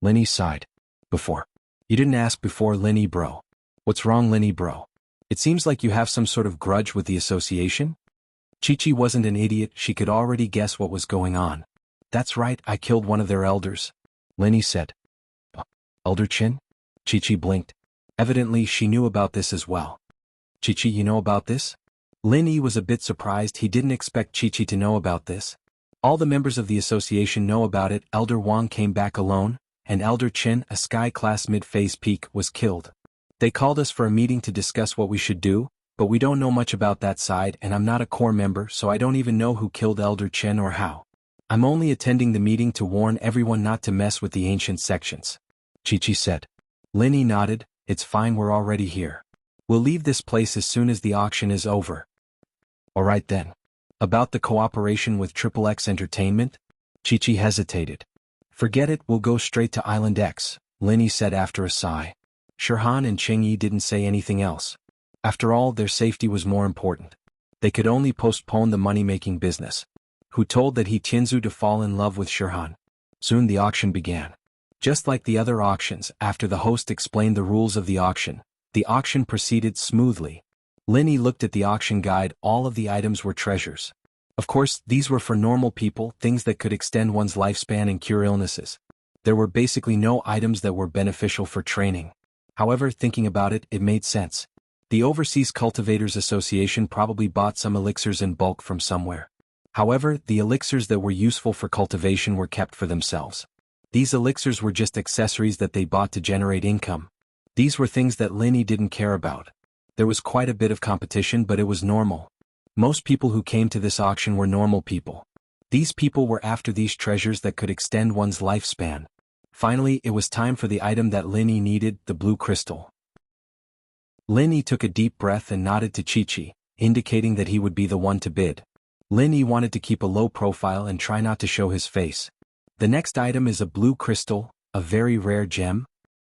Lin Yi sighed. Before? You didn't ask before, Lin Yi bro. What's wrong, Lin Yi bro? It seems like you have some sort of grudge with the association? Chi-Chi wasn't an idiot, she could already guess what was going on. That's right, I killed one of their elders. Lin Yi said. Elder Qin? Chi-Chi blinked. Evidently she knew about this as well. Chi-Chi, you know about this? Lin Yi was a bit surprised, he didn't expect Chi-Chi to know about this. All the members of the association know about it. Elder Wang came back alone, and Elder Qin, a sky-class mid-phase peak, was killed. They called us for a meeting to discuss what we should do, but we don't know much about that side, and I'm not a core member, so I don't even know who killed Elder Qin or how. I'm only attending the meeting to warn everyone not to mess with the ancient sections. Chi-Chi said. Lin Yi nodded. It's fine, we're already here. We'll leave this place as soon as the auction is over. Alright then. About the cooperation with XXX Entertainment? Chi-Chi hesitated. Forget it, we'll go straight to Island X, Lin Yi said after a sigh. Shirhan and Chengyi didn't say anything else. After all, their safety was more important. They could only postpone the money-making business. Who told that he Tianzu to fall in love with Shirhan? Soon the auction began. Just like the other auctions, after the host explained the rules of the auction proceeded smoothly. Lin Yi looked at the auction guide, all of the items were treasures. Of course, these were for normal people, things that could extend one's lifespan and cure illnesses. There were basically no items that were beneficial for training. However, thinking about it, it made sense. The Overseas Cultivators Association probably bought some elixirs in bulk from somewhere. However, the elixirs that were useful for cultivation were kept for themselves. These elixirs were just accessories that they bought to generate income. These were things that Lin Yi didn't care about. There was quite a bit of competition, but it was normal. Most people who came to this auction were normal people. These people were after these treasures that could extend one's lifespan. Finally, it was time for the item that Lin Yi needed, the blue crystal. Lin Yi took a deep breath and nodded to Chi-Chi, indicating that he would be the one to bid. Lin Yi wanted to keep a low profile and try not to show his face. The next item is a blue crystal, a very rare gem.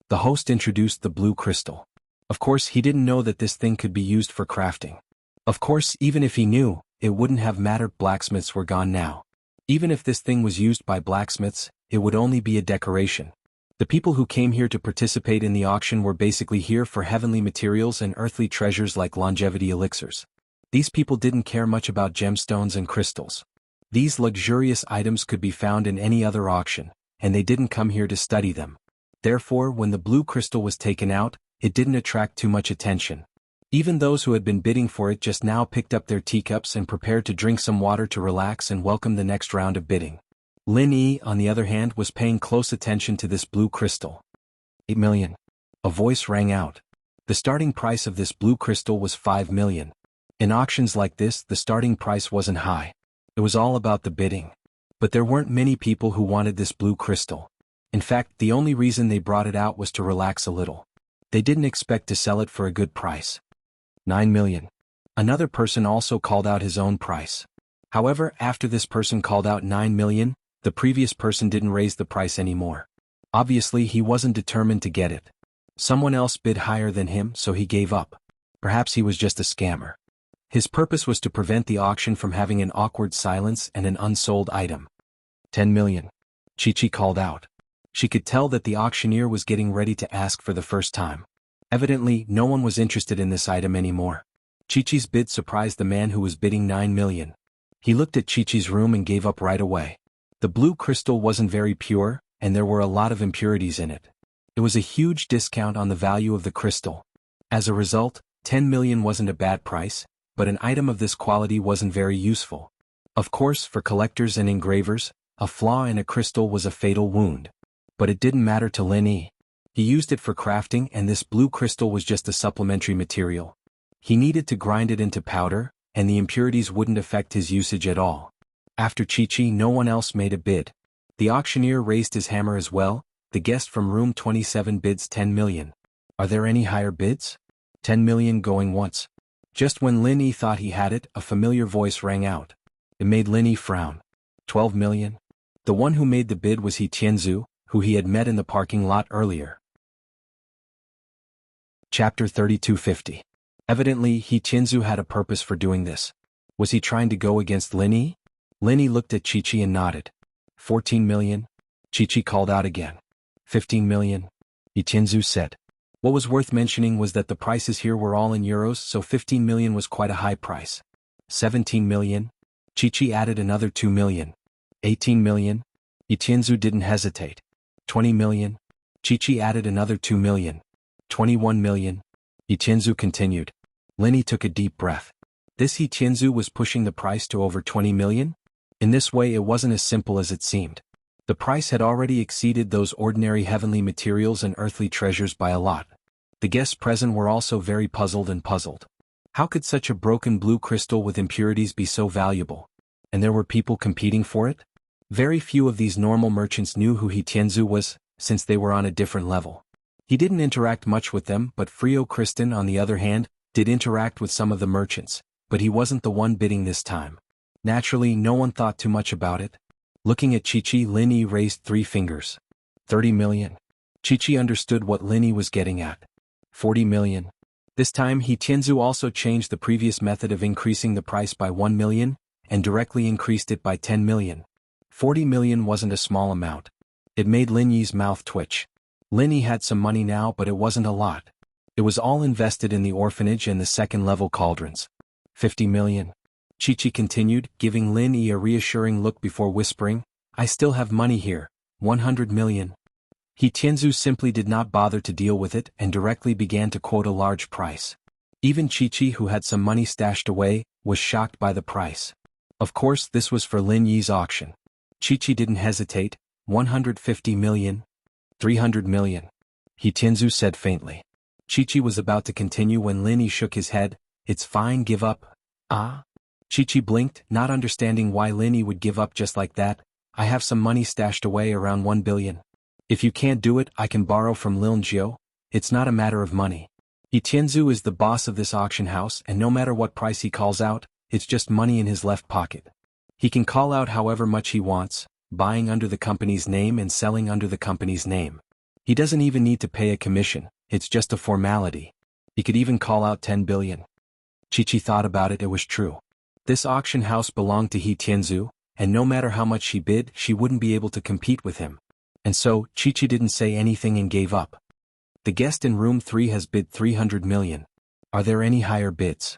The host introduced the blue crystal. Of course, he didn't know that this thing could be used for crafting. Of course, even if he knew, it wouldn't have mattered, blacksmiths were gone now. Even if this thing was used by blacksmiths, it would only be a decoration. The people who came here to participate in the auction were basically here for heavenly materials and earthly treasures like longevity elixirs. These people didn't care much about gemstones and crystals. These luxurious items could be found in any other auction, and they didn't come here to study them. Therefore, when the blue crystal was taken out, it didn't attract too much attention. Even those who had been bidding for it just now picked up their teacups and prepared to drink some water to relax and welcome the next round of bidding. Lin Yi, on the other hand, was paying close attention to this blue crystal. 8 million. A voice rang out. The starting price of this blue crystal was 5 million. In auctions like this, the starting price wasn't high. It was all about the bidding. But there weren't many people who wanted this blue crystal. In fact, the only reason they brought it out was to relax a little. They didn't expect to sell it for a good price. 9 million. Another person also called out his own price. However, after this person called out 9 million, the previous person didn't raise the price anymore. Obviously, he wasn't determined to get it. Someone else bid higher than him, so he gave up. Perhaps he was just a scammer. His purpose was to prevent the auction from having an awkward silence and an unsold item. 10 million. Chi-Chi called out. She could tell that the auctioneer was getting ready to ask for the first time. Evidently, no one was interested in this item anymore. Chi-Chi's bid surprised the man who was bidding 9 million. He looked at Chi-Chi's room and gave up right away. The blue crystal wasn't very pure, and there were a lot of impurities in it. It was a huge discount on the value of the crystal. As a result, 10 million wasn't a bad price, but an item of this quality wasn't very useful. Of course, for collectors and engravers, a flaw in a crystal was a fatal wound. But it didn't matter to Lin Yi. He used it for crafting, and this blue crystal was just a supplementary material. He needed to grind it into powder, and the impurities wouldn't affect his usage at all. After Chi-Chi, no one else made a bid. The auctioneer raised his hammer as well. The guest from room 27 bids 10 million. Are there any higher bids? 10 million going once. Just when Lin Yi thought he had it, a familiar voice rang out. It made Lin Yi frown. 12 million? The one who made the bid was He Tianzu, who he had met in the parking lot earlier. Chapter 3250. Evidently, He Tianzu had a purpose for doing this. Was he trying to go against Lin Yi? Lin Yi looked at Chi-Chi and nodded. 14 million? Chi-Chi called out again. 15 million? He Tianzu said. What was worth mentioning was that the prices here were all in euros, so 15 million was quite a high price. 17 million? Chi-Chi added another 2 million. 18 million? He Tianzu didn't hesitate. 20 million? Chi-Chi added another 2 million. 21 million? He Tianzu continued. Lin Yi took a deep breath. This He Tianzu was pushing the price to over 20 million? In this way it wasn't as simple as it seemed. The price had already exceeded those ordinary heavenly materials and earthly treasures by a lot. The guests present were also very puzzled. How could such a broken blue crystal with impurities be so valuable? And there were people competing for it? Very few of these normal merchants knew who He Tianzu was, since they were on a different level. He didn't interact much with them, but Frio Kristen, on the other hand, did interact with some of the merchants, but he wasn't the one bidding this time. Naturally, no one thought too much about it. Looking at Chi-Chi, Lin Yi raised 3 fingers. 30 million. Chi-Chi understood what Lin Yi was getting at. 40 million. This time He Tianzu also changed the previous method of increasing the price by 1 million, and directly increased it by 10 million. 40 million wasn't a small amount. It made Lin Yi's mouth twitch. Lin Yi had some money now, but it wasn't a lot. It was all invested in the orphanage and the second-level cauldrons. 50 million. Chi-Chi continued, giving Lin Yi a reassuring look before whispering, I still have money here. 100 million. He Tianzu simply did not bother to deal with it and directly began to quote a large price. Even Chi-Chi, who had some money stashed away, was shocked by the price. Of course, this was for Lin Yi's auction. Chi-Chi didn't hesitate. 150 million. 300 million. He Tianzu said faintly. Chi-Chi was about to continue when Lin Yi shook his head. It's fine, give up. Ah? Chi-Chi blinked, not understanding why Lin Yi would give up just like that. I have some money stashed away, around 1 billion. If you can't do it, I can borrow from Lin Jiu. It's not a matter of money. He Tianzu is the boss of this auction house, and no matter what price he calls out, it's just money in his left pocket. He can call out however much he wants, buying under the company's name and selling under the company's name. He doesn't even need to pay a commission, it's just a formality. He could even call out 10 billion. Chi-Chi thought about it, it was true. This auction house belonged to He Tianzu, and no matter how much she bid, she wouldn't be able to compete with him. And so, Chi-Chi didn't say anything and gave up. The guest in room 3 has bid 300 million. Are there any higher bids?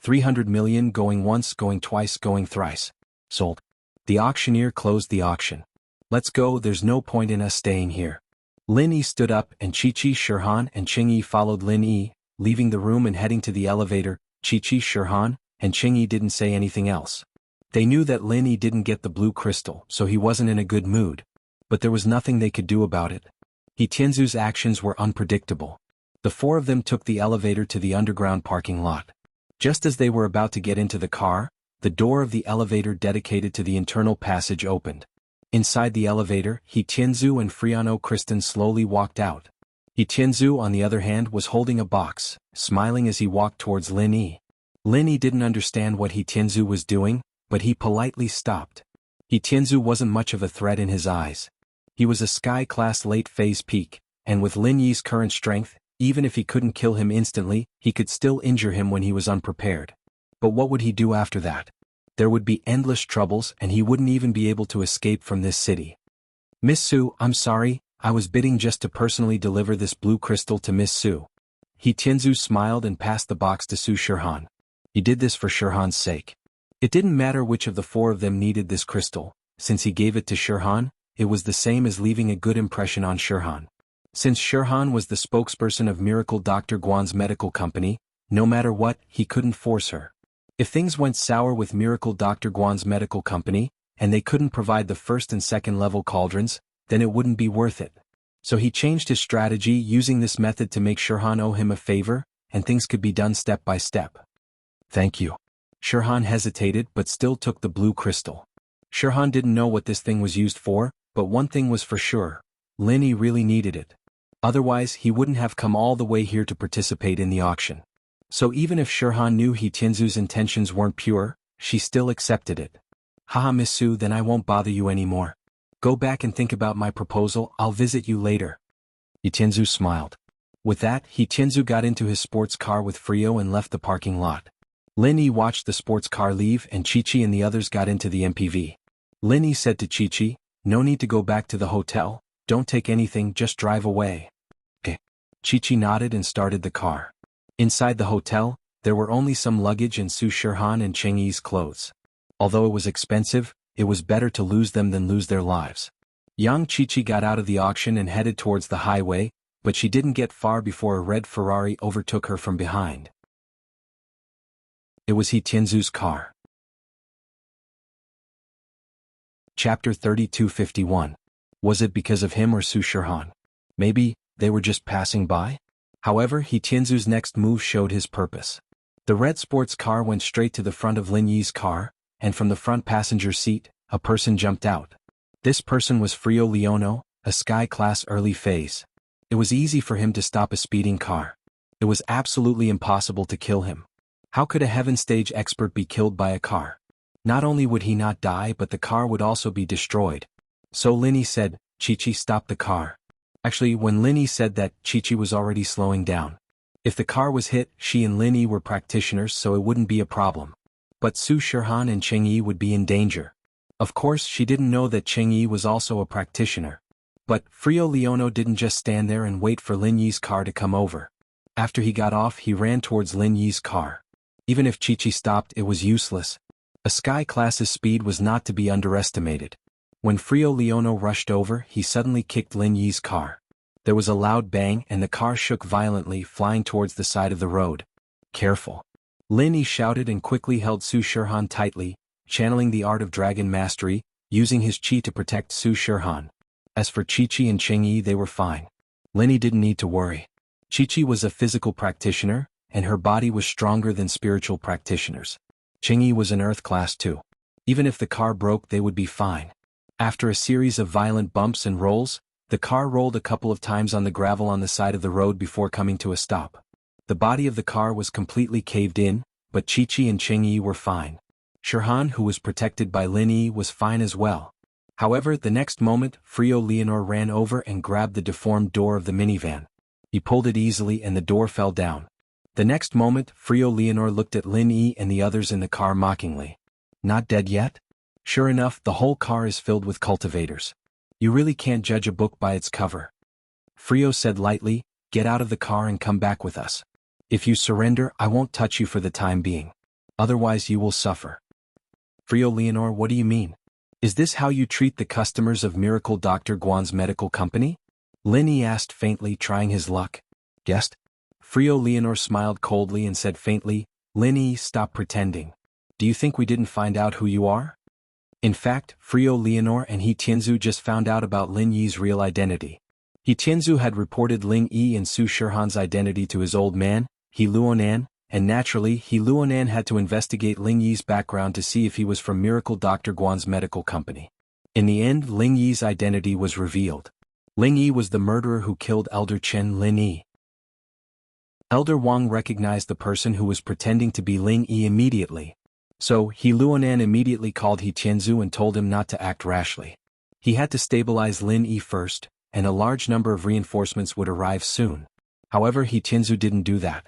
300 million, going once, going twice, going thrice. Sold. The auctioneer closed the auction. Let's go, there's no point in us staying here. Lin Yi stood up and Chi-Chi, Shirhan and Qingyi followed Lin Yi, leaving the room and heading to the elevator. Chi-Chi, Shirhan, and Qingyi didn't say anything else. They knew that Lin Yi didn't get the blue crystal, so he wasn't in a good mood. But there was nothing they could do about it. He Tianzu's actions were unpredictable. The 4 of them took the elevator to the underground parking lot. Just as they were about to get into the car, the door of the elevator dedicated to the internal passage opened. Inside the elevator, He Tianzu and Frio Kristen slowly walked out. He Tianzu, on the other hand, was holding a box, smiling as he walked towards Lin Yi. Lin Yi didn't understand what He Tianzu was doing, but he politely stopped. He Tianzu wasn't much of a threat in his eyes. He was a sky-class late-phase peak, and with Lin Yi's current strength, even if he couldn't kill him instantly, he could still injure him when he was unprepared. But what would he do after that? There would be endless troubles and he wouldn't even be able to escape from this city. Miss Su, I'm sorry, I was bidding just to personally deliver this blue crystal to Miss Su. He Tianzu smiled and passed the box to Su Shirhan. He did this for Shirhan's sake. It didn't matter which of the 4 of them needed this crystal, since he gave it to Shirhan, it was the same as leaving a good impression on Shirhan. Since Shirhan was the spokesperson of Miracle Dr. Guan's medical company, no matter what, he couldn't force her. If things went sour with Miracle Dr. Guan's medical company, and they couldn't provide the 1st and 2nd level cauldrons, then it wouldn't be worth it. So he changed his strategy, using this method to make Shirhan owe him a favor, and things could be done step by step. Thank you. Shirhan hesitated but still took the blue crystal. Shirhan didn't know what this thing was used for, but one thing was for sure. Lin Yi really needed it. Otherwise he wouldn't have come all the way here to participate in the auction. So even if Shirhan knew He Tianzu's intentions weren't pure, she still accepted it. Haha, Miss Su, then I won't bother you anymore. Go back and think about my proposal, I'll visit you later. He Tianzu smiled. With that, He Tianzu got into his sports car with Frio and left the parking lot. Lin Yi watched the sports car leave and Chi-Chi and the others got into the MPV. Lin Yi said to Chi-Chi, no need to go back to the hotel, don't take anything, just drive away. Okay. Chi-Chi nodded and started the car. Inside the hotel, there were only some luggage and Su Shirhan and Cheng Yi's clothes. Although it was expensive, it was better to lose them than lose their lives. Young Chi-Chi got out of the auction and headed towards the highway, but she didn't get far before a red Ferrari overtook her from behind. It was He Tianzu's car. Chapter 3251. Was it because of him or Su Shirhan? Maybe they were just passing by? However, He Tianzu's next move showed his purpose. The red sports car went straight to the front of Lin Yi's car, and from the front passenger seat, a person jumped out. This person was Frio Leono, a Sky-class early phase. It was easy for him to stop a speeding car. It was absolutely impossible to kill him. How could a heaven stage expert be killed by a car? Not only would he not die, but the car would also be destroyed. So Lin Yi said, Chi-Chi, stop the car. Actually, when Lin Yi said that, Chi-Chi was already slowing down. If the car was hit, she and Lin Yi were practitioners, so it wouldn't be a problem. But Su Shirhan and Cheng Yi would be in danger. Of course, she didn't know that Cheng Yi was also a practitioner. But Frio Leono didn't just stand there and wait for Lin Yi's car to come over. After he got off, he ran towards Lin Yi's car. Even if Chi-Chi stopped, it was useless. A Sky-class's speed was not to be underestimated. When Frio Leono rushed over, he suddenly kicked Lin Yi's car. There was a loud bang and the car shook violently, flying towards the side of the road. Careful. Lin Yi shouted and quickly held Su Shirhan tightly, channeling the art of dragon mastery, using his chi to protect Su Shirhan. As for Chi-Chi and Cheng Yi, they were fine. Lin Yi didn't need to worry. Chi-Chi was a physical practitioner, and her body was stronger than spiritual practitioners. Cheng Yi was an earth class too. Even if the car broke, they would be fine. After a series of violent bumps and rolls, the car rolled a couple of times on the gravel on the side of the road before coming to a stop. The body of the car was completely caved in, but Chi-Chi and Cheng Yi were fine. Shirhan, who was protected by Lin Yi, was fine as well. However, the next moment, Frio Leonor ran over and grabbed the deformed door of the minivan. He pulled it easily and the door fell down. The next moment, Frio Leonor looked at Lin Yi and the others in the car mockingly. Not dead yet? Sure enough, the whole car is filled with cultivators. You really can't judge a book by its cover. Frio said lightly, get out of the car and come back with us. If you surrender, I won't touch you for the time being. Otherwise you will suffer. Frio Leonor, what do you mean? Is this how you treat the customers of Miracle Dr. Guan's medical company? Lin Yi asked faintly, trying his luck. Guessed? Frio Leonor smiled coldly and said faintly, Lin Yi, stop pretending. Do you think we didn't find out who you are? In fact, Frio Leonor and He Tianzu just found out about Lin Yi's real identity. He Tianzu had reported Lin Yi and Su Shirhan's identity to his old man, He Luonan, and naturally, He Luonan had to investigate Lin Yi's background to see if he was from Miracle Dr. Guan's medical company. In the end, Lin Yi's identity was revealed. Lin Yi was the murderer who killed Elder Chen Lin Yi. Elder Wang recognized the person who was pretending to be Lin Yi immediately. So, He Luonan immediately called He Tianzu and told him not to act rashly. He had to stabilize Lin Yi first, and a large number of reinforcements would arrive soon. However, He Tianzu didn't do that.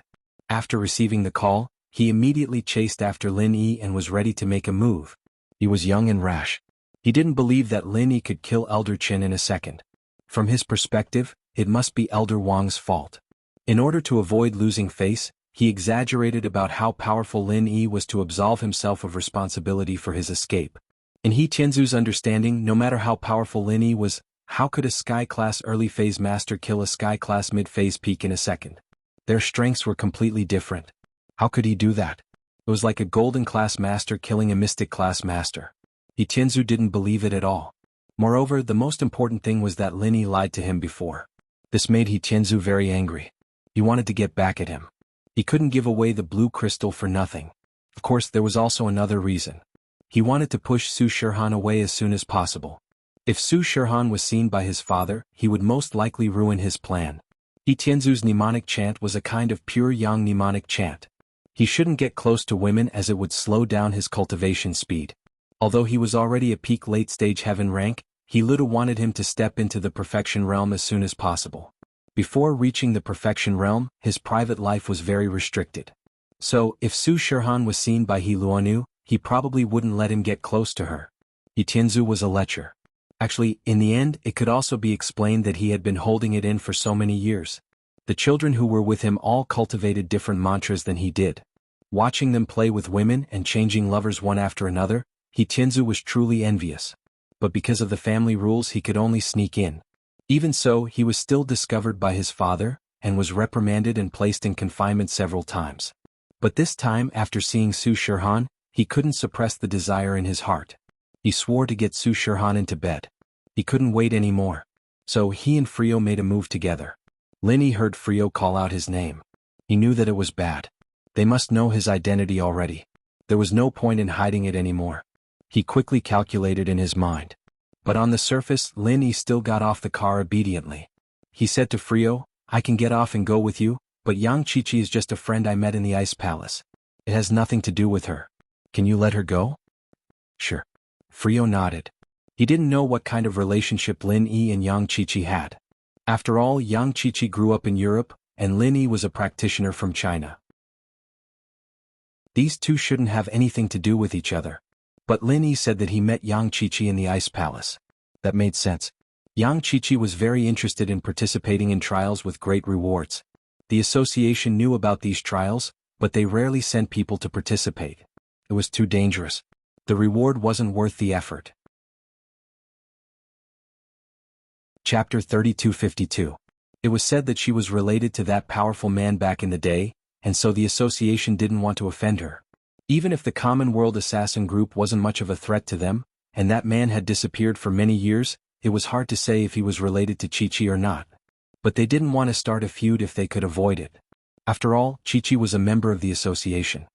After receiving the call, he immediately chased after Lin Yi and was ready to make a move. He was young and rash. He didn't believe that Lin Yi could kill Elder Chen in a second. From his perspective, it must be Elder Wang's fault. In order to avoid losing face, he exaggerated about how powerful Lin Yi was to absolve himself of responsibility for his escape. In He Tianzu's understanding, no matter how powerful Lin Yi was, how could a Sky-class early-phase master kill a Sky-class mid-phase peak in a second? Their strengths were completely different. How could he do that? It was like a golden-class master killing a mystic-class master. He Tianzu didn't believe it at all. Moreover, the most important thing was that Lin Yi lied to him before. This made He Tianzu very angry. He wanted to get back at him. He couldn't give away the blue crystal for nothing. Of course, there was also another reason. He wanted to push Su Shihan away as soon as possible. If Su Shihan was seen by his father, he would most likely ruin his plan. He Tianzu's mnemonic chant was a kind of pure yang mnemonic chant. He shouldn't get close to women as it would slow down his cultivation speed. Although he was already a peak late-stage heaven rank, he little wanted him to step into the perfection realm as soon as possible. Before reaching the perfection realm, his private life was very restricted. So, if Su Shihan was seen by He Luonu, he probably wouldn't let him get close to her. He Tianzu was a lecher. Actually, in the end, it could also be explained that he had been holding it in for so many years. The children who were with him all cultivated different mantras than he did. Watching them play with women and changing lovers one after another, He Tianzu was truly envious. But because of the family rules he could only sneak in. Even so, he was still discovered by his father, and was reprimanded and placed in confinement several times. But this time, after seeing Su Shihan, he couldn't suppress the desire in his heart. He swore to get Su Shihan into bed. He couldn't wait anymore. So he and Frio made a move together. Lin Yi heard Frio call out his name. He knew that it was bad. They must know his identity already. There was no point in hiding it anymore. He quickly calculated in his mind. But on the surface, Lin Yi still got off the car obediently. He said to Frio, "I can get off and go with you, but Yang Qiqi is just a friend I met in the Ice Palace. It has nothing to do with her. Can you let her go?" "Sure." Frio nodded. He didn't know what kind of relationship Lin Yi and Yang Qiqi had. After all, Yang Qiqi grew up in Europe, and Lin Yi was a practitioner from China. These two shouldn't have anything to do with each other. But Lin Yi said that he met Yang Qiqi in the Ice Palace. That made sense. Yang Qiqi was very interested in participating in trials with great rewards. The association knew about these trials, but they rarely sent people to participate. It was too dangerous. The reward wasn't worth the effort. Chapter 3252. It was said that she was related to that powerful man back in the day, and so the association didn't want to offend her. Even if the common world assassin group wasn't much of a threat to them, and that man had disappeared for many years, it was hard to say if he was related to Qiqi or not. But they didn't want to start a feud if they could avoid it. After all, Qiqi was a member of the association.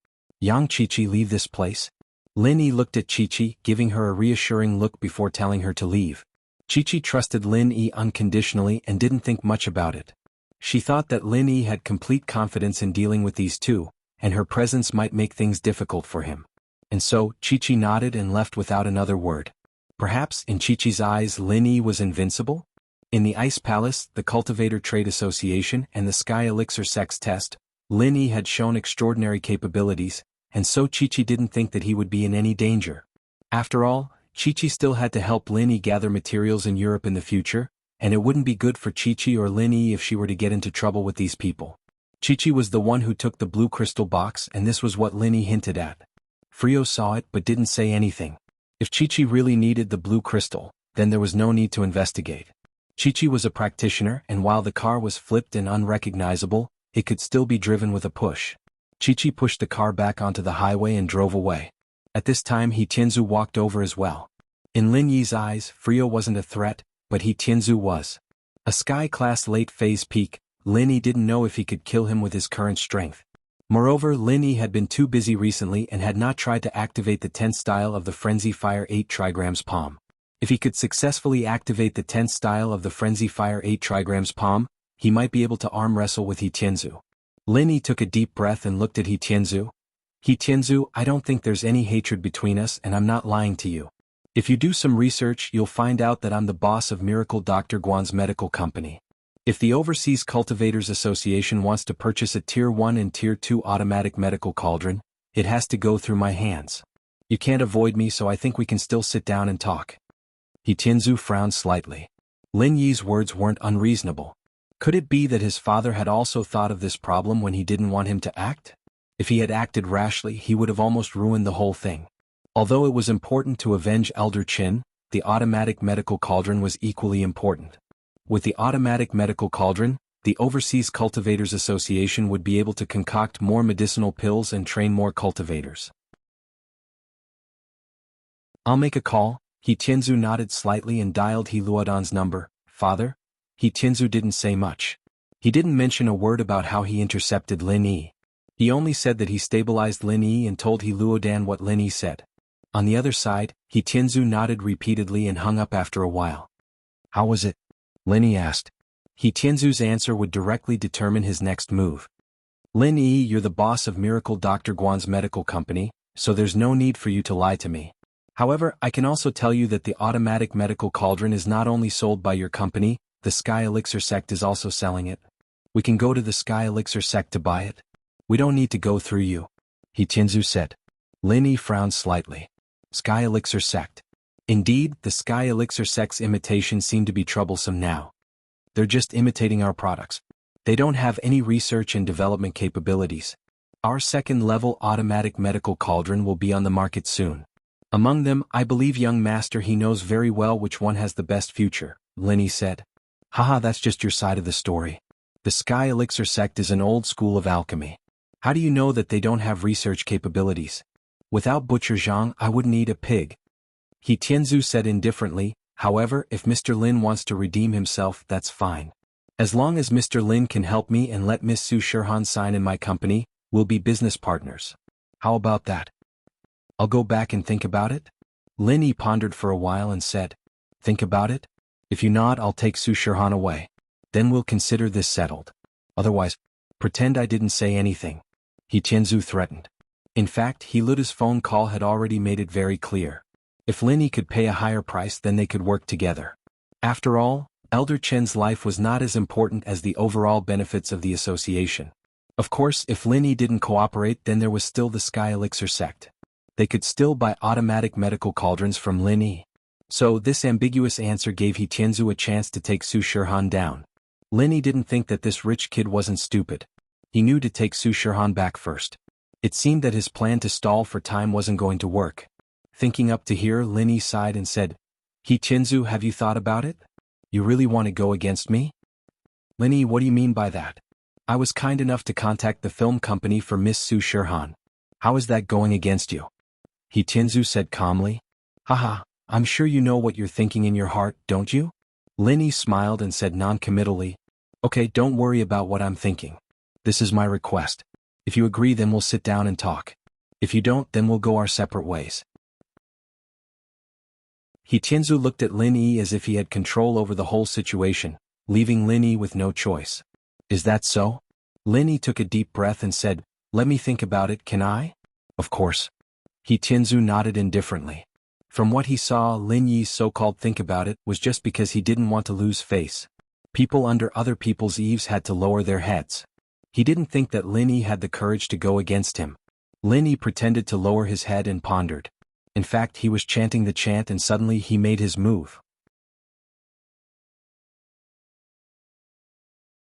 Yang Qiqi leave this place? Lin Yi looked at Qiqi, giving her a reassuring look before telling her to leave. Qiqi trusted Lin Yi unconditionally and didn't think much about it. She thought that Lin Yi had complete confidence in dealing with these two, and her presence might make things difficult for him. And so, Qiqi nodded and left without another word. Perhaps, in Qiqi's eyes, Lin Yi was invincible? In the Ice Palace, the Cultivator Trade Association, and the Sky Elixir Sex Test, Lin Yi had shown extraordinary capabilities, and so Qiqi didn't think that he would be in any danger. After all, Qiqi still had to help Lin Yi gather materials in Europe in the future, and it wouldn't be good for Qiqi or Lin Yi if she were to get into trouble with these people. Qiqi was the one who took the blue crystal box, and this was what Lin Yi hinted at. Frio saw it but didn't say anything. If Qiqi really needed the blue crystal, then there was no need to investigate. Qiqi was a practitioner, and while the car was flipped and unrecognizable, it could still be driven with a push. Qiqi pushed the car back onto the highway and drove away. At this time He Tianzu walked over as well. In Lin Yi's eyes, Frio wasn't a threat, but He Tianzu was. A Sky-class late-phase peak, Lin Yi didn't know if he could kill him with his current strength. Moreover, Lin Yi had been too busy recently and had not tried to activate the 10th style of the Frenzy Fire 8 trigrams palm. If he could successfully activate the 10th style of the Frenzy Fire 8 trigrams palm, he might be able to arm wrestle with He Tianzu. Lin Yi took a deep breath and looked at He Tianzu. "He Tianzu, I don't think there's any hatred between us, and I'm not lying to you. If you do some research, you'll find out that I'm the boss of Miracle Dr. Guan's medical company. If the Overseas Cultivators Association wants to purchase a Tier 1 and Tier 2 automatic medical cauldron, it has to go through my hands. You can't avoid me, so I think we can still sit down and talk." He Tianzu frowned slightly. Lin Yi's words weren't unreasonable. Could it be that his father had also thought of this problem when he didn't want him to act? If he had acted rashly, he would have almost ruined the whole thing. Although it was important to avenge Elder Qin, the automatic medical cauldron was equally important. With the automatic medical cauldron, the Overseas Cultivators Association would be able to concoct more medicinal pills and train more cultivators. "I'll make a call," He Tianzu nodded slightly and dialed He Luodan's number. Father? He Tianzu didn't say much. He didn't mention a word about how he intercepted Lin Yi. He only said that he stabilized Lin Yi and told He Luodan what Lin Yi said. On the other side, He Tianzu nodded repeatedly and hung up after a while. How was it? Lin Yi asked. He Tianzu's answer would directly determine his next move. Lin Yi, you're the boss of Miracle Dr. Guan's medical company, so there's no need for you to lie to me. However, I can also tell you that the automatic medical cauldron is not only sold by your company, the Sky Elixir sect is also selling it. We can go to the Sky Elixir sect to buy it. We don't need to go through you. He Tianzu said. Lin Yi frowned slightly. Sky Elixir sect. Indeed, the Sky Elixir sect's imitation seemed to be troublesome now. They're just imitating our products. They don't have any research and development capabilities. Our second-level automatic medical cauldron will be on the market soon. Among them, I believe young master he knows very well which one has the best future, Lin Yi said. Haha, that's just your side of the story. The Sky Elixir sect is an old school of alchemy. How do you know that they don't have research capabilities? Without Butcher Zhang, I wouldn't eat a pig. He Tianzu said indifferently. However, if Mr. Lin wants to redeem himself, that's fine. As long as Mr. Lin can help me and let Miss Su Shirhan sign in my company, we'll be business partners. How about that? I'll go back and think about it? Lin Yi pondered for a while and said, Think about it? If you nod, I'll take Su Shirhan away. Then we'll consider this settled. Otherwise, pretend I didn't say anything. He Tianzu threatened. In fact, He Luoda's phone call had already made it very clear. If Lin Yi could pay a higher price, then they could work together. After all, Elder Chen's life was not as important as the overall benefits of the association. Of course, if Lin Yi didn't cooperate, then there was still the Sky Elixir sect. They could still buy automatic medical cauldrons from Lin Yi. So this ambiguous answer gave He Tianzu a chance to take Su Shirhan down. Lin Yi didn't think that this rich kid wasn't stupid. He knew to take Su Shirhan back first. It seemed that his plan to stall for time wasn't going to work. Thinking up to here, Lin Yi sighed and said, He Tianzu, have you thought about it? You really want to go against me? Lin Yi, what do you mean by that? I was kind enough to contact the film company for Miss Su Shirhan. How is that going against you? He Tianzu said calmly. Haha, I'm sure you know what you're thinking in your heart, don't you? Lin Yi smiled and said non-committally, Okay, don't worry about what I'm thinking. This is my request. If you agree, then we'll sit down and talk. If you don't, then we'll go our separate ways. He Tianzu looked at Lin Yi as if he had control over the whole situation, leaving Lin Yi with no choice. Is that so? Lin Yi took a deep breath and said, Let me think about it, can I? Of course. He Tianzu nodded indifferently. From what he saw, Lin Yi's so-called think about it was just because he didn't want to lose face. People under other people's eaves had to lower their heads. He didn't think that Lin Yi had the courage to go against him. Lin Yi pretended to lower his head and pondered. In fact, he was chanting the chant and suddenly he made his move.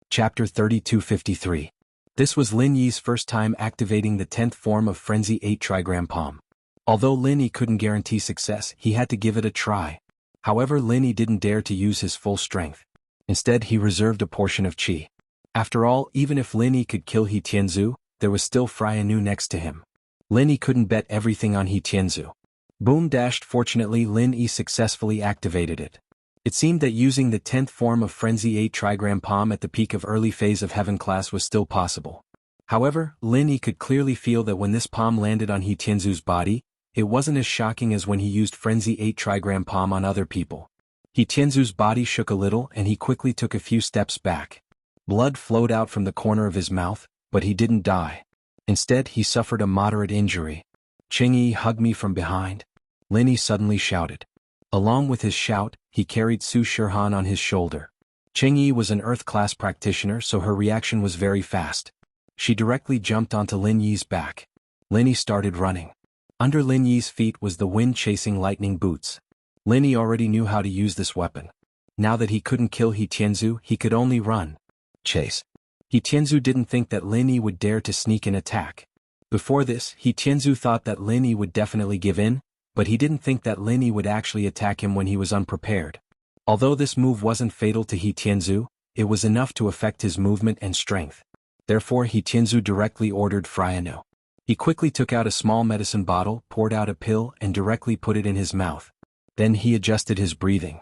Chapter 3253. This was Lin Yi's first time activating the 10th form of Frenzy 8 Trigram Palm. Although Lin Yi couldn't guarantee success, he had to give it a try. However, Lin Yi didn't dare to use his full strength. Instead, he reserved a portion of qi. After all, even if Lin Yi could kill He Tianzu, there was still Freya Nu next to him. Lin Yi couldn't bet everything on He Tianzu. Boom dashed. Fortunately, Lin Yi successfully activated it. It seemed that using the 10th form of Frenzy 8 Trigram Palm at the peak of early phase of Heaven class was still possible. However, Lin Yi could clearly feel that when this palm landed on He Tianzu's body, it wasn't as shocking as when he used Frenzy 8 Trigram Palm on other people. He Tianzu's body shook a little and he quickly took a few steps back. Blood flowed out from the corner of his mouth, but he didn't die. Instead, he suffered a moderate injury. Chengyi, hug me from behind. Lin Yi suddenly shouted. Along with his shout, he carried Su Shirhan on his shoulder. Chengyi was an Earth class practitioner, so her reaction was very fast. She directly jumped onto Lin Yi's back. Lin Yi started running. Under Lin Yi's feet was the wind-chasing lightning boots. Lin Yi already knew how to use this weapon. Now that he couldn't kill He Tianzu, he could only run. Chase. He Tianzu didn't think that Lin Yi would dare to sneak an attack. Before this, He Tianzu thought that Lin Yi would definitely give in, but he didn't think that Lin Yi would actually attack him when he was unprepared. Although this move wasn't fatal to He Tianzu, it was enough to affect his movement and strength. Therefore, He Tianzu directly ordered Freya Nu. He quickly took out a small medicine bottle, poured out a pill, and directly put it in his mouth. Then he adjusted his breathing.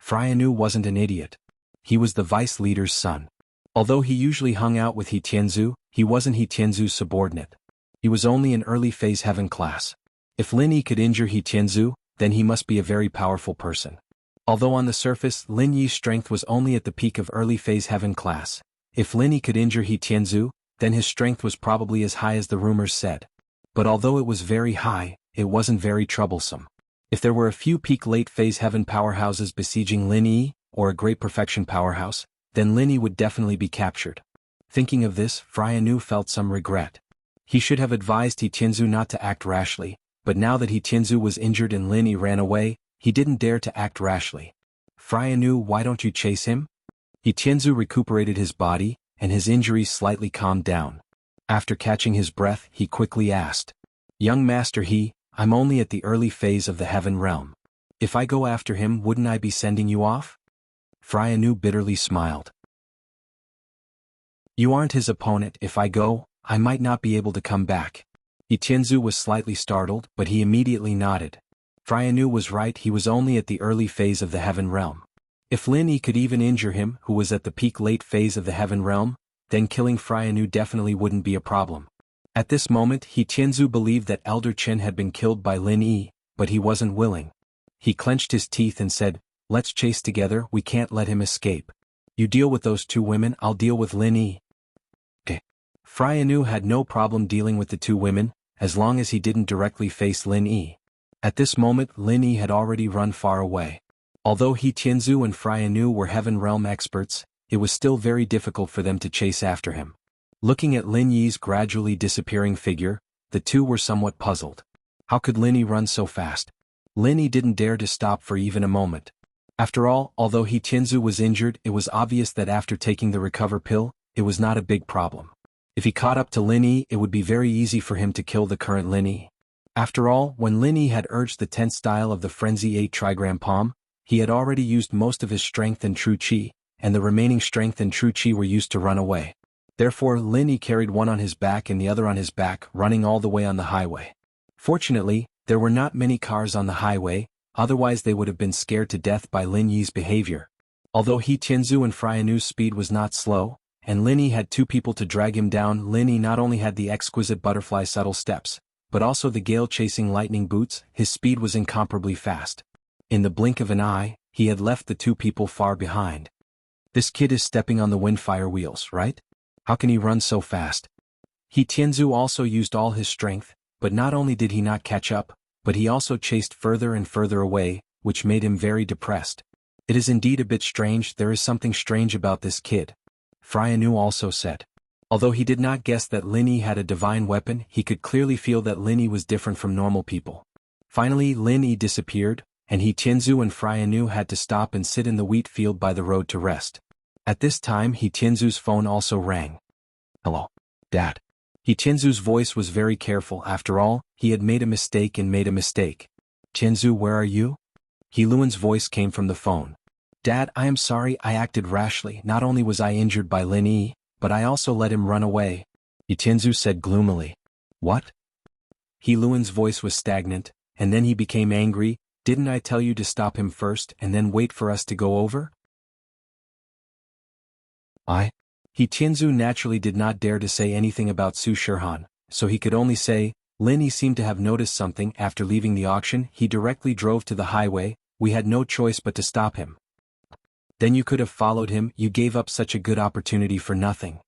Frianu wasn't an idiot. He was the vice leader's son. Although he usually hung out with He Tianzu, he wasn't He Tianzu's subordinate. He was only an early phase heaven class. If Lin Yi could injure He Tianzu, then he must be a very powerful person. Although on the surface Lin Yi's strength was only at the peak of early phase heaven class, if Lin Yi could injure He Tianzu, then his strength was probably as high as the rumors said. But although it was very high, it wasn't very troublesome. If there were a few peak late phase heaven powerhouses besieging Lin Yi, or a great perfection powerhouse, then Lin Yi would definitely be captured. Thinking of this, Frianu felt some regret. He should have advised He Tianzu not to act rashly, but now that He Tianzu was injured and Lin Yi ran away, he didn't dare to act rashly. Frianu, why don't you chase him? He Tianzu recuperated his body, and his injuries slightly calmed down. After catching his breath, he quickly asked, Young Master He, I'm only at the early phase of the heaven realm. If I go after him, wouldn't I be sending you off? Frianu bitterly smiled. You aren't his opponent. If I go, I might not be able to come back. He Tianzu was slightly startled, but he immediately nodded. Frianu was right, he was only at the early phase of the heaven realm. If Lin Yi could even injure him, who was at the peak late phase of the heaven realm, then killing Frianu definitely wouldn't be a problem. At this moment, He Tianzu believed that Elder Chen had been killed by Lin Yi, but he wasn't willing. He clenched his teeth and said, Let's chase together, we can't let him escape. You deal with those two women, I'll deal with Lin Yi. Okay. Frianu had no problem dealing with the two women, as long as he didn't directly face Lin Yi. At this moment, Lin Yi had already run far away. Although He Tianzu and Frianu were heaven realm experts, it was still very difficult for them to chase after him. Looking at Lin Yi's gradually disappearing figure, the two were somewhat puzzled. How could Lin Yi run so fast? Lin Yi didn't dare to stop for even a moment. After all, although He Tianzu was injured, it was obvious that after taking the recover pill, it was not a big problem. If he caught up to Lin Yi, it would be very easy for him to kill the current Lin Yi. After all, when Lin Yi had urged the 10th style of the Frenzy 8 trigram palm, he had already used most of his strength and true chi, and the remaining strength and true chi were used to run away. Therefore, Lin Yi carried one on his back and the other on his back, running all the way on the highway. Fortunately, there were not many cars on the highway, otherwise they would have been scared to death by Lin Yi's behavior. Although He Tianzu and Frianu's speed was not slow, and Lin Yi had two people to drag him down, Lin Yi not only had the exquisite butterfly subtle steps, but also the gale-chasing lightning boots. His speed was incomparably fast. In the blink of an eye, he had left the two people far behind. This kid is stepping on the windfire wheels, right? How can he run so fast? He Tianzu also used all his strength, but not only did he not catch up, but he also chased further and further away, which made him very depressed. It is indeed a bit strange, there is something strange about this kid. Frianu also said. Although he did not guess that Lin Yi had a divine weapon, he could clearly feel that Lin Yi was different from normal people. Finally, Lin Yi disappeared, and He Tianzu and Frianu had to stop and sit in the wheat field by the road to rest. At this time, He Tianzu's phone also rang. Hello, Dad. He Tianzu's voice was very careful. After all, he had made a mistake and made a mistake. Tianzu, where are you? He Luan's voice came from the phone. Dad, I am sorry, I acted rashly. Not only was I injured by Lin Yi, but I also let him run away. He Tianzu said gloomily. What? He Luan's voice was stagnant, and then he became angry. Didn't I tell you to stop him first and then wait for us to go over? He Tianzu naturally did not dare to say anything about Su Shirhan, so he could only say, Lin Yi seemed to have noticed something. After leaving the auction, he directly drove to the highway. We had no choice but to stop him. Then you could have followed him, you gave up such a good opportunity for nothing.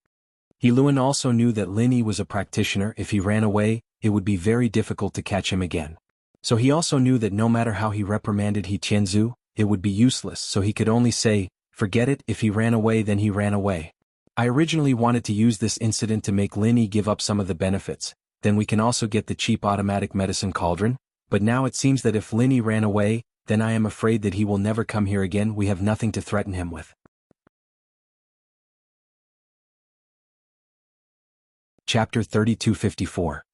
He Luan also knew that Lin Yi was a practitioner. If he ran away, it would be very difficult to catch him again. So he also knew that no matter how he reprimanded He Tianzu, it would be useless, so he could only say, forget it, if he ran away then he ran away. I originally wanted to use this incident to make Lin Yi give up some of the benefits, then we can also get the cheap automatic medicine cauldron, but now it seems that if Lin Yi ran away, then I am afraid that he will never come here again. We have nothing to threaten him with. Chapter 3254.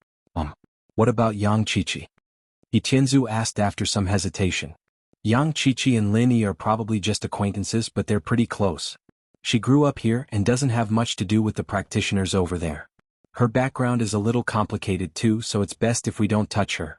What about Yang Qiqi? He Tianzu asked after some hesitation. Yang Qiqi and Lin Yi are probably just acquaintances, but they're pretty close. She grew up here and doesn't have much to do with the practitioners over there. Her background is a little complicated too, so it's best if we don't touch her.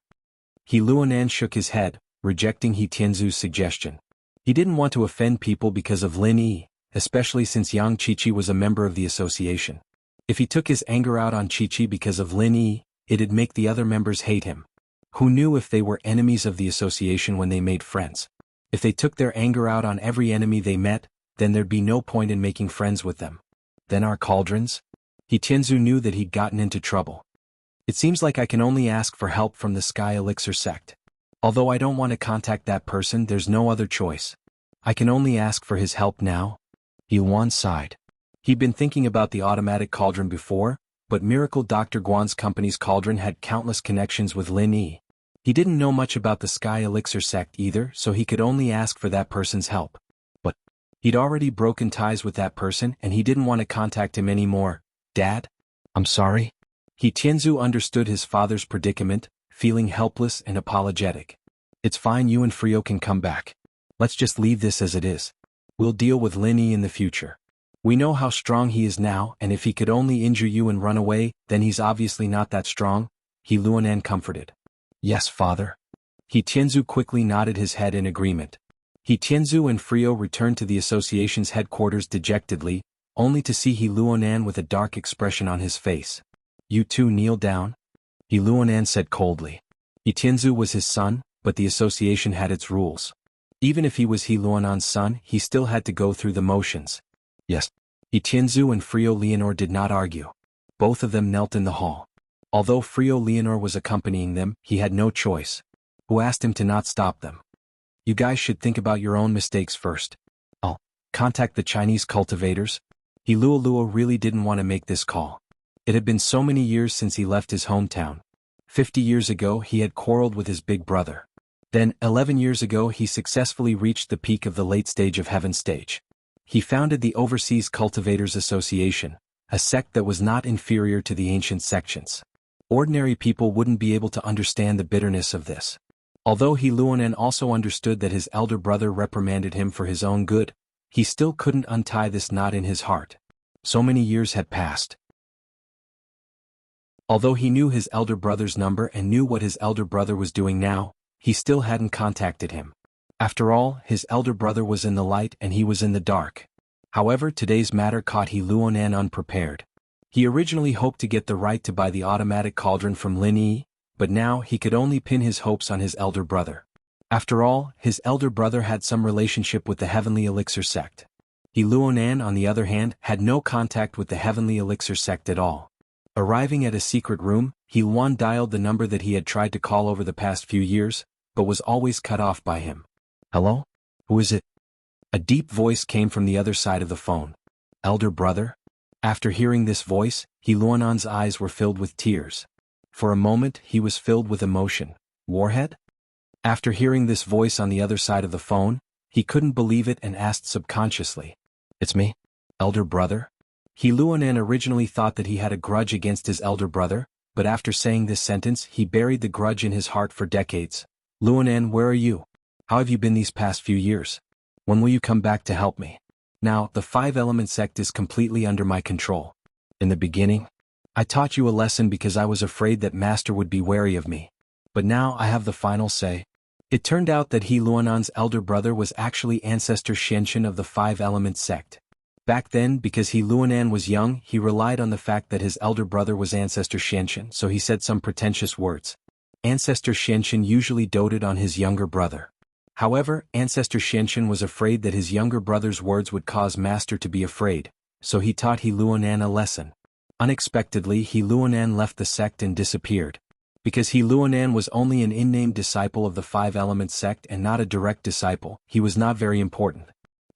He Luanan shook his head, rejecting He Tianzu's suggestion. He didn't want to offend people because of Lin Yi, especially since Yang Qiqi was a member of the association. If he took his anger out on Qiqi because of Lin Yi, it'd make the other members hate him. Who knew if they were enemies of the association when they made friends? If they took their anger out on every enemy they met, then there'd be no point in making friends with them. Then our cauldrons? He Tianzu knew that he'd gotten into trouble. It seems like I can only ask for help from the Sky Elixir sect. Although I don't want to contact that person, there's no other choice. I can only ask for his help now. He Luan sighed. He'd been thinking about the automatic cauldron before, but Miracle Dr. Guan's company's cauldron had countless connections with Lin Yi. He didn't know much about the Sky Elixir sect either, so he could only ask for that person's help. But he'd already broken ties with that person and he didn't want to contact him anymore. Dad? I'm sorry. He Tianzu understood his father's predicament, feeling helpless and apologetic. It's fine, you and Frio can come back. Let's just leave this as it is. We'll deal with Lin Yi in the future. We know how strong he is now, and if he could only injure you and run away, then he's obviously not that strong, He Luonan comforted. Yes, father. He Tianzu quickly nodded his head in agreement. He Tianzu and Frio returned to the association's headquarters dejectedly, only to see He Luonan with a dark expression on his face. You two kneel down? He Luonan said coldly. He Tianzu was his son, but the association had its rules. Even if he was He Luonan's son, he still had to go through the motions. Yes. He Tianzu and Frio Leonor did not argue. Both of them knelt in the hall. Although Frio Leonor was accompanying them, he had no choice. Who asked him to not stop them? You guys should think about your own mistakes first. I'll contact the Chinese cultivators. He Luoluo really didn't want to make this call. It had been so many years since he left his hometown. 50 years ago he had quarreled with his big brother. Then, 11 years ago he successfully reached the peak of the late stage of Heaven stage. He founded the Overseas Cultivators Association, a sect that was not inferior to the ancient sections. Ordinary people wouldn't be able to understand the bitterness of this. Although He Luonan also understood that his elder brother reprimanded him for his own good, he still couldn't untie this knot in his heart. So many years had passed. Although he knew his elder brother's number and knew what his elder brother was doing now, he still hadn't contacted him. After all, his elder brother was in the light and he was in the dark. However, today's matter caught He Luonan unprepared. He originally hoped to get the right to buy the automatic cauldron from Lin Yi, but now he could only pin his hopes on his elder brother. After all, his elder brother had some relationship with the Heavenly Elixir sect. He Luonan, on the other hand, had no contact with the Heavenly Elixir sect at all. Arriving at a secret room, He Luan dialed the number that he had tried to call over the past few years, but was always cut off by him. Hello? Who is it? A deep voice came from the other side of the phone. Elder brother? After hearing this voice, He Luonan's eyes were filled with tears. For a moment he was filled with emotion. Warhead? After hearing this voice on the other side of the phone, he couldn't believe it and asked subconsciously. It's me? Elder brother? He Luonan originally thought that he had a grudge against his elder brother, but after saying this sentence he buried the grudge in his heart for decades. Luonan, where are you? How have you been these past few years? When will you come back to help me? Now, the Five-Element sect is completely under my control. In the beginning, I taught you a lesson because I was afraid that Master would be wary of me. But now I have the final say. It turned out that He Luonan's elder brother was actually Ancestor Xianxin of the Five-Element sect. Back then, because He Luonan was young, he relied on the fact that his elder brother was Ancestor Xianxin, so he said some pretentious words. Ancestor Xianxin usually doted on his younger brother. However, Ancestor Xianxin was afraid that his younger brother's words would cause Master to be afraid, so he taught He Luonan a lesson. Unexpectedly, He Luonan left the sect and disappeared. Because He Luonan was only an in-name disciple of the Five-Element sect and not a direct disciple, he was not very important.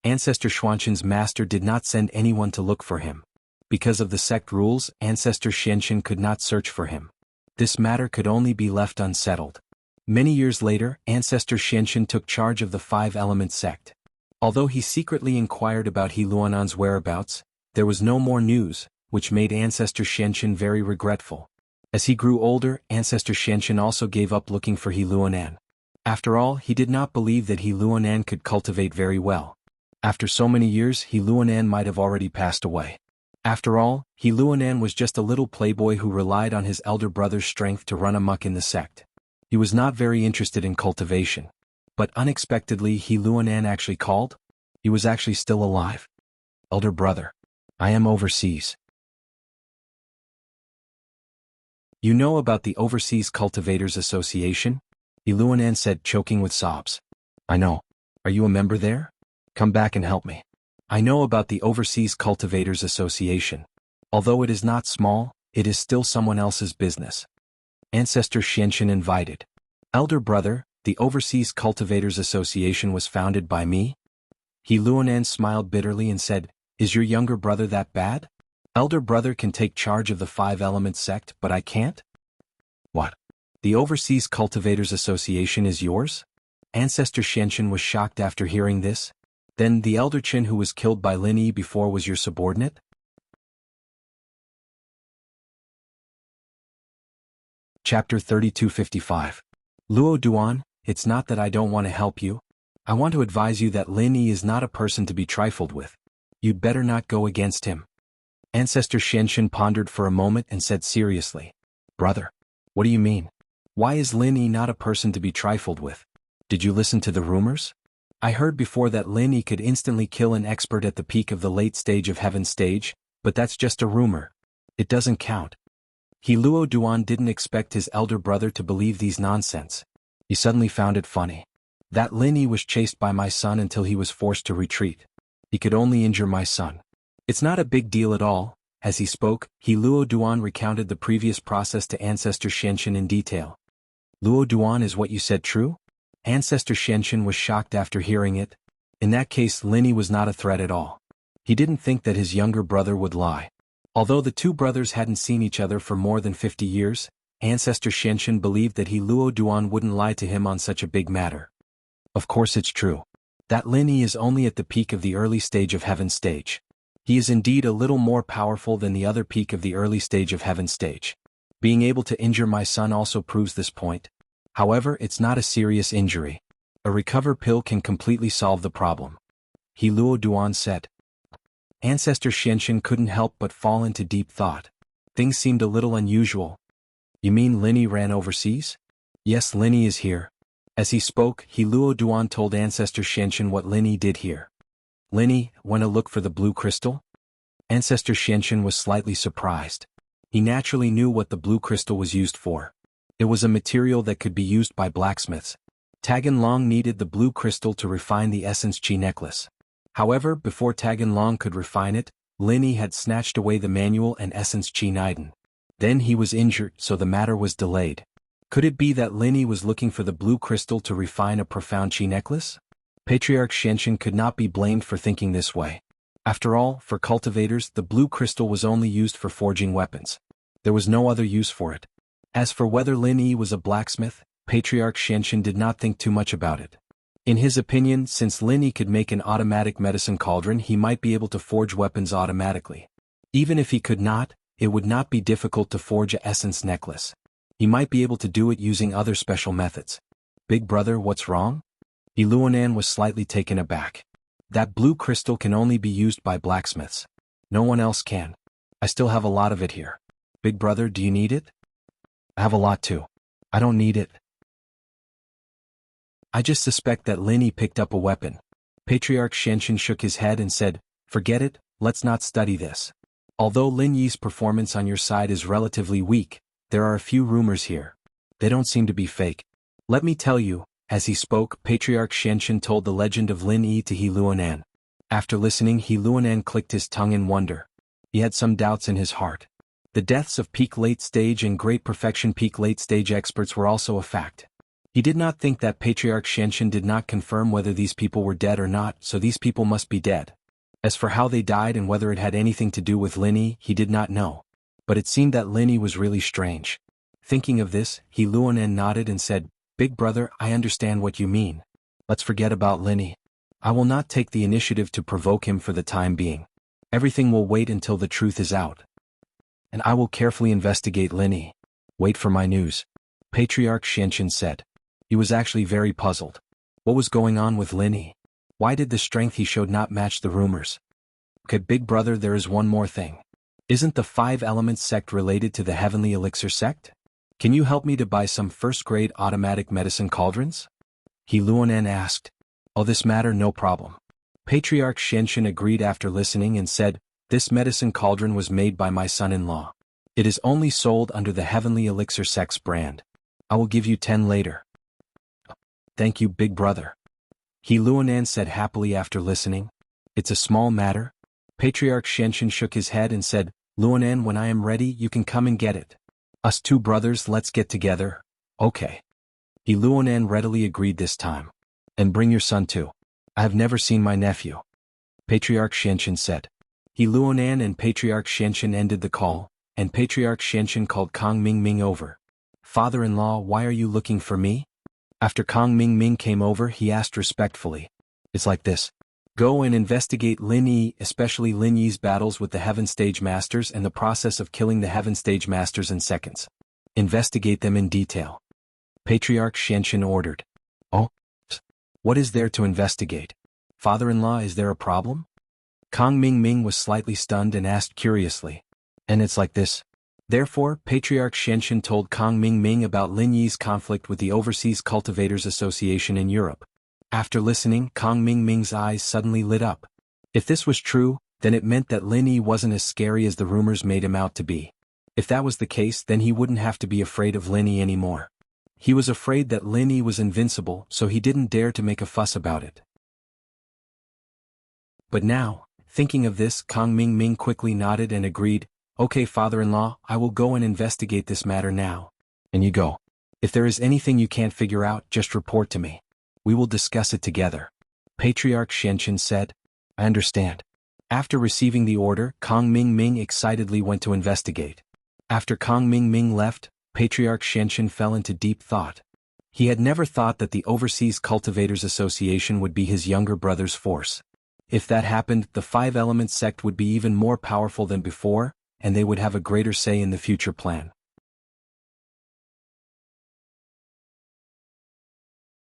Ancestor Xuanxin's master did not send anyone to look for him. Because of the sect rules, Ancestor Xianxin could not search for him. This matter could only be left unsettled. Many years later, Ancestor Xianxin took charge of the Five-Element sect. Although he secretly inquired about He Luonan's whereabouts, there was no more news, which made Ancestor Xianxin very regretful. As he grew older, Ancestor Xianxin also gave up looking for He Luonan. After all, he did not believe that He Luonan could cultivate very well. After so many years, He Luonan might have already passed away. After all, He Luonan was just a little playboy who relied on his elder brother's strength to run amok in the sect. He was not very interested in cultivation. But unexpectedly He Luonan actually called. He was actually still alive. Elder brother. I am overseas. You know about the Overseas Cultivators Association? He Luonan said, choking with sobs. I know. Are you a member there? Come back and help me. I know about the Overseas Cultivators Association. Although it is not small, it is still someone else's business. Ancestor Xianxin invited. Elder brother, the Overseas Cultivators Association was founded by me? He Luonan smiled bitterly and said, is your younger brother that bad? Elder brother can take charge of the 5-element sect, but I can't? What? The Overseas Cultivators Association is yours? Ancestor Xianxin was shocked after hearing this. Then the Elder Qin who was killed by Lin Yi before was your subordinate? Chapter 3255. Luo Duan, it's not that I don't want to help you. I want to advise you that Lin Yi is not a person to be trifled with. You'd better not go against him. Ancestor Xianxin pondered for a moment and said seriously. Brother. What do you mean? Why is Lin Yi not a person to be trifled with? Did you listen to the rumors? I heard before that Lin Yi could instantly kill an expert at the peak of the late stage of heaven stage, but that's just a rumor. It doesn't count. He Luo Duan didn't expect his elder brother to believe these nonsense. He suddenly found it funny. That Lin Yi was chased by my son until he was forced to retreat. He could only injure my son. It's not a big deal at all. As he spoke, He Luo Duan recounted the previous process to Ancestor Xianxin in detail. Luo Duan, is what you said true? Ancestor Xianxin was shocked after hearing it. In that case Lin Yi was not a threat at all. He didn't think that his younger brother would lie. Although the two brothers hadn't seen each other for more than 50 years, Ancestor Xianxin believed that He Luo Duan wouldn't lie to him on such a big matter. Of course it's true. That Lin Yi is only at the peak of the early stage of heaven stage. He is indeed a little more powerful than the other peak of the early stage of heaven stage. Being able to injure my son also proves this point. However, it's not a serious injury. A recover pill can completely solve the problem. He Luo Duan said. Ancestor Xianxin couldn't help but fall into deep thought. Things seemed a little unusual. You mean Lin Yi ran overseas? Yes, Lin Yi is here. As he spoke, He Luo Duan told Ancestor Xianxin what Lin Yi did here. Lin Yi went to look for the blue crystal? Ancestor Xianxin was slightly surprised. He naturally knew what the blue crystal was used for. It was a material that could be used by blacksmiths. Tagan Long needed the blue crystal to refine the essence chi necklace. However, before Tagan Long could refine it, Lin Yi had snatched away the manual and essence chi Niden. Then he was injured, so the matter was delayed. Could it be that Lin Yi was looking for the blue crystal to refine a profound chi necklace? Patriarch Xianxin could not be blamed for thinking this way. After all, for cultivators, the blue crystal was only used for forging weapons. There was no other use for it. As for whether Lin Yi was a blacksmith, Patriarch Xianxin did not think too much about it. In his opinion, since Lin Yi could make an automatic medicine cauldron, he might be able to forge weapons automatically. Even if he could not, it would not be difficult to forge a essence necklace. He might be able to do it using other special methods. Big brother, what's wrong? He Luonan was slightly taken aback. That blue crystal can only be used by blacksmiths. No one else can. I still have a lot of it here. Big brother, do you need it? I have a lot too. I don't need it. I just suspect that Lin Yi picked up a weapon. Patriarch Xianxin shook his head and said, forget it, let's not study this. Although Lin Yi's performance on your side is relatively weak, there are a few rumors here. They don't seem to be fake. Let me tell you. As he spoke, Patriarch Xianxin told the legend of Lin Yi to He Luonan. After listening, He Luonan clicked his tongue in wonder. He had some doubts in his heart. The deaths of peak late stage and great perfection peak late stage experts were also a fact. He did not think that Patriarch Xianxin did not confirm whether these people were dead or not, so these people must be dead. As for how they died and whether it had anything to do with Lin Yi, he did not know. But it seemed that Lin Yi was really strange. Thinking of this, He Luonan nodded and said, Big brother, I understand what you mean. Let's forget about Lin Yi. I will not take the initiative to provoke him for the time being. Everything will wait until the truth is out. And I will carefully investigate Lin Yi. Wait for my news. Patriarch Xianxin said. He was actually very puzzled. What was going on with Lin Yi? Why did the strength he showed not match the rumors? Okay, big brother, there is one more thing. Isn't the 5 Elements sect related to the Heavenly Elixir sect? Can you help me to buy some first-grade automatic medicine cauldrons? He Luonan asked. Oh, this matter no problem. Patriarch Xianxian agreed after listening and said, this medicine cauldron was made by my son-in-law. It is only sold under the Heavenly Elixir Sex brand. I will give you 10 later. Thank you, big brother. He Luonan said happily after listening. It's a small matter. Patriarch Xianxian shook his head and said, Luonan, when I am ready you can come and get it. Us two brothers, let's get together. Okay. He Luonan readily agreed this time. And bring your son too. I have never seen my nephew. Patriarch Xianxian said. He Luonan and Patriarch Xianxian ended the call, and Patriarch Xianxian called Kong Mingming over. Father-in-law, why are you looking for me? After Kong Mingming came over, he asked respectfully. It's like this. Go and investigate Lin Yi, especially Lin Yi's battles with the Heaven Stage Masters and the process of killing the Heaven Stage Masters in seconds. Investigate them in detail. Patriarch Xianxian ordered. Oh? What is there to investigate? Father-in-law, is there a problem? Kong Mingming was slightly stunned and asked curiously. And it's like this. Therefore, Patriarch Xianxian told Kong Mingming about Lin Yi's conflict with the Overseas Cultivators Association in Europe. After listening, Kong Mingming's eyes suddenly lit up. If this was true, then it meant that Lin Yi wasn't as scary as the rumors made him out to be. If that was the case, then he wouldn't have to be afraid of Lin Yi anymore. He was afraid that Lin Yi was invincible, so he didn't dare to make a fuss about it. But now, thinking of this, Kong Mingming quickly nodded and agreed, okay, father-in-law, I will go and investigate this matter now. And you go. If there is anything you can't figure out, just report to me. We will discuss it together. Patriarch Xianxian said. I understand. After receiving the order, Kong Mingming excitedly went to investigate. After Kong Mingming left, Patriarch Xianxian fell into deep thought. He had never thought that the Overseas Cultivators Association would be his younger brother's force. If that happened, the Five Elements sect would be even more powerful than before, and they would have a greater say in the future plan.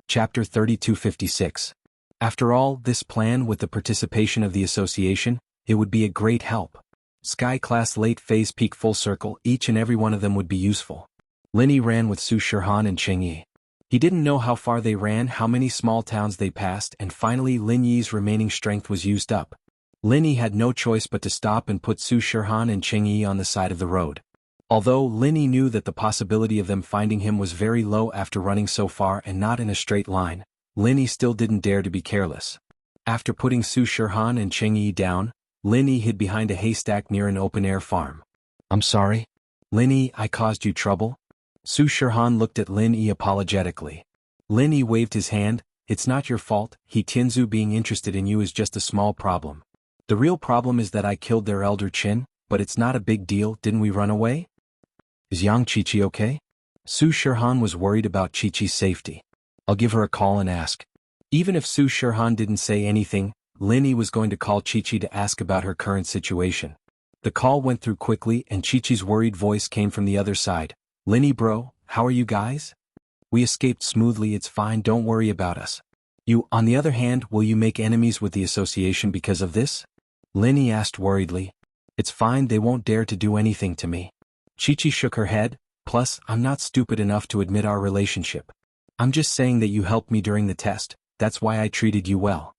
Chapter 3256. After all, this plan, with the participation of the association, it would be a great help. Sky-class late-phase peak full circle, each and every one of them would be useful. Lin Yi ran with Su Shihan and Cheng Yi. He didn't know how far they ran, how many small towns they passed, and finally Lin Yi's remaining strength was used up. Lin Yi had no choice but to stop and put Su Shihan and Cheng Yi on the side of the road. Although Lin Yi knew that the possibility of them finding him was very low after running so far and not in a straight line, Lin Yi still didn't dare to be careless. After putting Su Shihan and Cheng Yi down, Lin Yi hid behind a haystack near an open-air farm. I'm sorry. Lin Yi, I caused you trouble? Su Shihan looked at Lin Yi apologetically. Lin Yi waved his hand. It's not your fault. He Tianzu being interested in you is just a small problem. The real problem is that I killed their elder Qin, but it's not a big deal. Didn't we run away? Is Yang Qiqi okay? Su Shihan was worried about Qiqi's safety. I'll give her a call and ask. Even if Su Shihan didn't say anything, Lin Yi was going to call Qiqi to ask about her current situation. The call went through quickly and Qiqi's worried voice came from the other side. Lin Yi bro, how are you guys? We escaped smoothly, it's fine, don't worry about us. You, on the other hand, will you make enemies with the association because of this? Lin Yi asked worriedly. It's fine, they won't dare to do anything to me. Qiqi shook her head, plus, I'm not stupid enough to admit our relationship. I'm just saying that you helped me during the test, that's why I treated you well.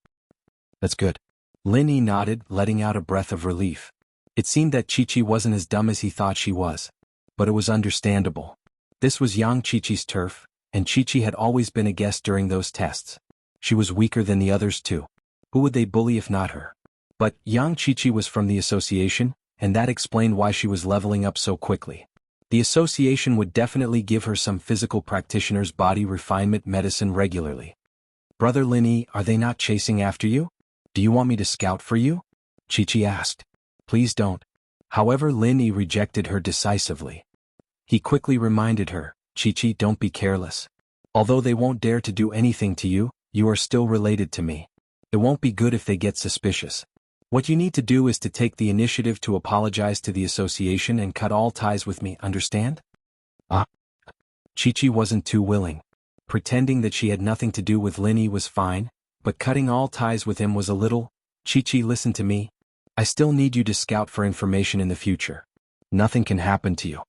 That's good. Lin Yi nodded, letting out a breath of relief. It seemed that Qiqi wasn't as dumb as he thought she was. But it was understandable. This was Yang Qiqi's turf, and Qiqi had always been a guest during those tests. She was weaker than the others too. Who would they bully if not her? But Yang Qiqi was from the association, and that explained why she was leveling up so quickly. The association would definitely give her some physical practitioner's body refinement medicine regularly. Brother Lin Yi, are they not chasing after you? Do you want me to scout for you? Qiqi asked. Please don't. However, Lin Yi rejected her decisively. He quickly reminded her, Qiqi, don't be careless. Although they won't dare to do anything to you, you are still related to me. It won't be good if they get suspicious. What you need to do is to take the initiative to apologize to the association and cut all ties with me, understand? Qiqi wasn't too willing. Pretending that she had nothing to do with Lin Yi was fine, but cutting all ties with him was a little. Qiqi, listen to me. I still need you to scout for information in the future. Nothing can happen to you.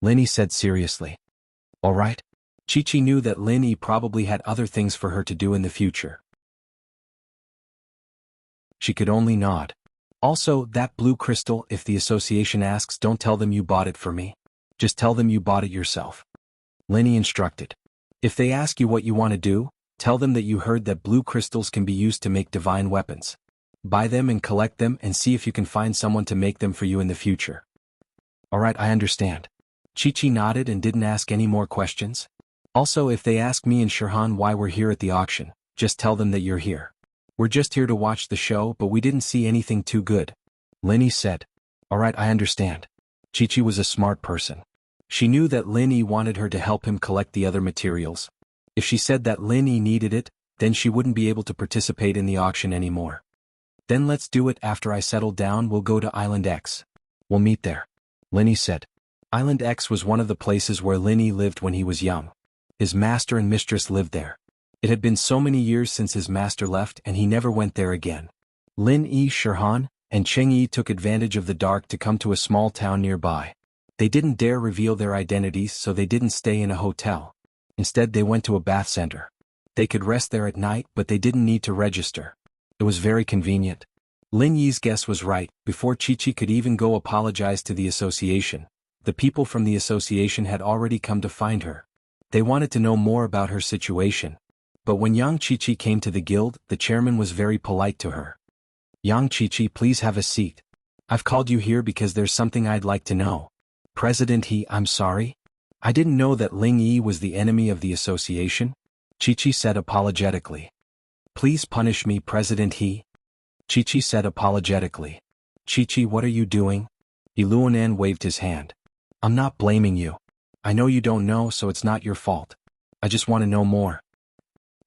Lin Yi said seriously. All right. Chi-Chi knew that Lin Yi probably had other things for her to do in the future. She could only nod. Also, that blue crystal, if the association asks, don't tell them you bought it for me. Just tell them you bought it yourself. Lin Yi instructed. If they ask you what you want to do, tell them that you heard that blue crystals can be used to make divine weapons. Buy them and collect them and see if you can find someone to make them for you in the future. Alright, I understand. Chi-Chi nodded and didn't ask any more questions. Also, if they ask me and Shirhan why we're here at the auction, just tell them that you're here. We're just here to watch the show, but we didn't see anything too good. Lin Yi said. Alright, I understand. Chi-Chi was a smart person. She knew that Lin Yi wanted her to help him collect the other materials. If she said that Lin Yi needed it, then she wouldn't be able to participate in the auction anymore. Then let's do it after I settle down. We'll go to Island X. We'll meet there. Lin Yi said. Island X was one of the places where Lin Yi lived when he was young. His master and mistress lived there. It had been so many years since his master left and he never went there again. Lin Yi, Shirhan, and Cheng Yi took advantage of the dark to come to a small town nearby. They didn't dare reveal their identities, so they didn't stay in a hotel. Instead, they went to a bath center. They could rest there at night, but they didn't need to register. It was very convenient. Lin Yi's guess was right. Before Chi-Chi could even go apologize to the association, the people from the association had already come to find her. They wanted to know more about her situation. But when Yang Chi-Chi came to the guild, the chairman was very polite to her. Yang Chi-Chi, please have a seat. I've called you here because there's something I'd like to know. President He, I'm sorry. I didn't know that Ling Yi was the enemy of the association. Chi-Chi said apologetically. Please punish me, President He. Chi-Chi said apologetically. Chi-Chi, what are you doing? He Luonan waved his hand. I'm not blaming you. I know you don't know, so it's not your fault. I just want to know more.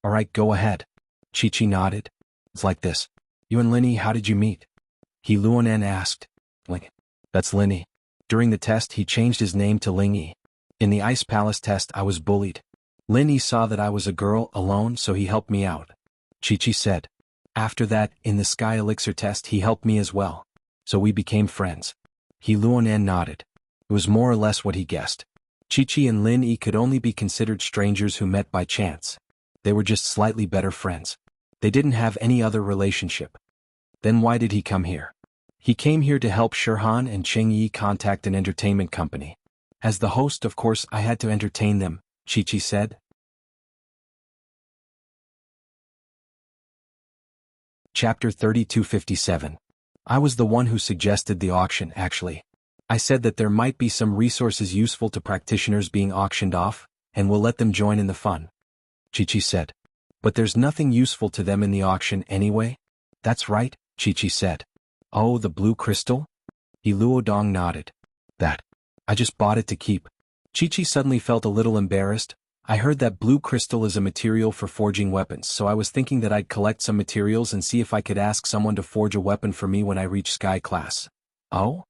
Alright, go ahead. Chi-Chi nodded. It's like this. You and Linny, how did you meet? He Luonan asked. Ling. That's Linny. During the test, he changed his name to Ling Yi. In the Ice Palace test, I was bullied. Lin Yi saw that I was a girl alone, so he helped me out. Chi-Chi said. After that, in the Sky Elixir test, he helped me as well. So we became friends. He Luonan nodded. It was more or less what he guessed. Chi-Chi and Lin Yi could only be considered strangers who met by chance. They were just slightly better friends. They didn't have any other relationship. Then why did he come here? He came here to help Shirhan and Cheng Yi contact an entertainment company. As the host, of course, I had to entertain them, Chi-Chi said. Chapter 3257. I was the one who suggested the auction, actually. I said that there might be some resources useful to practitioners being auctioned off, and we'll let them join in the fun. Chi-Chi said. But there's nothing useful to them in the auction anyway? That's right, Chi-Chi said. Oh, the blue crystal? He Luodong nodded. That. I just bought it to keep. Chi-Chi suddenly felt a little embarrassed. I heard that blue crystal is a material for forging weapons, so I was thinking that I'd collect some materials and see if I could ask someone to forge a weapon for me when I reach Sky Class. Oh?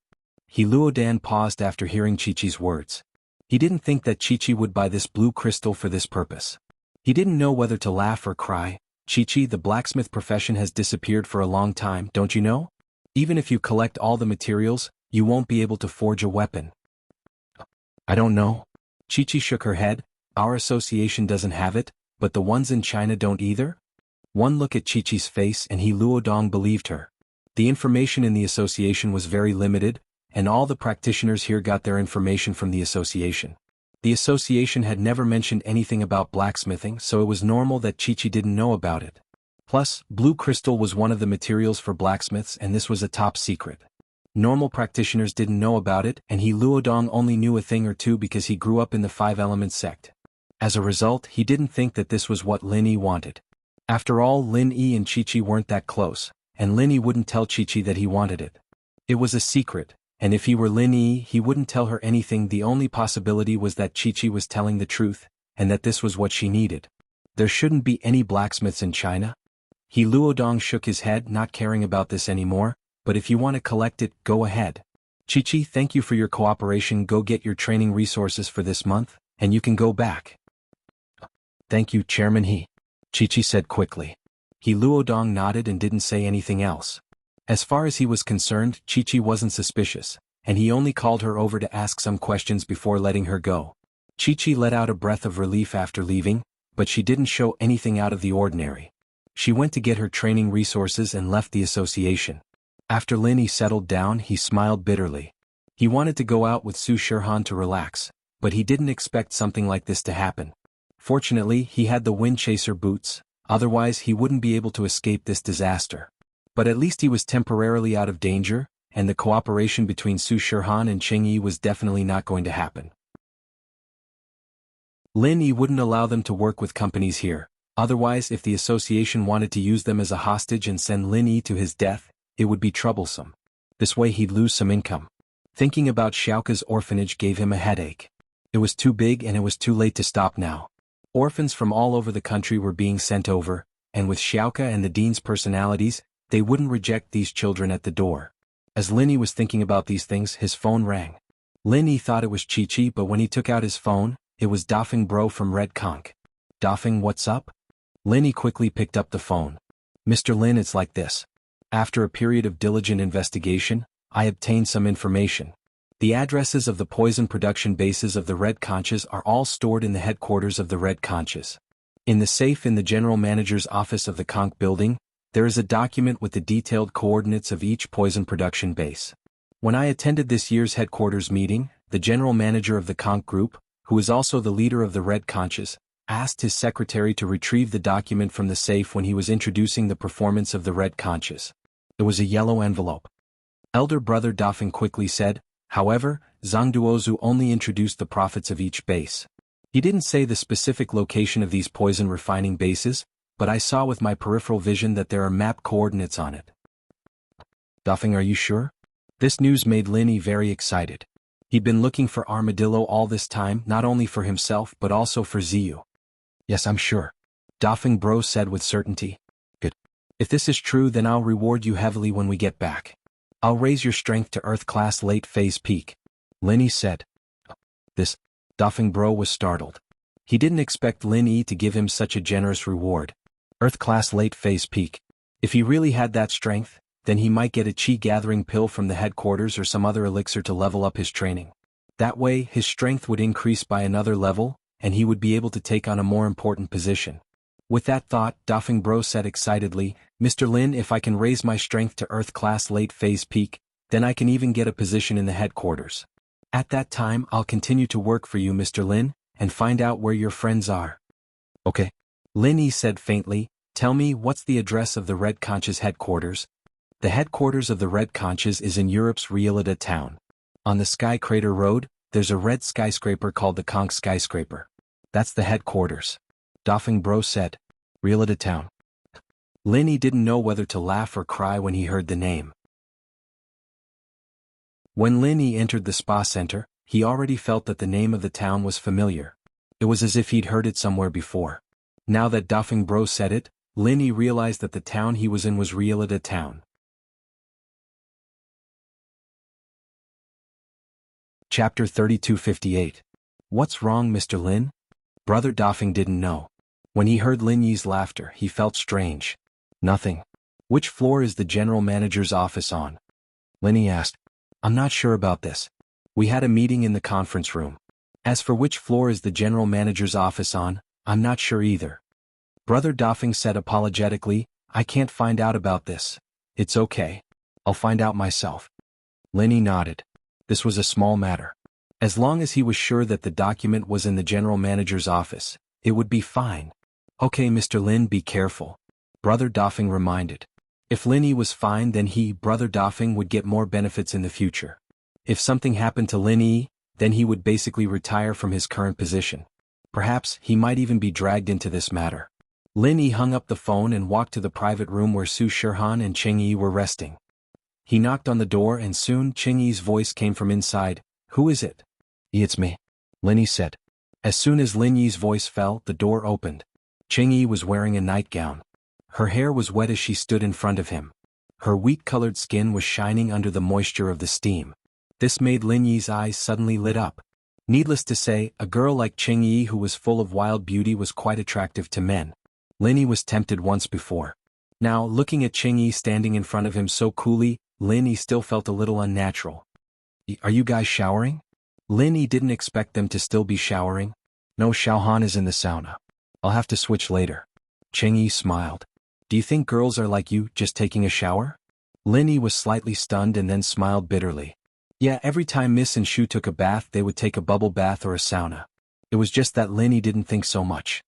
He Luodan paused after hearing Chi-Chi's words. He didn't think that Chi-Chi would buy this blue crystal for this purpose. He didn't know whether to laugh or cry. Chi-Chi, the blacksmith profession has disappeared for a long time, don't you know? Even if you collect all the materials, you won't be able to forge a weapon. I don't know. Chi-Chi shook her head. Our association doesn't have it, but the ones in China don't either? One look at Chi-Chi's face and He Luodong believed her. The information in the association was very limited, and all the practitioners here got their information from the association. The association had never mentioned anything about blacksmithing, so it was normal that Chi-Chi didn't know about it. Plus, blue crystal was one of the materials for blacksmiths and this was a top secret. Normal practitioners didn't know about it and He Luodong only knew a thing or two because he grew up in the Five Elements sect. As a result, he didn't think that this was what Lin Yi wanted. After all, Lin Yi and Chi-Chi weren't that close, and Lin Yi wouldn't tell Chi-Chi that he wanted it. It was a secret, and if he were Lin Yi, he wouldn't tell her anything. The only possibility was that Chi-Chi was telling the truth, and that this was what she needed. There shouldn't be any blacksmiths in China. He Luodong shook his head, not caring about this anymore, but if you want to collect it, go ahead. Chi-Chi, thank you for your cooperation. Go get your training resources for this month, and you can go back. Thank you, Chairman He. Chi-Chi said quickly. He Luodong nodded and didn't say anything else. As far as he was concerned, Chi-Chi wasn't suspicious, and he only called her over to ask some questions before letting her go. Chi-Chi let out a breath of relief after leaving, but she didn't show anything out of the ordinary. She went to get her training resources and left the association. After Linny settled down, he smiled bitterly. He wanted to go out with Su Shirhan to relax, but he didn't expect something like this to happen. Fortunately, he had the Wind Chaser boots, otherwise he wouldn't be able to escape this disaster. But at least he was temporarily out of danger, and the cooperation between Su Shirhan and Cheng Yi was definitely not going to happen. Lin Yi wouldn't allow them to work with companies here, otherwise if the association wanted to use them as a hostage and send Lin Yi to his death, it would be troublesome. This way he'd lose some income. Thinking about Xiaoka's orphanage gave him a headache. It was too big and it was too late to stop now. Orphans from all over the country were being sent over, and with Xiaoka and the dean's personalities, they wouldn't reject these children at the door. As Lin Yi was thinking about these things, his phone rang. Lin Yi thought it was Chi-Chi, but when he took out his phone, it was Dafeng Bro from Red Conch. Dafeng, what's up? Lin Yi quickly picked up the phone. Mr. Lin, it's like this. After a period of diligent investigation, I obtained some information. The addresses of the poison production bases of the Red Conches are all stored in the headquarters of the Red Conches. In the safe in the general manager's office of the Conch building, there is a document with the detailed coordinates of each poison production base. When I attended this year's headquarters meeting, the general manager of the Conch group, who is also the leader of the Red Conches, asked his secretary to retrieve the document from the safe when he was introducing the performance of the Red Conches. It was a yellow envelope. Elder brother Dafeng quickly said, however, Zhang Duozu only introduced the profits of each base. He didn't say the specific location of these poison refining bases, but I saw with my peripheral vision that there are map coordinates on it. Dafeng, are you sure? This news made Lin Yi very excited. He'd been looking for Armadillo all this time, not only for himself but also for Ziyu. Yes, I'm sure. Dafeng Bro said with certainty. Good. If this is true, then I'll reward you heavily when we get back. I'll raise your strength to Earth Class Late Phase Peak. Lin Yi said. This. Dafeng Bro was startled. He didn't expect Lin Yi to give him such a generous reward. Earth Class Late Phase Peak. If he really had that strength, then he might get a chi gathering pill from the headquarters or some other elixir to level up his training. That way, his strength would increase by another level, and he would be able to take on a more important position. With that thought, Dafeng Bro said excitedly, Mr. Lin, if I can raise my strength to Earth Class Late Phase Peak, then I can even get a position in the headquarters. At that time, I'll continue to work for you, Mr. Lin, and find out where your friends are. Okay. Lin Yi said faintly, tell me, what's the address of the Red Conch's headquarters? The headquarters of the Red Conches is in Europe's Rielida town. On the Sky Crater Road, there's a red skyscraper called the Conch Skyscraper. That's the headquarters. Dafeng Bro said. Rielida town. Lin Yi didn't know whether to laugh or cry when he heard the name. When Lin Yi entered the spa center, he already felt that the name of the town was familiar. It was as if he'd heard it somewhere before. Now that Dafeng Bro said it, Lin Yi realized that the town he was in was Rielida town. Chapter 3258. What's wrong, Mr. Lin? Brother Dafeng didn't know. When he heard Lin Yi's laughter, he felt strange. Nothing. Which floor is the general manager's office on? Lin Yi asked. I'm not sure about this. We had a meeting in the conference room. As for which floor is the general manager's office on, I'm not sure either. Brother Dafeng said apologetically, I can't find out about this. It's okay. I'll find out myself. Lin Yi nodded. This was a small matter. As long as he was sure that the document was in the general manager's office, it would be fine. Okay, Mr. Lin, be careful. Brother Dafeng reminded. If Lin Yi was fine, then he, Brother Dafeng, would get more benefits in the future. If something happened to Lin Yi, then he would basically retire from his current position. Perhaps he might even be dragged into this matter. Lin Yi hung up the phone and walked to the private room where Su Shirhan and Cheng Yi were resting. He knocked on the door and soon Cheng Yi's voice came from inside. Who is it? It's me, Lin Yi said. As soon as Lin Yi's voice fell, the door opened. Cheng Yi was wearing a nightgown. Her hair was wet as she stood in front of him. Her wheat-colored skin was shining under the moisture of the steam. This made Lin Yi's eyes suddenly lit up. Needless to say, a girl like Cheng Yi who was full of wild beauty was quite attractive to men. Lin Yi was tempted once before. Now, looking at Cheng Yi standing in front of him so coolly, Lin Yi still felt a little unnatural. Are you guys showering? Lin Yi didn't expect them to still be showering. No, Xiaohan is in the sauna. I'll have to switch later. Cheng Yi smiled. Do you think girls are like you, just taking a shower? Lin Yi was slightly stunned and then smiled bitterly. Yeah, every time Miss and Shu took a bath they would take a bubble bath or a sauna. It was just that Lin Yi didn't think so much.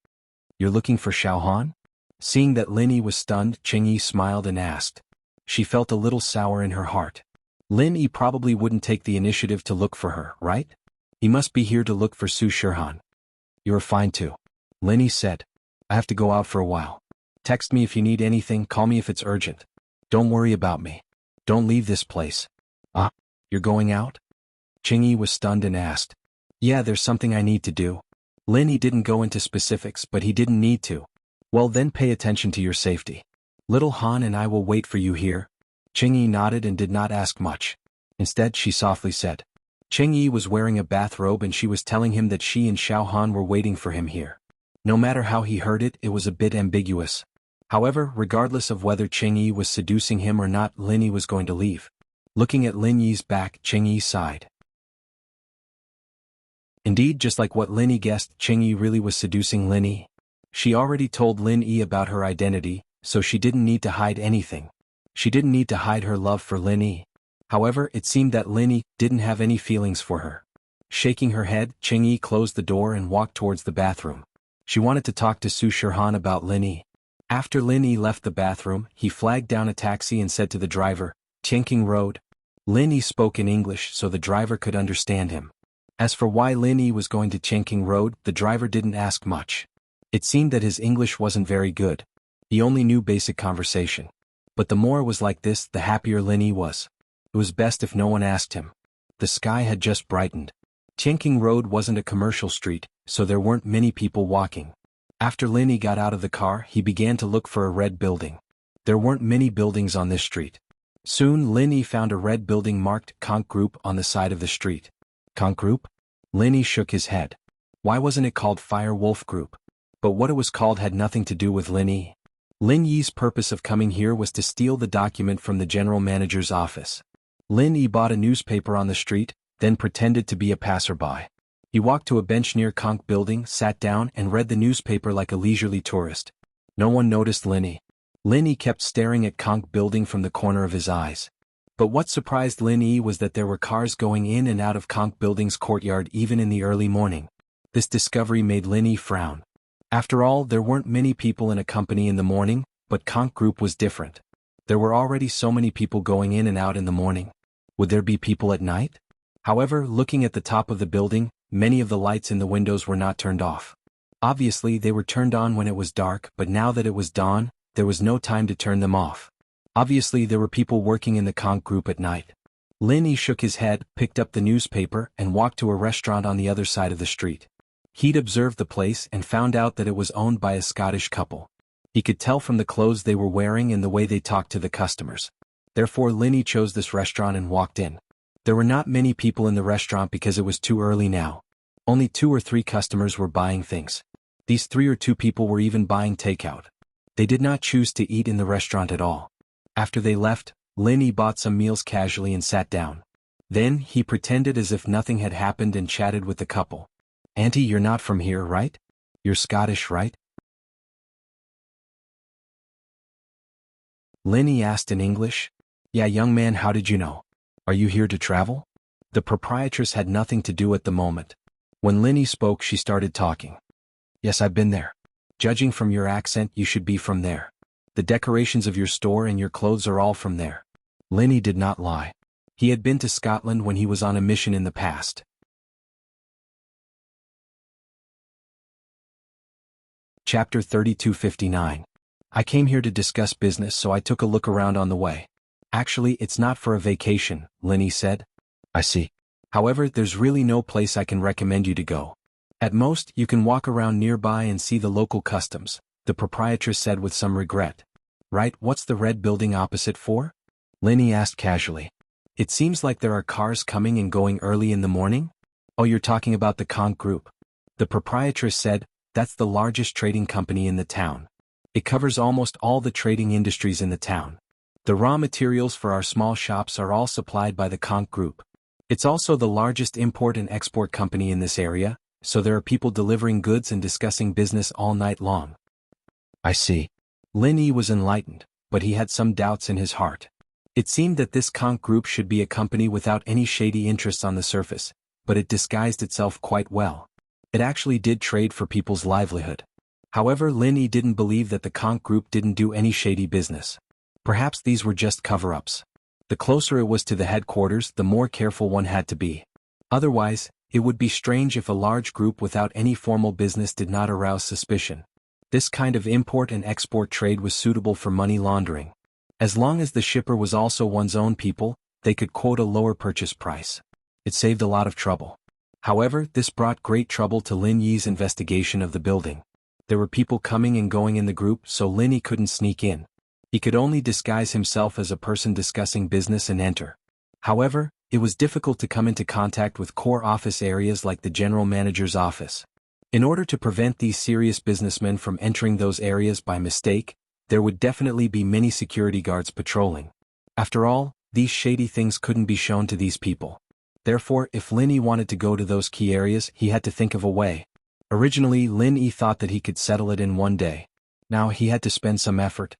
You're looking for Xiaohan? Seeing that Lin Yi was stunned, Cheng Yi smiled and asked. She felt a little sour in her heart. Lin Yi probably wouldn't take the initiative to look for her, right? He must be here to look for Su Shihan. You're fine too. Lin Yi said. I have to go out for a while. Text me if you need anything, call me if it's urgent. Don't worry about me. Don't leave this place. Ah, you're going out? Cheng Yi was stunned and asked. Yeah, there's something I need to do. Lin Yi didn't go into specifics, but he didn't need to. Well then pay attention to your safety. Little Han and I will wait for you here. Cheng Yi nodded and did not ask much. Instead, she softly said. Cheng Yi was wearing a bathrobe and she was telling him that she and Xiaohan were waiting for him here. No matter how he heard it, it was a bit ambiguous. However, regardless of whether Cheng Yi was seducing him or not, Lin Yi was going to leave. Looking at Lin Yi's back, Cheng Yi sighed. Indeed, just like what Lin Yi guessed, Cheng Yi really was seducing Lin Yi. She already told Lin Yi about her identity, so she didn't need to hide anything. She didn't need to hide her love for Lin Yi. However, it seemed that Lin Yi didn't have any feelings for her. Shaking her head, Cheng Yi closed the door and walked towards the bathroom. She wanted to talk to Su Shihan about Lin Yi. After Lin Yi left the bathroom, he flagged down a taxi and said to the driver, Tianqing Road. Lin Yi spoke in English so the driver could understand him. As for why Lin Yi was going to Tianqing Road, the driver didn't ask much. It seemed that his English wasn't very good. He only knew basic conversation. But the more it was like this, the happier Lin Yi was. It was best if no one asked him. The sky had just brightened. Tianqing Road wasn't a commercial street, so there weren't many people walking. After Lin Yi got out of the car, he began to look for a red building. There weren't many buildings on this street. Soon Lin Yi found a red building marked Conch Group on the side of the street. Conch Group? Lin Yi shook his head. Why wasn't it called Fire Wolf Group? But what it was called had nothing to do with Lin Yi. Lin Yi's purpose of coming here was to steal the document from the general manager's office. Lin Yi bought a newspaper on the street, then pretended to be a passerby. He walked to a bench near Conch Building, sat down and read the newspaper like a leisurely tourist. No one noticed Lin Yi. Lin Yi kept staring at Conch Building from the corner of his eyes. But what surprised Lin Yi was that there were cars going in and out of Conch Building's courtyard even in the early morning. This discovery made Lin Yi frown. After all, there weren't many people in a company in the morning, but Conch Group was different. There were already so many people going in and out in the morning. Would there be people at night? However, looking at the top of the building, many of the lights in the windows were not turned off. Obviously, they were turned on when it was dark, but now that it was dawn, there was no time to turn them off. Obviously, there were people working in the Conch Group at night. Lin Yi shook his head, picked up the newspaper, and walked to a restaurant on the other side of the street. He'd observed the place and found out that it was owned by a Scottish couple. He could tell from the clothes they were wearing and the way they talked to the customers. Therefore, Lin Yi chose this restaurant and walked in. There were not many people in the restaurant because it was too early now. Only 2 or 3 customers were buying things. These 3 or 2 people were even buying takeout. They did not choose to eat in the restaurant at all. After they left, Lin Yi bought some meals casually and sat down. Then, he pretended as if nothing had happened and chatted with the couple. Auntie, you're not from here, right? You're Scottish, right? Lin Yi asked in English. Yeah, young man, how did you know? Are you here to travel? The proprietress had nothing to do at the moment. When Lin Yi spoke, she started talking. Yes, I've been there. Judging from your accent, you should be from there. The decorations of your store and your clothes are all from there. Lin Yi did not lie. He had been to Scotland when he was on a mission in the past. Chapter 3259. I came here to discuss business, so I took a look around on the way. Actually, it's not for a vacation, Lin Yi said. I see. However, there's really no place I can recommend you to go. At most, you can walk around nearby and see the local customs, the proprietress said with some regret. Right, what's the red building opposite for? Lin Yi asked casually. It seems like there are cars coming and going early in the morning? Oh, you're talking about the Conch Group. The proprietress said, that's the largest trading company in the town. It covers almost all the trading industries in the town. The raw materials for our small shops are all supplied by the Conch Group. It's also the largest import and export company in this area, so there are people delivering goods and discussing business all night long. I see. Lin Yi was enlightened, but he had some doubts in his heart. It seemed that this conch group should be a company without any shady interests on the surface, but it disguised itself quite well. It actually did trade for people's livelihood. However, Lin Yi didn't believe that the conch group didn't do any shady business. Perhaps these were just cover-ups. The closer it was to the headquarters, the more careful one had to be. Otherwise, it would be strange if a large group without any formal business did not arouse suspicion. This kind of import and export trade was suitable for money laundering. As long as the shipper was also one's own people, they could quote a lower purchase price. It saved a lot of trouble. However, this brought great trouble to Lin Yi's investigation of the building. There were people coming and going in the group, so Lin Yi couldn't sneak in. He could only disguise himself as a person discussing business and enter. However, it was difficult to come into contact with core office areas like the general manager's office. In order to prevent these serious businessmen from entering those areas by mistake, there would definitely be many security guards patrolling. After all, these shady things couldn't be shown to these people. Therefore, if Lin Yi wanted to go to those key areas, he had to think of a way. Originally, Lin Yi thought that he could settle it in one day. Now he had to spend some effort.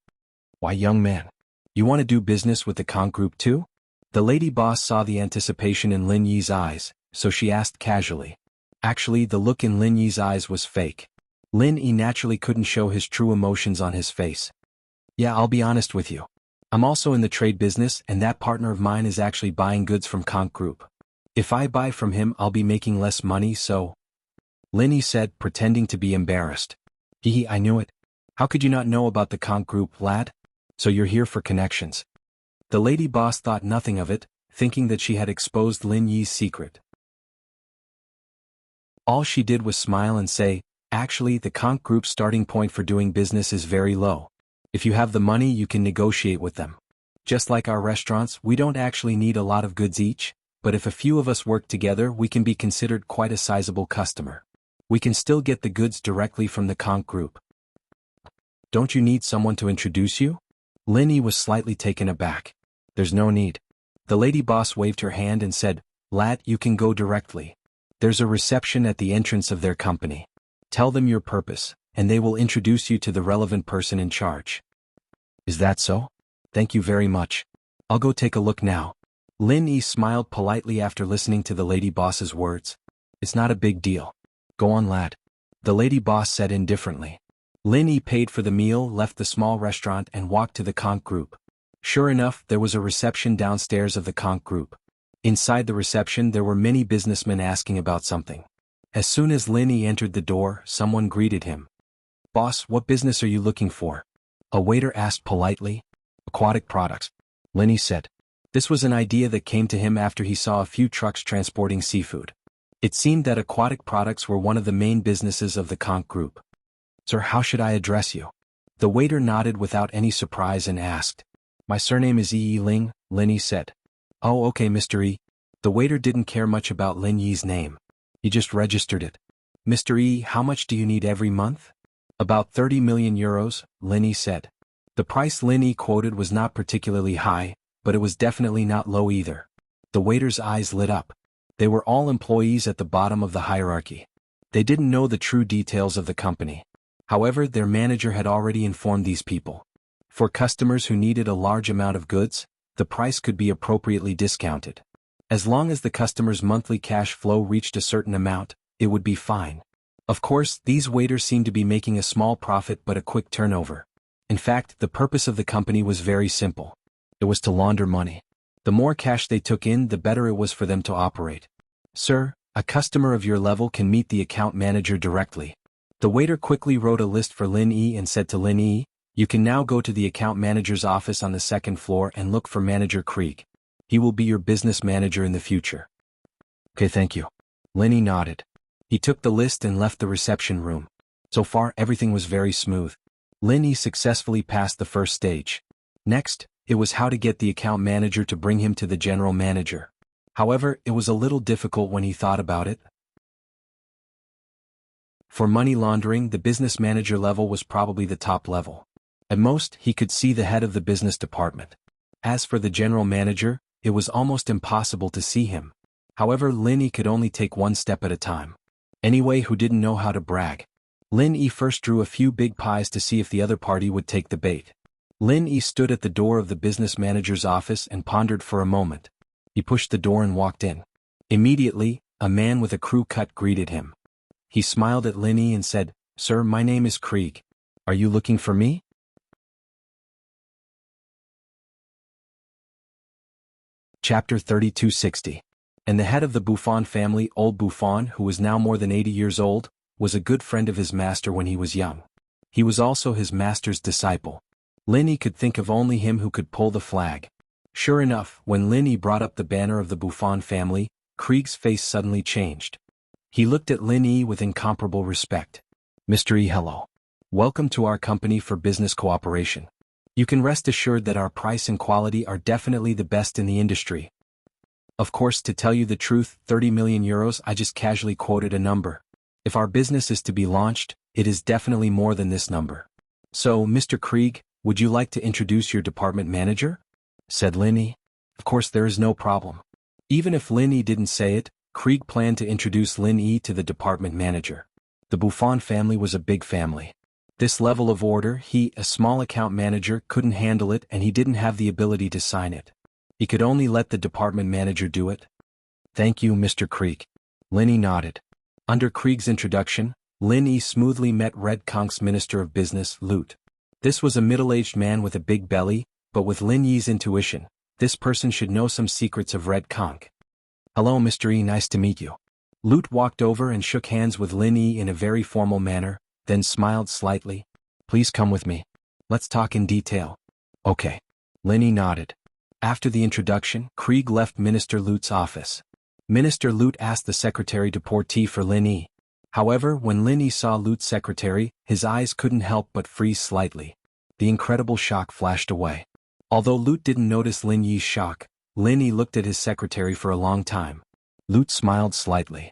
Why, young man, you want to do business with the conch group too? The lady boss saw the anticipation in Lin Yi's eyes, so she asked casually. Actually, the look in Lin Yi's eyes was fake. Lin Yi naturally couldn't show his true emotions on his face. Yeah, I'll be honest with you. I'm also in the trade business, and that partner of mine is actually buying goods from conch group. If I buy from him, I'll be making less money, so... Lin Yi said, pretending to be embarrassed. Hee, I knew it. How could you not know about the conch group, lad? So you're here for connections. The lady boss thought nothing of it, thinking that she had exposed Lin Yi's secret. All she did was smile and say, actually, the conch group's starting point for doing business is very low. If you have the money, you can negotiate with them. Just like our restaurants, we don't actually need a lot of goods each, but if a few of us work together, we can be considered quite a sizable customer. We can still get the goods directly from the conch group. Don't you need someone to introduce you? Lin Yi was slightly taken aback. There's no need. The lady boss waved her hand and said, lad, you can go directly. There's a reception at the entrance of their company. Tell them your purpose, and they will introduce you to the relevant person in charge. Is that so? Thank you very much. I'll go take a look now. Lin Yi smiled politely after listening to the lady boss's words. It's not a big deal. Go on, lad. The lady boss said indifferently. Lin Yi paid for the meal, left the small restaurant and walked to the conch group. Sure enough, there was a reception downstairs of the conch group. Inside the reception there were many businessmen asking about something. As soon as Lin Yi entered the door, someone greeted him. Boss, what business are you looking for? A waiter asked politely. Aquatic products. Lin Yi said. This was an idea that came to him after he saw a few trucks transporting seafood. It seemed that aquatic products were one of the main businesses of the conch group. Sir, how should I address you? The waiter nodded without any surprise and asked. My surname is Yi Ling, Lin Yi said. Oh, okay, Mr. Yi. The waiter didn't care much about Lin Yi's name. He just registered it. Mr. Yi, how much do you need every month? About 30 million euros, Lin Yi said. The price Lin Yi quoted was not particularly high, but it was definitely not low either. The waiter's eyes lit up. They were all employees at the bottom of the hierarchy. They didn't know the true details of the company. However, their manager had already informed these people. For customers who needed a large amount of goods, the price could be appropriately discounted. As long as the customer's monthly cash flow reached a certain amount, it would be fine. Of course, these waiters seemed to be making a small profit but a quick turnover. In fact, the purpose of the company was very simple. It was to launder money. The more cash they took in, the better it was for them to operate. Sir, a customer of your level can meet the account manager directly. The waiter quickly wrote a list for Lin Yi and said to Lin Yi, you can now go to the account manager's office on the second floor and look for Manager Krieg. He will be your business manager in the future. Okay, thank you. Lin Yi nodded. He took the list and left the reception room. So far, everything was very smooth. Lin Yi successfully passed the first stage. Next, it was how to get the account manager to bring him to the general manager. However, it was a little difficult when he thought about it. For money laundering, the business manager level was probably the top level. At most, he could see the head of the business department. As for the general manager, it was almost impossible to see him. However, Lin Yi could only take one step at a time. Anyway, who didn't know how to brag? Lin Yi first drew a few big pies to see if the other party would take the bait. Lin Yi stood at the door of the business manager's office and pondered for a moment. He pushed the door and walked in. Immediately, a man with a crew cut greeted him. He smiled at Lin Yi and said, "Sir, my name is Krieg. Are you looking for me?" Chapter 3260. And the head of the Buffon family, old Buffon, who was now more than 80 years old, was a good friend of his master when he was young. He was also his master's disciple. Lin Yi could think of only him who could pull the flag. Sure enough, when Lin Yi brought up the banner of the Buffon family, Krieg's face suddenly changed. He looked at Lin Yi with incomparable respect. "Mr. Yi, hello. Welcome to our company for business cooperation. You can rest assured that our price and quality are definitely the best in the industry. Of course, to tell you the truth, 30 million euros, I just casually quoted a number. If our business is to be launched, it is definitely more than this number. So, Mr. Krieg, would you like to introduce your department manager?" said Lin Yi. Of course, there is no problem. Even if Lin Yi didn't say it, Krieg planned to introduce Lin Yi to the department manager. The Buffon family was a big family. This level of order, he, a small account manager, couldn't handle it, and he didn't have the ability to sign it. He could only let the department manager do it. "Thank you, Mr. Krieg." Lin Yi nodded. Under Krieg's introduction, Lin Yi smoothly met Red Konk's Minister of Business, Lut. This was a middle-aged man with a big belly, but with Lin Yi's intuition, this person should know some secrets of Red Konk. "Hello, Mr. Yi, nice to meet you." Lut walked over and shook hands with Lin Yi in a very formal manner, then smiled slightly. "Please come with me. Let's talk in detail." "Okay." Lin Yi nodded. After the introduction, Krieg left Minister Lut's office. Minister Lut asked the secretary to pour tea for Lin Yi. However, when Lin Yi saw Lut's secretary, his eyes couldn't help but freeze slightly. The incredible shock flashed away. Although Lut didn't notice Lin Yi's shock, Lin Yi looked at his secretary for a long time. Lut smiled slightly.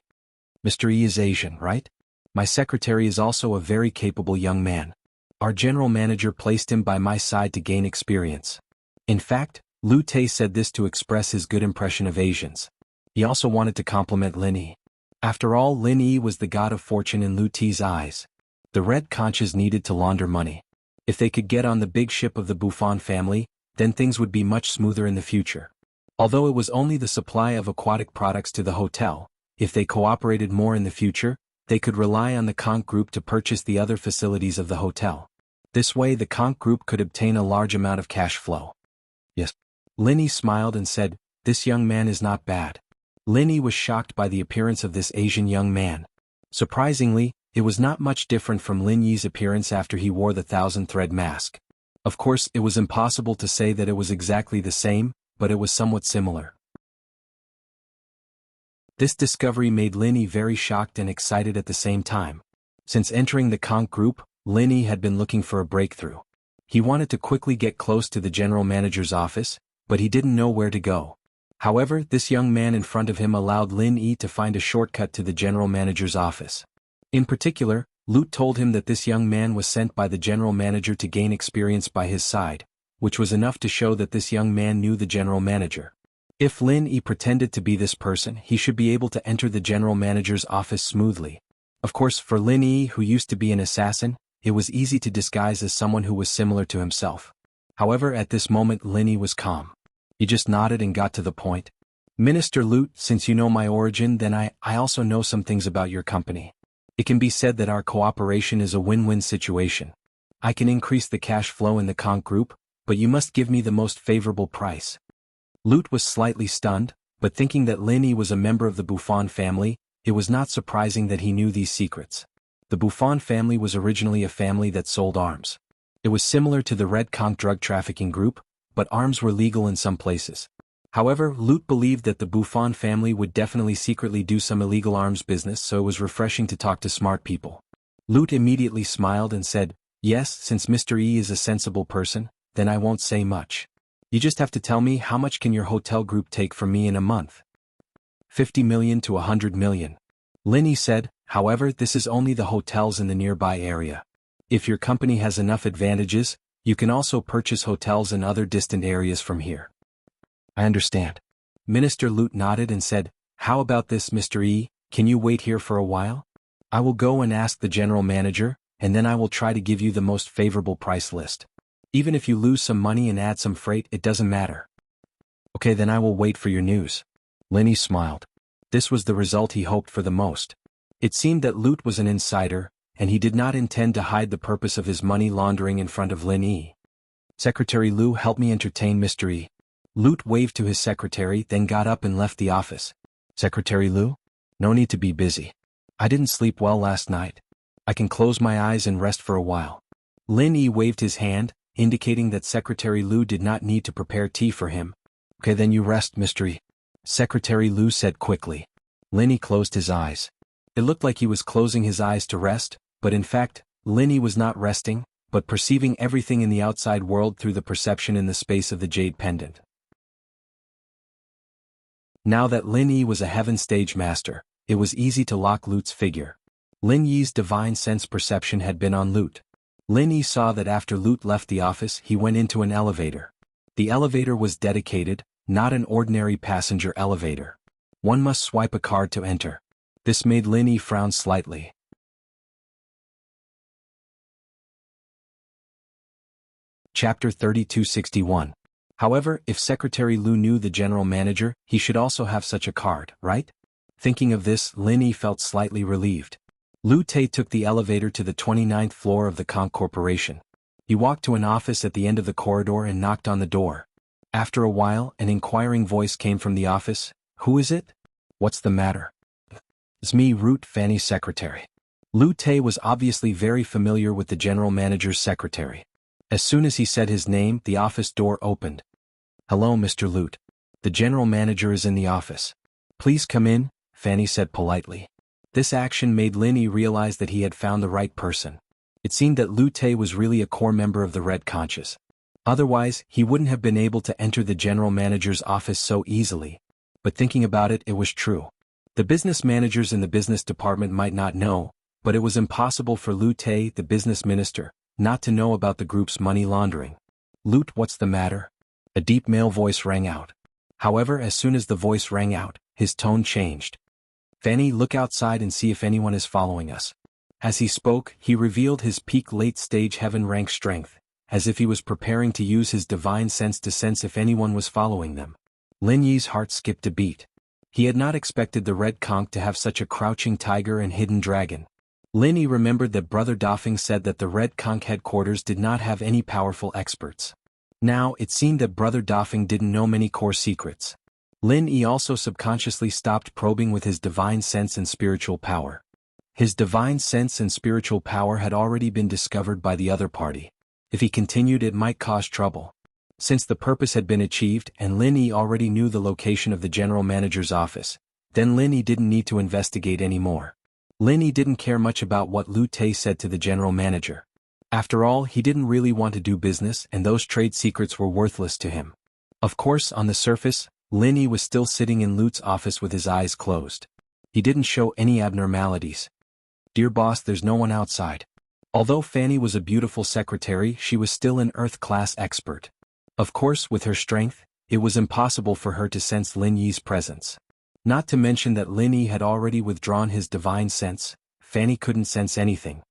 "Mr. Yi is Asian, right? My secretary is also a very capable young man. Our general manager placed him by my side to gain experience." In fact, Lu Tay said this to express his good impression of Asians. He also wanted to compliment Lin Yi. After all, Lin Yi was the god of fortune in Lu T's eyes. The Red Conches needed to launder money. If they could get on the big ship of the Buffon family, then things would be much smoother in the future. Although it was only the supply of aquatic products to the hotel, if they cooperated more in the future, they could rely on the Konk Group to purchase the other facilities of the hotel. This way the Konk Group could obtain a large amount of cash flow. "Yes." Lin Yi smiled and said, "This young man is not bad." Lin Yi was shocked by the appearance of this Asian young man. Surprisingly, it was not much different from Lin Yi's appearance after he wore the 1,000-thread mask. Of course, it was impossible to say that it was exactly the same, but it was somewhat similar. This discovery made Lin Yi very shocked and excited at the same time. Since entering the Konk Group, Lin Yi had been looking for a breakthrough. He wanted to quickly get close to the general manager's office, but he didn't know where to go. However, this young man in front of him allowed Lin Yi to find a shortcut to the general manager's office. In particular, Lut told him that this young man was sent by the general manager to gain experience by his side, which was enough to show that this young man knew the general manager. If Lin Yi pretended to be this person, he should be able to enter the general manager's office smoothly. Of course, for Lin Yi, who used to be an assassin, it was easy to disguise as someone who was similar to himself. However, at this moment Lin Yi was calm. He just nodded and got to the point. "Minister Lut, since you know my origin, then I also know some things about your company. It can be said that our cooperation is a win-win situation. I can increase the cash flow in the Konk Group, but you must give me the most favorable price." Lut was slightly stunned, but thinking that Lin Yi was a member of the Buffon family, it was not surprising that he knew these secrets. The Buffon family was originally a family that sold arms. It was similar to the Red Konk drug trafficking group, but arms were legal in some places. However, Lut believed that the Buffon family would definitely secretly do some illegal arms business, so it was refreshing to talk to smart people. Lut immediately smiled and said, "Yes, since Mr. E is a sensible person, then I won't say much. You just have to tell me how much can your hotel group take from me in a month?" 50 million to 100 million. Lin Yi said, "However, this is only the hotels in the nearby area. If your company has enough advantages, you can also purchase hotels in other distant areas from here." "I understand." Minister Lut nodded and said, How about this, Mr. E? Can you wait here for a while? I will go and ask the general manager, and then I will try to give you the most favorable price list. Even if you lose some money and add some freight, it doesn't matter. Okay, then I will wait for your news. Lenny smiled. This was the result he hoped for the most. It seemed that Loot was an insider, and he did not intend to hide the purpose of his money laundering in front of Lin Yi. Secretary Lu, help me entertain Mr. E. Loot waved to his secretary, then got up and left the office. Secretary Lu? No need to be busy. I didn't sleep well last night. I can close my eyes and rest for a while. Lin Yi waved his hand, indicating that Secretary Lu did not need to prepare tea for him. Okay, then you rest, Mr. E. Secretary Lu said quickly. Lin Yi closed his eyes. It looked like he was closing his eyes to rest, but in fact, Lin Yi was not resting, but perceiving everything in the outside world through the perception in the space of the jade pendant. Now that Lin Yi was a heaven stage master, it was easy to lock Loot's figure. Lin Yi's divine sense perception had been on Loot. Lin Yi saw that after Loot left the office, he went into an elevator. The elevator was dedicated, not an ordinary passenger elevator. One must swipe a card to enter. This made Lin Yi frown slightly. Chapter 3261. However, if Secretary Lu knew the general manager, he should also have such a card, right? Thinking of this, Lin Yi felt slightly relieved. Lu Tay took the elevator to the 29th floor of the Conch Corporation. He walked to an office at the end of the corridor and knocked on the door. After a while, an inquiring voice came from the office. Who is it? What's the matter? It's me, Root, Fanny's secretary. Lu Tay was obviously very familiar with the general manager's secretary. As soon as he said his name, the office door opened. Hello, Mr. Loot. The general manager is in the office. Please come in, Fanny said politely. This action made Lin Yi realize that he had found the right person. It seemed that Lu Tay was really a core member of the Red Conches. Otherwise, he wouldn't have been able to enter the general manager's office so easily. But thinking about it, it was true. The business managers in the business department might not know, but it was impossible for Lu Tay, the business minister, not to know about the group's money laundering. Loot, what's the matter? A deep male voice rang out. However, as soon as the voice rang out, his tone changed. Fanny, look outside and see if anyone is following us. As he spoke, he revealed his peak late-stage heaven-rank strength, as if he was preparing to use his divine sense to sense if anyone was following them. Lin Yi's heart skipped a beat. He had not expected the Red Conch to have such a crouching tiger and hidden dragon. Lin Yi remembered that Brother Doffing said that the Red Conch headquarters did not have any powerful experts. Now, it seemed that Brother Doffing didn't know many core secrets. Lin Yi also subconsciously stopped probing with his divine sense and spiritual power. His divine sense and spiritual power had already been discovered by the other party. If he continued, it might cause trouble. Since the purpose had been achieved and Lin Yi already knew the location of the general manager's office, then Lin Yi didn't need to investigate anymore. Lin Yi didn't care much about what Lu Tay said to the general manager. After all, he didn't really want to do business and those trade secrets were worthless to him. Of course, on the surface, Lin Yi was still sitting in Lute's office with his eyes closed. He didn't show any abnormalities. Dear boss, there's no one outside. Although Fanny was a beautiful secretary, she was still an Earth-class expert. Of course, with her strength, it was impossible for her to sense Lin Yi's presence. Not to mention that Lin Yi had already withdrawn his divine sense, Fanny couldn't sense anything.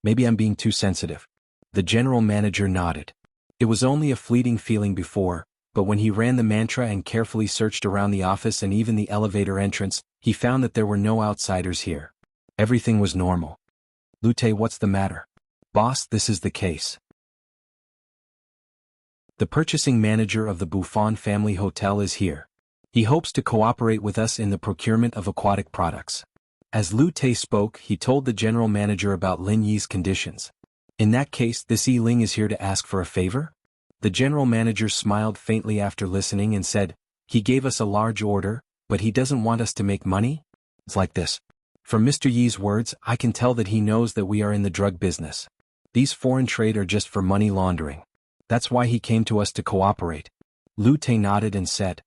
Maybe I'm being too sensitive. The general manager nodded. It was only a fleeting feeling before, but when he ran the mantra and carefully searched around the office and even the elevator entrance, he found that there were no outsiders here. Everything was normal. Lute, what's the matter? Boss, this is the case. The purchasing manager of the Buffon family hotel is here. He hopes to cooperate with us in the procurement of aquatic products. As Lu Tay spoke, he told the general manager about Lin Yi's conditions. In that case, this Yi Ling is here to ask for a favor? The general manager smiled faintly after listening and said, he gave us a large order, but he doesn't want us to make money? It's like this. From Mr. Yi's words, I can tell that he knows that we are in the drug business. These foreign trade are just for money laundering. That's why he came to us to cooperate. Lu Tay nodded and said,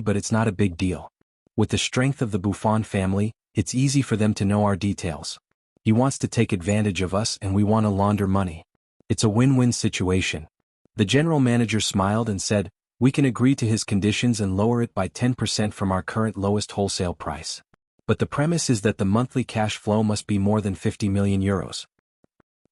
but it's not a big deal. With the strength of the Buffon family, it's easy for them to know our details. He wants to take advantage of us and we want to launder money. It's a win-win situation. The general manager smiled and said, We can agree to his conditions and lower it by 10% from our current lowest wholesale price. But the premise is that the monthly cash flow must be more than 50 million euros.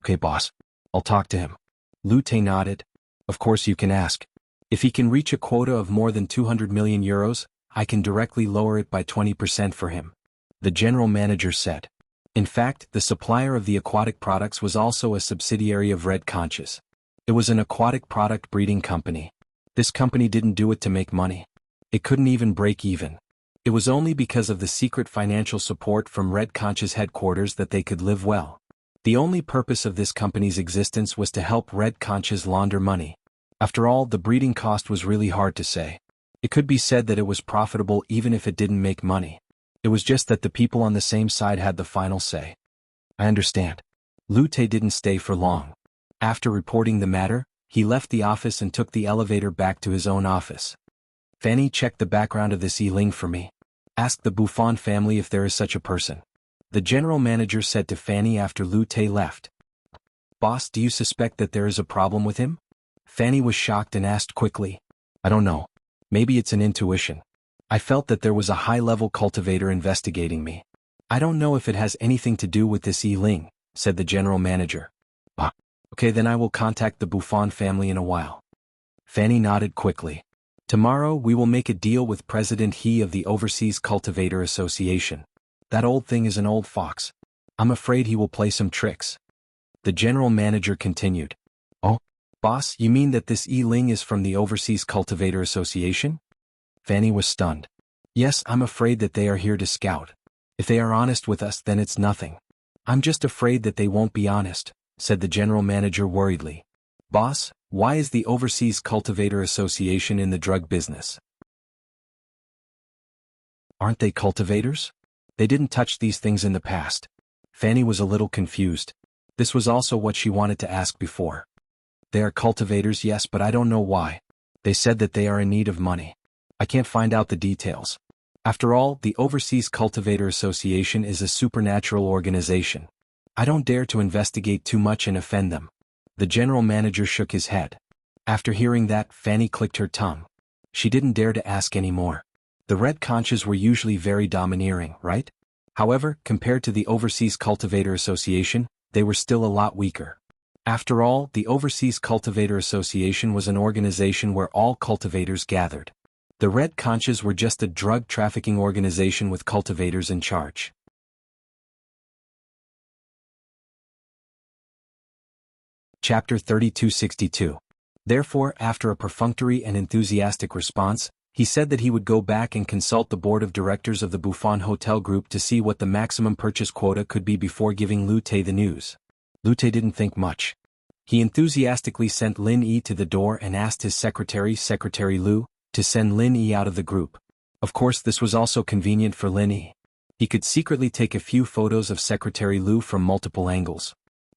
Okay, boss. I'll talk to him. Lu Te nodded. Of course you can ask. If he can reach a quota of more than 200 million euros, I can directly lower it by 20% for him. The general manager said. In fact, the supplier of the aquatic products was also a subsidiary of Red Conches. It was an aquatic product breeding company. This company didn't do it to make money. It couldn't even break even. It was only because of the secret financial support from Red Conches headquarters that they could live well. The only purpose of this company's existence was to help Red Conches launder money. After all, the breeding cost was really hard to say. It could be said that it was profitable even if it didn't make money. It was just that the people on the same side had the final say. I understand. Lu Te didn't stay for long. After reporting the matter, he left the office and took the elevator back to his own office. Fanny, check the background of this Yi-Ling for me. Ask the Buffon family if there is such a person. The general manager said to Fanny after Lu Te left. Boss, do you suspect that there is a problem with him? Fanny was shocked and asked quickly. I don't know. Maybe it's an intuition. I felt that there was a high-level cultivator investigating me. I don't know if it has anything to do with this Yi-Ling, said the general manager. Okay, then I will contact the Buffon family in a while. Fanny nodded quickly. Tomorrow we will make a deal with President He of the Overseas Cultivator Association. That old thing is an old fox. I'm afraid he will play some tricks. The general manager continued. Oh, boss, you mean that this Yi-Ling is from the Overseas Cultivator Association? Fanny was stunned. Yes, I'm afraid that they are here to scout. If they are honest with us, then it's nothing. I'm just afraid that they won't be honest, said the general manager worriedly. Boss, why is the Overseas Cultivator Association in the drug business? Aren't they cultivators? They didn't touch these things in the past. Fanny was a little confused. This was also what she wanted to ask before. They are cultivators, yes, but I don't know why. They said that they are in need of money. I can't find out the details. After all, the Overseas Cultivator Association is a supernatural organization. I don't dare to investigate too much and offend them. The general manager shook his head. After hearing that, Fanny clicked her tongue. She didn't dare to ask any more. The Red Conches were usually very domineering, right? However, compared to the Overseas Cultivator Association, they were still a lot weaker. After all, the Overseas Cultivator Association was an organization where all cultivators gathered. The Red Conches were just a drug trafficking organization with cultivators in charge. Chapter 3262. Therefore, after a perfunctory and enthusiastic response, he said that he would go back and consult the board of directors of the Buffon Hotel Group to see what the maximum purchase quota could be before giving Lu Te the news. Lu Te didn't think much. He enthusiastically sent Lin Yi to the door and asked his secretary, Secretary Lu, to send Lin Yi out of the group. Of course, this was also convenient for Lin Yi. He could secretly take a few photos of Secretary Lu from multiple angles.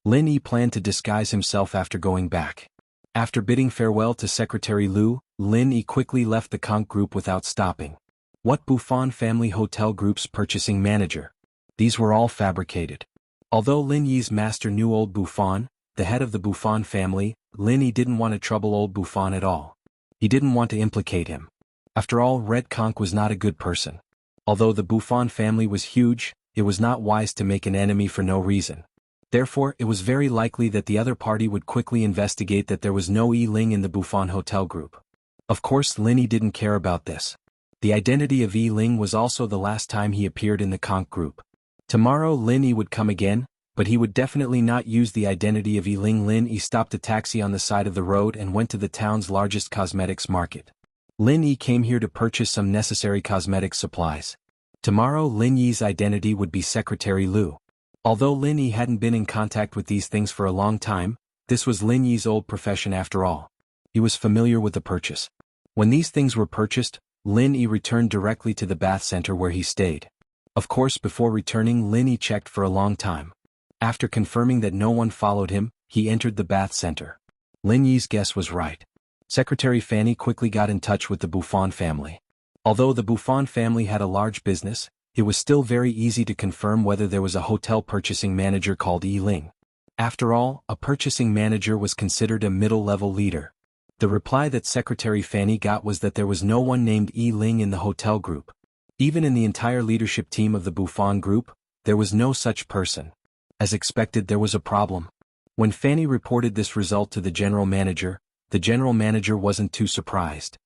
Lin Yi planned to disguise himself after going back. After bidding farewell to Secretary Lu, Lin Yi quickly left the Conch Group without stopping. What Buffon Family Hotel Group's purchasing manager? These were all fabricated. Although Lin Yi's master knew old Buffon, the head of the Buffon family, Lin Yi didn't want to trouble old Buffon at all. He didn't want to implicate him. After all, Red Conch was not a good person. Although the Buffon family was huge, it was not wise to make an enemy for no reason. Therefore, it was very likely that the other party would quickly investigate that there was no Yi-Ling in the Buffon Hotel Group. Of course, Lin Yi didn't care about this. The identity of Yi-Ling was also the last time he appeared in the Conch Group. Tomorrow Lin Yi would come again, but he would definitely not use the identity of Yi-Ling. Lin Yi stopped a taxi on the side of the road and went to the town's largest cosmetics market. Lin Yi came here to purchase some necessary cosmetic supplies. Tomorrow Lin Yi's identity would be Secretary Lu. Although Lin Yi hadn't been in contact with these things for a long time, this was Lin Yi's old profession after all. He was familiar with the purchase. When these things were purchased, Lin Yi returned directly to the bath center where he stayed. Of course, before returning, Lin Yi checked for a long time. After confirming that no one followed him, he entered the bath center. Lin Yi's guess was right. Secretary Fanny quickly got in touch with the Buffon family. Although the Buffon family had a large business, it was still very easy to confirm whether there was a hotel purchasing manager called Yi-Ling. After all, a purchasing manager was considered a middle-level leader. The reply that Secretary Fanny got was that there was no one named Yi Ling in the hotel group. Even in the entire leadership team of the Buffon group, there was no such person. As expected, there was a problem. When Fanny reported this result to the general manager wasn't too surprised.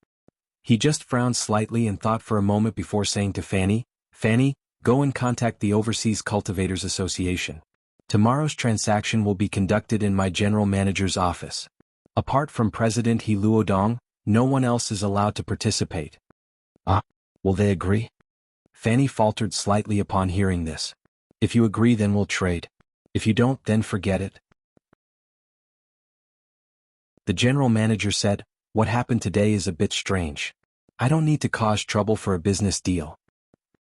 He just frowned slightly and thought for a moment before saying to Fanny, "Fanny, go and contact the Overseas Cultivators Association. Tomorrow's transaction will be conducted in my general manager's office. Apart from President He Luodong, no one else is allowed to participate." "Ah, will they agree?" Fanny faltered slightly upon hearing this. "If you agree, then we'll trade. If you don't, then forget it." The general manager said, "What happened today is a bit strange. I don't need to cause trouble for a business deal."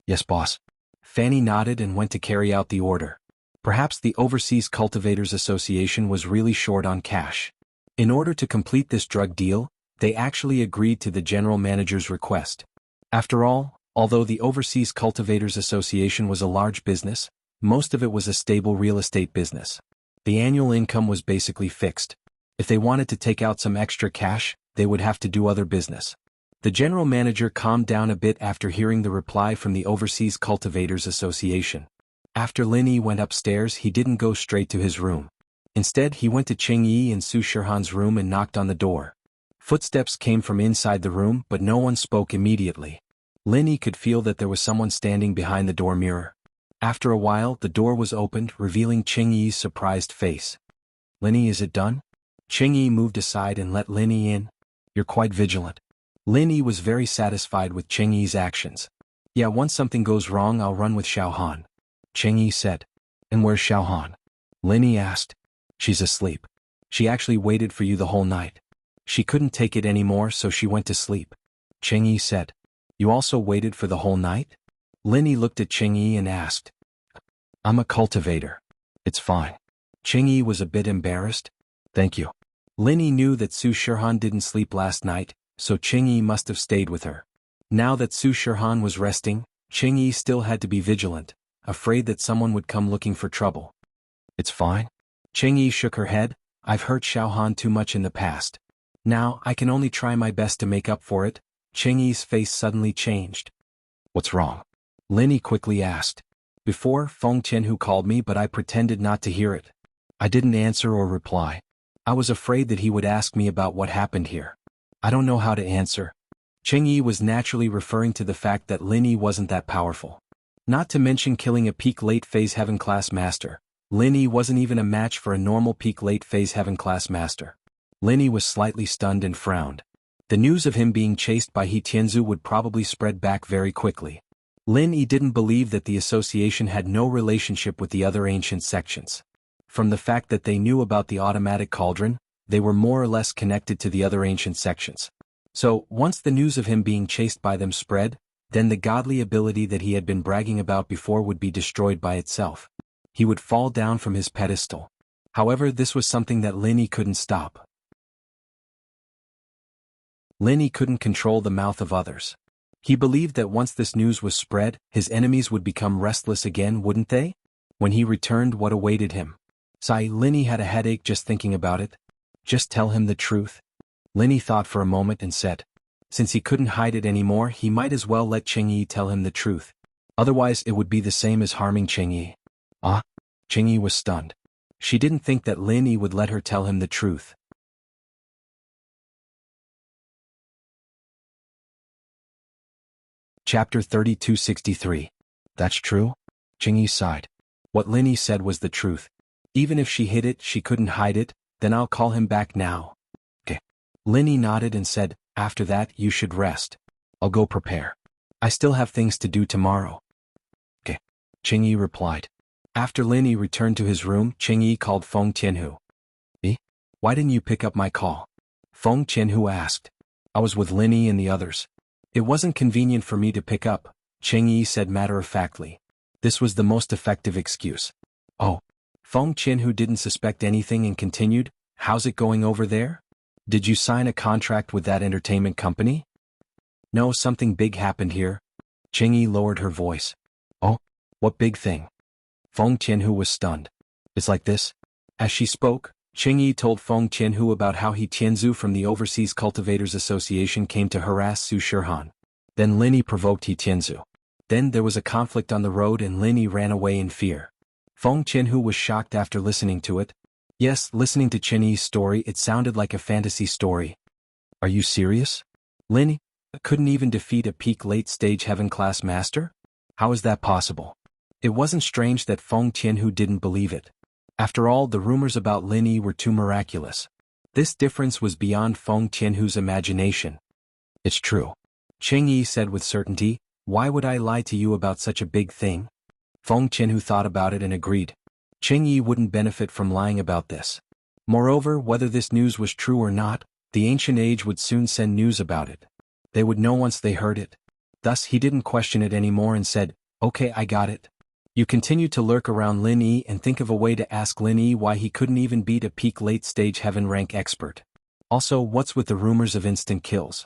"Yes, boss." Fanny nodded and went to carry out the order. Perhaps the Overseas Cultivators Association was really short on cash. In order to complete this drug deal, they actually agreed to the general manager's request. After all, although the Overseas Cultivators Association was a large business, most of it was a stable real estate business. The annual income was basically fixed. If they wanted to take out some extra cash, they would have to do other business. The general manager calmed down a bit after hearing the reply from the Overseas Cultivators Association. After Lin Yi went upstairs, he didn't go straight to his room. Instead, he went to Cheng Yi and Su Shihan's room and knocked on the door. Footsteps came from inside the room, but no one spoke immediately. Lin Yi could feel that there was someone standing behind the door mirror. After a while, the door was opened, revealing Cheng Yi's surprised face. "Lin Yi, is it done?" Cheng Yi moved aside and let Lin Yi in. "You're quite vigilant." Lin Yi was very satisfied with Cheng Yi's actions. "Yeah, once something goes wrong, I'll run with Xiao Han," Cheng Yi said. "And where's Xiao Han?" Lin Yi asked. "She's asleep. She actually waited for you the whole night. She couldn't take it anymore, so she went to sleep," Cheng Yi said. "You also waited for the whole night?" Lin Yi looked at Cheng Yi and asked. "I'm a cultivator. It's fine." Cheng Yi was a bit embarrassed. "Thank you." Lin Yi knew that Su Shihan didn't sleep last night, so Cheng Yi must have stayed with her. Now that Su Shihan was resting, Cheng Yi still had to be vigilant, afraid that someone would come looking for trouble. "It's fine." Cheng Yi shook her head. "I've hurt Xiao Han too much in the past. Now I can only try my best to make up for it." Cheng Yi's face suddenly changed. "What's wrong?" Lin Yi quickly asked. "Before, Feng Tianhu called me, but I pretended not to hear it. I didn't answer or reply. I was afraid that he would ask me about what happened here. I don't know how to answer." Cheng Yi was naturally referring to the fact that Lin Yi wasn't that powerful. Not to mention killing a peak late phase heaven class master. Lin Yi wasn't even a match for a normal peak late phase heaven class master. Lin Yi was slightly stunned and frowned. The news of him being chased by He Tianzu would probably spread back very quickly. Lin Yi didn't believe that the association had no relationship with the other ancient sections. From the fact that they knew about the automatic cauldron, they were more or less connected to the other ancient sections. So, once the news of him being chased by them spread, then the godly ability that he had been bragging about before would be destroyed by itself. He would fall down from his pedestal. However, this was something that Lin Yi couldn't stop. Lin Yi couldn't control the mouth of others. He believed that once this news was spread, his enemies would become restless again, wouldn't they? When he returned, what awaited him? Lin Yi had a headache just thinking about it. Just tell him the truth. Lin Yi thought for a moment and said. Since he couldn't hide it anymore, he might as well let Cheng Yi tell him the truth. Otherwise it would be the same as harming Cheng Yi. Ah? Cheng Yi was stunned. She didn't think that Lin Yi would let her tell him the truth. Chapter 3263. That's true? Cheng Yi sighed. What Lin Yi said was the truth. Even if she hid it, she couldn't hide it. Then I'll call him back now. Okay. Lin Yi nodded and said, after that, you should rest. I'll go prepare. I still have things to do tomorrow. Okay. Cheng Yi replied. After Lin Yi returned to his room, Cheng Yi called Feng Tianhu. Why didn't you pick up my call? Feng Tianhu asked. I was with Lin Yi and the others. It wasn't convenient for me to pick up, Cheng Yi said matter-of-factly. This was the most effective excuse. Oh. Feng Tianhu didn't suspect anything and continued, how's it going over there? Did you sign a contract with that entertainment company? No, something big happened here. Cheng Yi lowered her voice. Oh? What big thing? Feng Tianhu was stunned. It's like this. As she spoke, Cheng Yi told Feng Qianhu about how He Tianzu from the Overseas Cultivators Association came to harass Su Shihan. Then Lin Yi provoked He Tianzu. Then there was a conflict on the road and Lin Yi ran away in fear. Feng Qianhu was shocked after listening to it. Yes, listening to Chen Yi's story, it sounded like a fantasy story. Are you serious? Lin Yi couldn't even defeat a peak late-stage heaven-class master? How is that possible? It wasn't strange that Feng Qianhu didn't believe it. After all, the rumors about Lin Yi were too miraculous. This difference was beyond Feng Qianhu's imagination. It's true. Cheng Yi said with certainty. Why would I lie to you about such a big thing? Feng Qianhu thought about it and agreed. Cheng Yi wouldn't benefit from lying about this. Moreover, whether this news was true or not, the ancient age would soon send news about it. They would know once they heard it. Thus he didn't question it anymore and said, okay, I got it. You continue to lurk around Lin Yi and think of a way to ask Lin Yi why he couldn't even beat a peak late-stage heaven rank expert. Also, what's with the rumors of instant kills?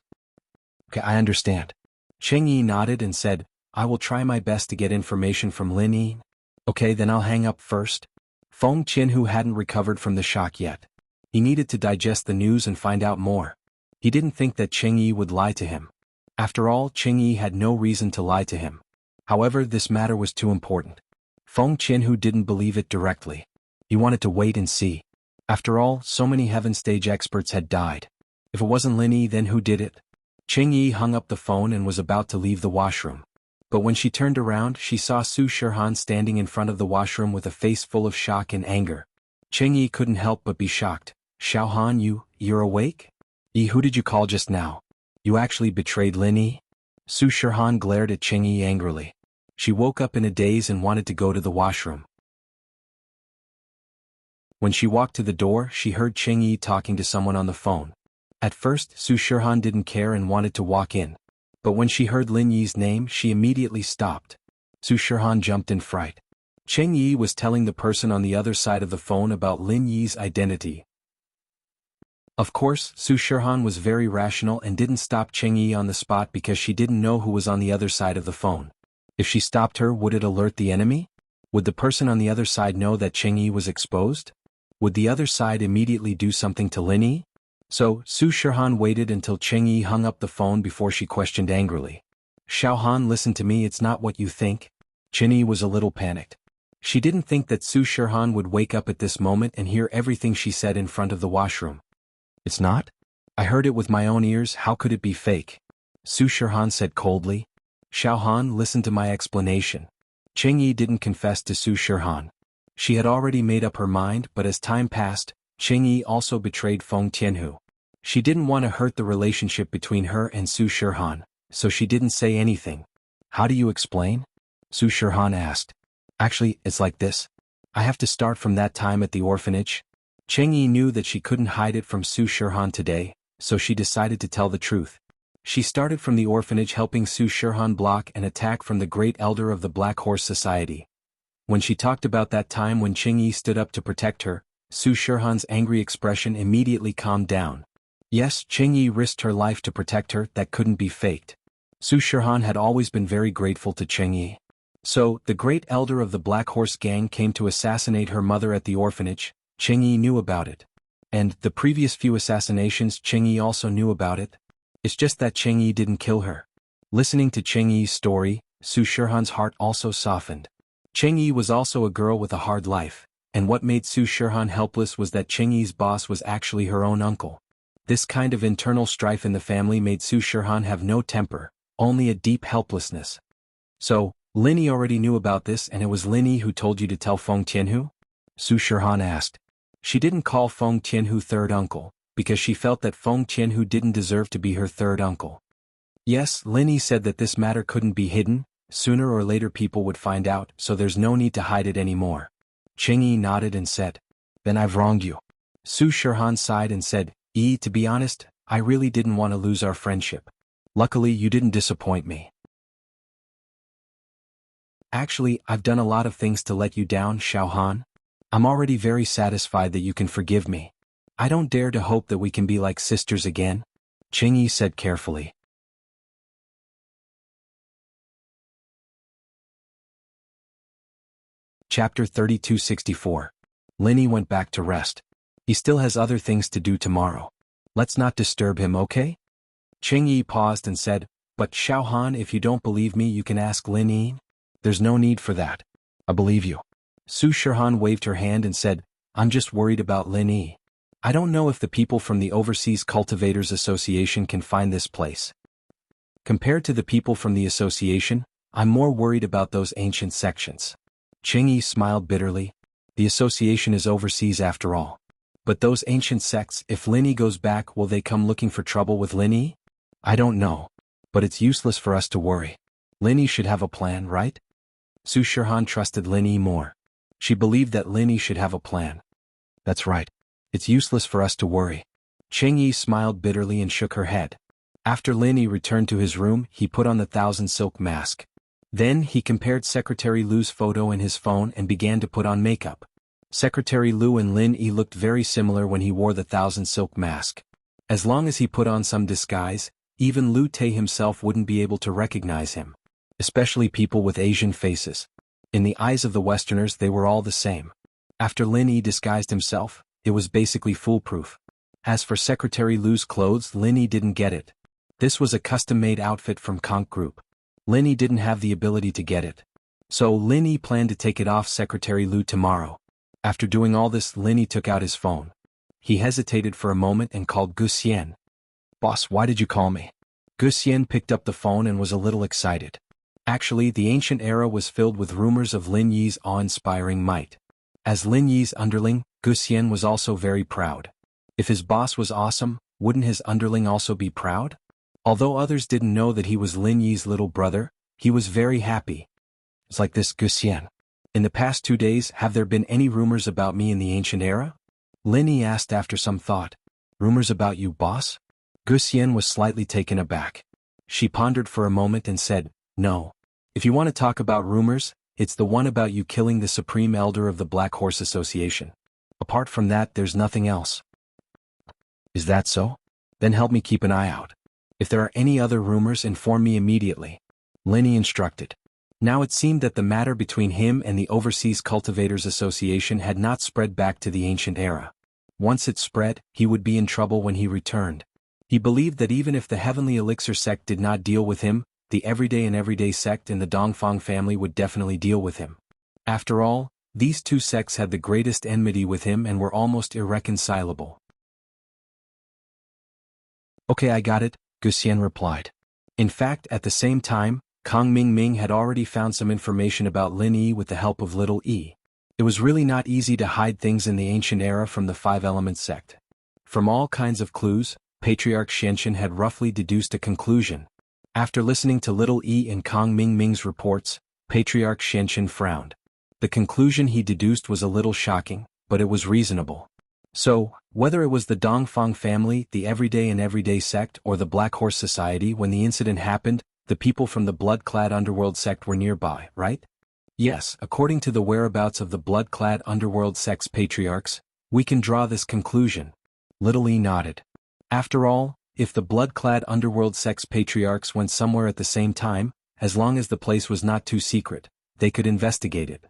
Okay, I understand. Cheng Yi nodded and said, I will try my best to get information from Lin Yi. Okay, then I'll hang up first. Feng Qianhu hadn't recovered from the shock yet. He needed to digest the news and find out more. He didn't think that Cheng Yi would lie to him. After all, Cheng Yi had no reason to lie to him. However, this matter was too important. Feng Qianhu didn't believe it directly. He wanted to wait and see. After all, so many heaven stage experts had died. If it wasn't Lin Yi, then who did it? Cheng Yi hung up the phone and was about to leave the washroom. But when she turned around, she saw Su Shihan standing in front of the washroom with a face full of shock and anger. Cheng Yi couldn't help but be shocked. Xiaohan, you're awake? Who did you call just now? You actually betrayed Lin Yi? Su Shihan glared at Cheng Yi angrily. She woke up in a daze and wanted to go to the washroom. When she walked to the door, she heard Cheng Yi talking to someone on the phone. At first, Su Shihan didn't care and wanted to walk in. But when she heard Lin Yi's name, she immediately stopped. Su Shihan jumped in fright. Cheng Yi was telling the person on the other side of the phone about Lin Yi's identity. Of course, Su Shihan was very rational and didn't stop Cheng Yi on the spot because she didn't know who was on the other side of the phone. If she stopped her, would it alert the enemy? Would the person on the other side know that Cheng Yi was exposed? Would the other side immediately do something to Lin Yi? So, Su Shihan waited until Cheng Yi hung up the phone before she questioned angrily. Xiaohan, listen to me, it's not what you think. Cheng Yi was a little panicked. She didn't think that Su Shihan would wake up at this moment and hear everything she said in front of the washroom. It's not? I heard it with my own ears, how could it be fake? Su Shihan said coldly. Xiaohan, listen to my explanation. Cheng Yi didn't confess to Su Shihan. She had already made up her mind, but as time passed, Cheng Yi also betrayed Feng Qianhu. She didn't want to hurt the relationship between her and Su Shihan, so she didn't say anything. How do you explain? Su Shihan asked. Actually, it's like this. I have to start from that time at the orphanage. Cheng Yi knew that she couldn't hide it from Su Shihan today, so she decided to tell the truth. She started from the orphanage helping Su Shihan block an attack from the great elder of the Black Horse Society. When she talked about that time when Cheng Yi stood up to protect her, Su Shihan's angry expression immediately calmed down. Yes, Cheng Yi risked her life to protect her, that couldn't be faked. Su Shihan had always been very grateful to Cheng Yi. So, the great elder of the Black Horse gang came to assassinate her mother at the orphanage. Cheng Yi knew about it. And the previous few assassinations, Cheng Yi also knew about it. It's just that Cheng Yi didn't kill her. Listening to Cheng Yi's story, Su Shihan's heart also softened. Cheng Yi was also a girl with a hard life, and what made Su Shihan helpless was that Cheng Yi's boss was actually her own uncle. This kind of internal strife in the family made Su Shihan have no temper, only a deep helplessness. So, Lin Yi already knew about this and it was Lin Yi who told you to tell Feng Qianhu? Su Shihan asked. She didn't call Feng Qianhu third uncle, because she felt that Feng Qianhu didn't deserve to be her third uncle. Yes, Lin Yi said that this matter couldn't be hidden, sooner or later people would find out, so there's no need to hide it anymore. Cheng Yi nodded and said, Then I've wronged you. Su Shihan sighed and said, to be honest, I really didn't want to lose our friendship. Luckily you didn't disappoint me. Actually, I've done a lot of things to let you down, Xiaohan. I'm already very satisfied that you can forgive me. I don't dare to hope that we can be like sisters again, Cheng Yi said carefully. Chapter 3264. Lin Yi went back to rest. He still has other things to do tomorrow. Let's not disturb him, okay? Cheng Yi paused and said, But Xiaohan, if you don't believe me you can ask Lin Yi. There's no need for that. I believe you. Su Shihan waved her hand and said, I'm just worried about Lin Yi. I don't know if the people from the Overseas Cultivators Association can find this place. Compared to the people from the association, I'm more worried about those ancient sections. Cheng Yi smiled bitterly. The association is overseas after all. But those ancient sects, if Lin Yi goes back, will they come looking for trouble with Lin Yi? I don't know. But it's useless for us to worry. Lin Yi should have a plan, right? Su Shihan trusted Lin Yi more. She believed that Lin Yi should have a plan. That's right. It's useless for us to worry. Cheng Yi smiled bitterly and shook her head. After Lin Yi returned to his room, he put on the 1,000 silk mask. Then he compared Secretary Lu's photo in his phone and began to put on makeup. Secretary Lu and Lin Yi looked very similar when he wore the 1,000 silk mask. As long as he put on some disguise, even Lu Te himself wouldn't be able to recognize him. Especially people with Asian faces. In the eyes of the Westerners they were all the same. After Lin Yi disguised himself, it was basically foolproof. As for Secretary Lu's clothes, Lin Yi didn't get it. This was a custom-made outfit from Conk Group. Lin Yi didn't have the ability to get it. So Lin Yi planned to take it off Secretary Lu tomorrow. After doing all this, Lin Yi took out his phone. He hesitated for a moment and called Gu Xian. Boss, why did you call me? Gu Xian picked up the phone and was a little excited. Actually, the ancient era was filled with rumors of Lin Yi's awe-inspiring might. As Lin Yi's underling, Gu Xian was also very proud. If his boss was awesome, wouldn't his underling also be proud? Although others didn't know that he was Lin Yi's little brother, he was very happy. It's like this, Gu Xian. In the past 2 days, have there been any rumors about me in the ancient era? Lin Yi asked after some thought. Rumors about you, boss? Gu Xian was slightly taken aback. She pondered for a moment and said, No. If you want to talk about rumors, it's the one about you killing the Supreme Elder of the Black Horse Association. Apart from that, there's nothing else. Is that so? Then help me keep an eye out. If there are any other rumors, inform me immediately. Lin Yi instructed. Now it seemed that the matter between him and the Overseas Cultivators Association had not spread back to the ancient era. Once it spread, he would be in trouble when he returned. He believed that even if the Heavenly Elixir sect did not deal with him, the Everyday sect and the Dongfang family would definitely deal with him. After all, these two sects had the greatest enmity with him and were almost irreconcilable. Okay, I got it, Gu Xian replied. In fact, at the same time, Kang Ming had already found some information about Lin Yi with the help of Little E. It was really not easy to hide things in the ancient era from the Five Elements sect. From all kinds of clues, Patriarch Xianxin had roughly deduced a conclusion. After listening to Little E and Kang Ming's reports, Patriarch Xianxin frowned. The conclusion he deduced was a little shocking, but it was reasonable. So, whether it was the Dongfang family, the Everyday sect, or the Black Horse Society, when the incident happened, the people from the blood-clad underworld sect were nearby, right? Yes, according to the whereabouts of the blood-clad underworld sect's patriarchs, we can draw this conclusion. Little E nodded. After all, if the blood-clad underworld sect's patriarchs went somewhere at the same time, as long as the place was not too secret, they could investigate it.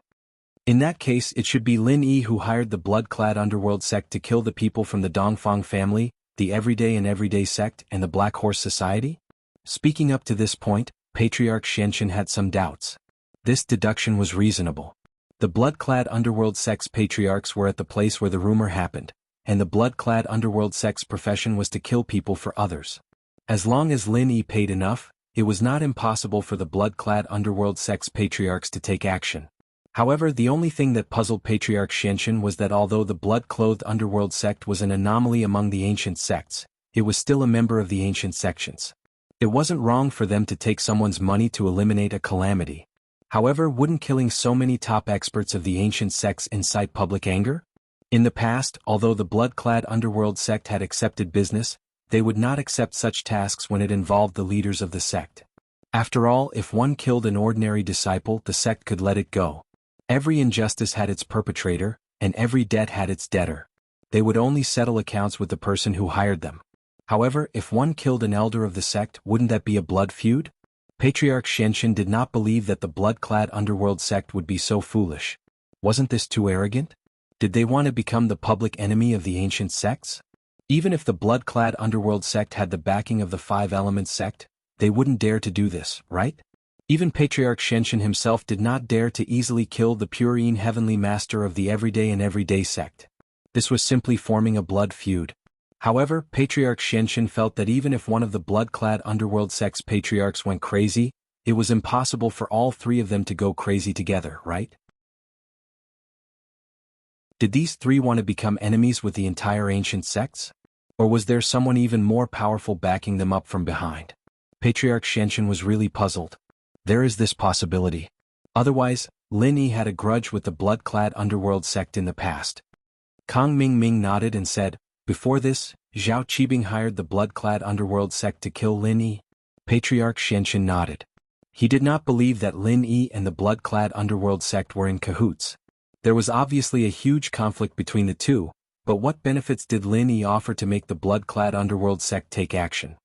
In that case, it should be Lin Yi who hired the blood-clad underworld sect to kill the people from the Dongfang family, the Everyday sect, and the Black Horse Society? Speaking up to this point, Patriarch Xianxin had some doubts. This deduction was reasonable. The blood-clad underworld sect's patriarchs were at the place where the rumor happened, and the blood-clad underworld sect's profession was to kill people for others. As long as Lin Yi paid enough, it was not impossible for the blood-clad underworld sect's patriarchs to take action. However, the only thing that puzzled Patriarch Xianxin was that although the blood-clothed underworld sect was an anomaly among the ancient sects, it was still a member of the ancient sections. It wasn't wrong for them to take someone's money to eliminate a calamity. However, wouldn't killing so many top experts of the ancient sects incite public anger? In the past, although the blood-clad underworld sect had accepted business, they would not accept such tasks when it involved the leaders of the sect. After all, if one killed an ordinary disciple, the sect could let it go. Every injustice had its perpetrator, and every debt had its debtor. They would only settle accounts with the person who hired them. However, if one killed an elder of the sect, wouldn't that be a blood feud? Patriarch Xianxin did not believe that the blood-clad underworld sect would be so foolish. Wasn't this too arrogant? Did they want to become the public enemy of the ancient sects? Even if the blood-clad underworld sect had the backing of the Five Elements sect, they wouldn't dare to do this, right? Even Patriarch Shenshin himself did not dare to easily kill the Purine Heavenly Master of the Everyday and Everyday sect. This was simply forming a blood feud. However, Patriarch Shenshin felt that even if one of the blood-clad underworld sect's patriarchs went crazy, it was impossible for all three of them to go crazy together, right? Did these three want to become enemies with the entire ancient sects? Or was there someone even more powerful backing them up from behind? Patriarch Shenshin was really puzzled. There is this possibility. Otherwise, Lin Yi had a grudge with the blood-clad underworld sect in the past. Kang Ming nodded and said, before this, Zhao Qibing hired the blood-clad underworld sect to kill Lin Yi. Patriarch Shenshin nodded. He did not believe that Lin Yi and the blood-clad underworld sect were in cahoots. There was obviously a huge conflict between the two, but what benefits did Lin Yi offer to make the blood-clad underworld sect take action?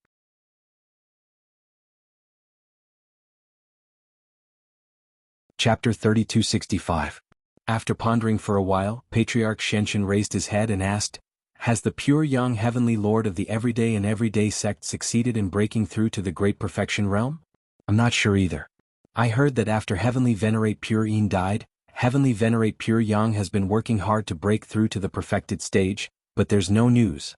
Chapter 3265. After pondering for a while, Patriarch Shenshin raised his head and asked, has the pure young heavenly lord of the Everyday and Everyday sect succeeded in breaking through to the Great Perfection realm? I'm not sure either. I heard that after Heavenly Venerate Pure Yin died, Heavenly Venerate Pure Yang has been working hard to break through to the perfected stage, but there's no news.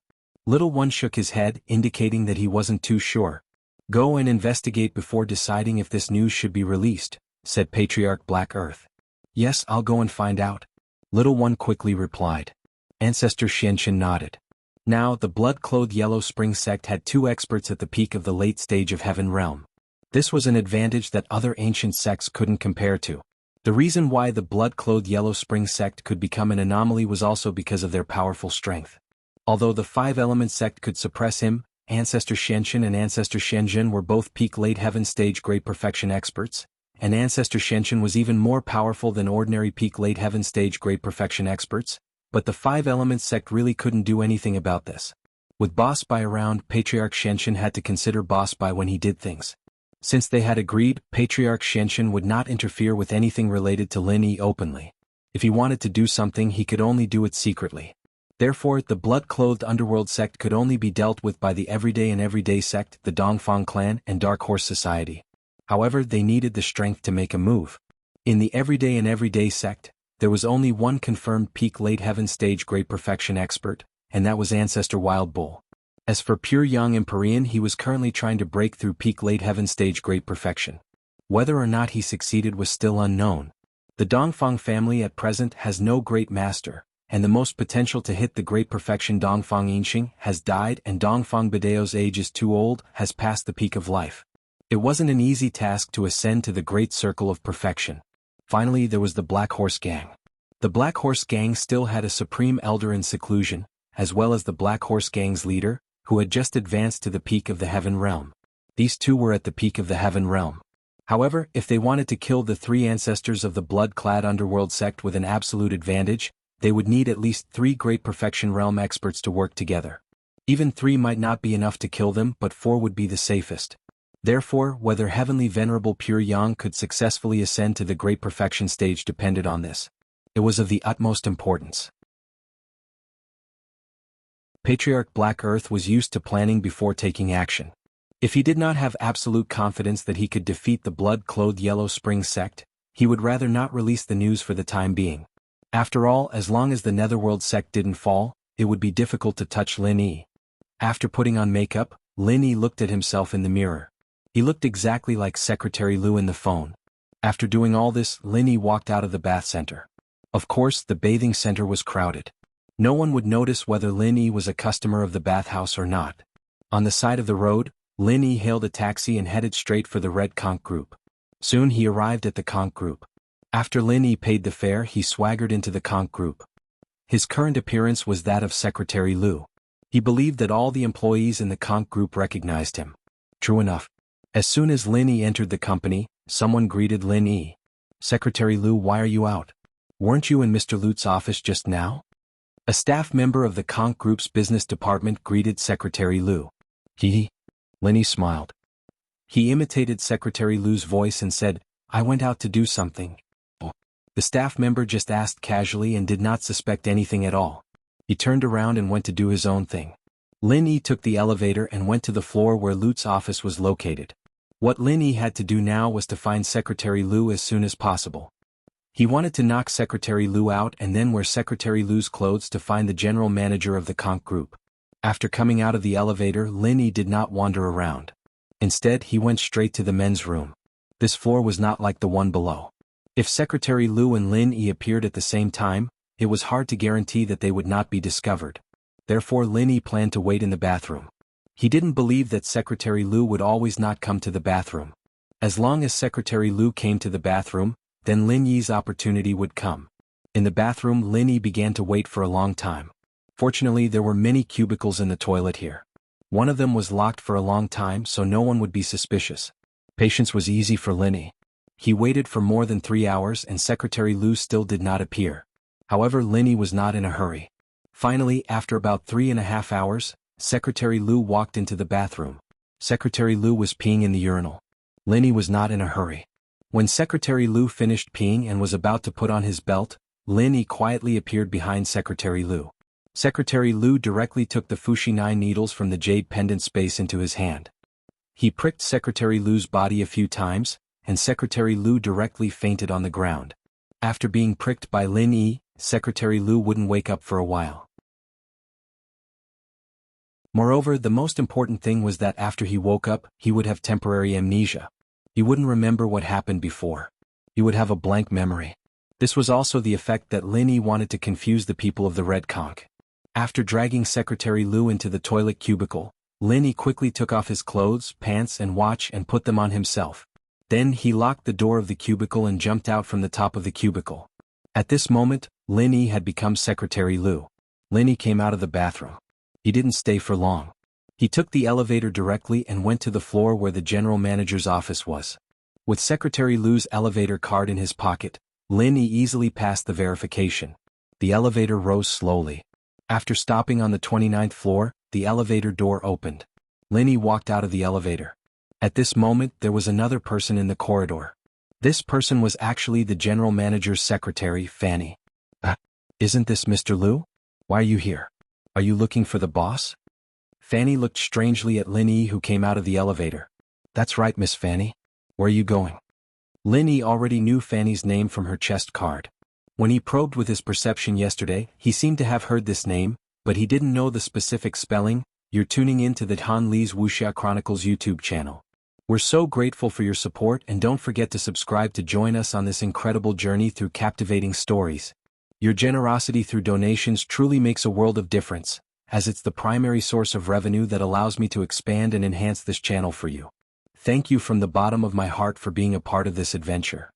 Little One shook his head, indicating that he wasn't too sure. Go and investigate before deciding if this news should be released, said Patriarch Black Earth. Yes, I'll go and find out. Little One quickly replied. Ancestor Shenshin nodded. Now, the blood-clothed Yellow Spring sect had two experts at the peak of the late stage of Heaven Realm. This was an advantage that other ancient sects couldn't compare to. The reason why the blood-clothed Yellow Spring sect could become an anomaly was also because of their powerful strength. Although the Five Elements sect could suppress him, Ancestor Shenshin and Ancestor Shenzhen were both peak late heaven stage Great Perfection experts, and Ancestor Shenshin was even more powerful than ordinary peak late heaven stage Great Perfection experts, but the Five Elements sect really couldn't do anything about this. With Boss Bai around, Patriarch Shenshin had to consider Boss Bai when he did things. Since they had agreed, Patriarch Shenshin would not interfere with anything related to Lin Yi openly. If he wanted to do something, he could only do it secretly. Therefore, the blood-clothed underworld sect could only be dealt with by the Everyday and Everyday sect, the Dongfang clan, and Dark Horse Society. However, they needed the strength to make a move. In the Everyday and Everyday sect, there was only one confirmed peak late heaven stage Great Perfection expert, and that was Ancestor Wild Bull. As for Pure Yang Empyrean, he was currently trying to break through peak late heaven stage Great Perfection. Whether or not he succeeded was still unknown. The Dongfang family at present has no great master, and the most potential to hit the Great Perfection Dongfang Yinxing has died, and Dongfang Bideo's age is too old, has passed the peak of life. It wasn't an easy task to ascend to the Great Circle of Perfection. Finally, there was the Black Horse Gang. The Black Horse Gang still had a supreme elder in seclusion, as well as the Black Horse Gang's leader, who had just advanced to the peak of the Heaven Realm. These two were at the peak of the Heaven Realm. However, if they wanted to kill the three ancestors of the blood-clad underworld sect with an absolute advantage, they would need at least 3 Great Perfection Realm experts to work together. Even 3 might not be enough to kill them, but 4 would be the safest. Therefore, whether Heavenly Venerable Pure Yang could successfully ascend to the Great Perfection stage depended on this. It was of the utmost importance. Patriarch Black Earth was used to planning before taking action. If he did not have absolute confidence that he could defeat the blood-clothed Yellow Spring sect, he would rather not release the news for the time being. After all, as long as the Netherworld sect didn't fall, it would be difficult to touch Lin Yi. After putting on makeup, Lin Yi looked at himself in the mirror. He looked exactly like Secretary Liu in the phone. After doing all this, Lin Yi walked out of the bath center. Of course, the bathing center was crowded. No one would notice whether Lin Yi was a customer of the bathhouse or not. On the side of the road, Lin Yi hailed a taxi and headed straight for the Red Conch Group. Soon he arrived at the Conch Group. After Lin Yi paid the fare, he swaggered into the Conch Group. His current appearance was that of Secretary Liu. He believed that all the employees in the Conch Group recognized him. True enough. As soon as Lin Yi entered the company, someone greeted Lin Yi. "Secretary Liu, why are you out? Weren't you in Mr. Lute's office just now?" A staff member of the Conch Group's business department greeted Secretary Liu. Lin Yi smiled. He imitated Secretary Liu's voice and said, "I went out to do something." The staff member just asked casually and did not suspect anything at all. He turned around and went to do his own thing. Lin Yi took the elevator and went to the floor where Lu's office was located. What Lin Yi had to do now was to find Secretary Lu as soon as possible. He wanted to knock Secretary Lu out and then wear Secretary Lu's clothes to find the general manager of the Conch Group. After coming out of the elevator, Lin Yi did not wander around. Instead, he went straight to the men's room. This floor was not like the one below. If Secretary Lu and Lin Yi appeared at the same time, it was hard to guarantee that they would not be discovered. Therefore, Lin Yi planned to wait in the bathroom. He didn't believe that Secretary Lu would always not come to the bathroom. As long as Secretary Lu came to the bathroom, then Lin Yi's opportunity would come. In the bathroom, Lin Yi began to wait for a long time. Fortunately, there were many cubicles in the toilet here. One of them was locked for a long time so no one would be suspicious. Patience was easy for Lin Yi. He waited for more than 3 hours and Secretary Lu still did not appear. However, Lin Yi was not in a hurry. Finally, after about 3.5 hours, Secretary Lu walked into the bathroom. Secretary Lu was peeing in the urinal. Lin Yi was not in a hurry. When Secretary Lu finished peeing and was about to put on his belt, Lin Yi quietly appeared behind Secretary Lu. Secretary Lu directly took the Fushi 9 needles from the jade pendant space into his hand. He pricked Secretary Lu's body a few times, and Secretary Lu directly fainted on the ground. After being pricked by Lin Yi, Secretary Lu wouldn't wake up for a while. Moreover, the most important thing was that after he woke up, he would have temporary amnesia. He wouldn't remember what happened before. He would have a blank memory. This was also the effect that Lin Yi wanted to confuse the people of the Red Conch. After dragging Secretary Lu into the toilet cubicle, Lin Yi quickly took off his clothes, pants and watch and put them on himself. Then he locked the door of the cubicle and jumped out from the top of the cubicle. At this moment, Lin Yi had become Secretary Lu. Lin Yi came out of the bathroom. He didn't stay for long. He took the elevator directly and went to the floor where the general manager's office was. With Secretary Lu's elevator card in his pocket, Lin Yi easily passed the verification. The elevator rose slowly. After stopping on the 29th floor, the elevator door opened. Lin Yi walked out of the elevator. At this moment, there was another person in the corridor. This person was actually the general manager's secretary, Fanny. Isn't this Mr. Lu? Why are you here? Are you looking for the boss? Fanny looked strangely at Lin Yi who came out of the elevator. That's right, Miss Fanny. Where are you going? Lin Yi already knew Fanny's name from her chest card. When he probed with his perception yesterday, he seemed to have heard this name, but he didn't know the specific spelling. You're tuning in to the Han Li's Wuxia Chronicles YouTube channel. We're so grateful for your support and don't forget to subscribe to join us on this incredible journey through captivating stories. Your generosity through donations truly makes a world of difference, as it's the primary source of revenue that allows me to expand and enhance this channel for you. Thank you from the bottom of my heart for being a part of this adventure.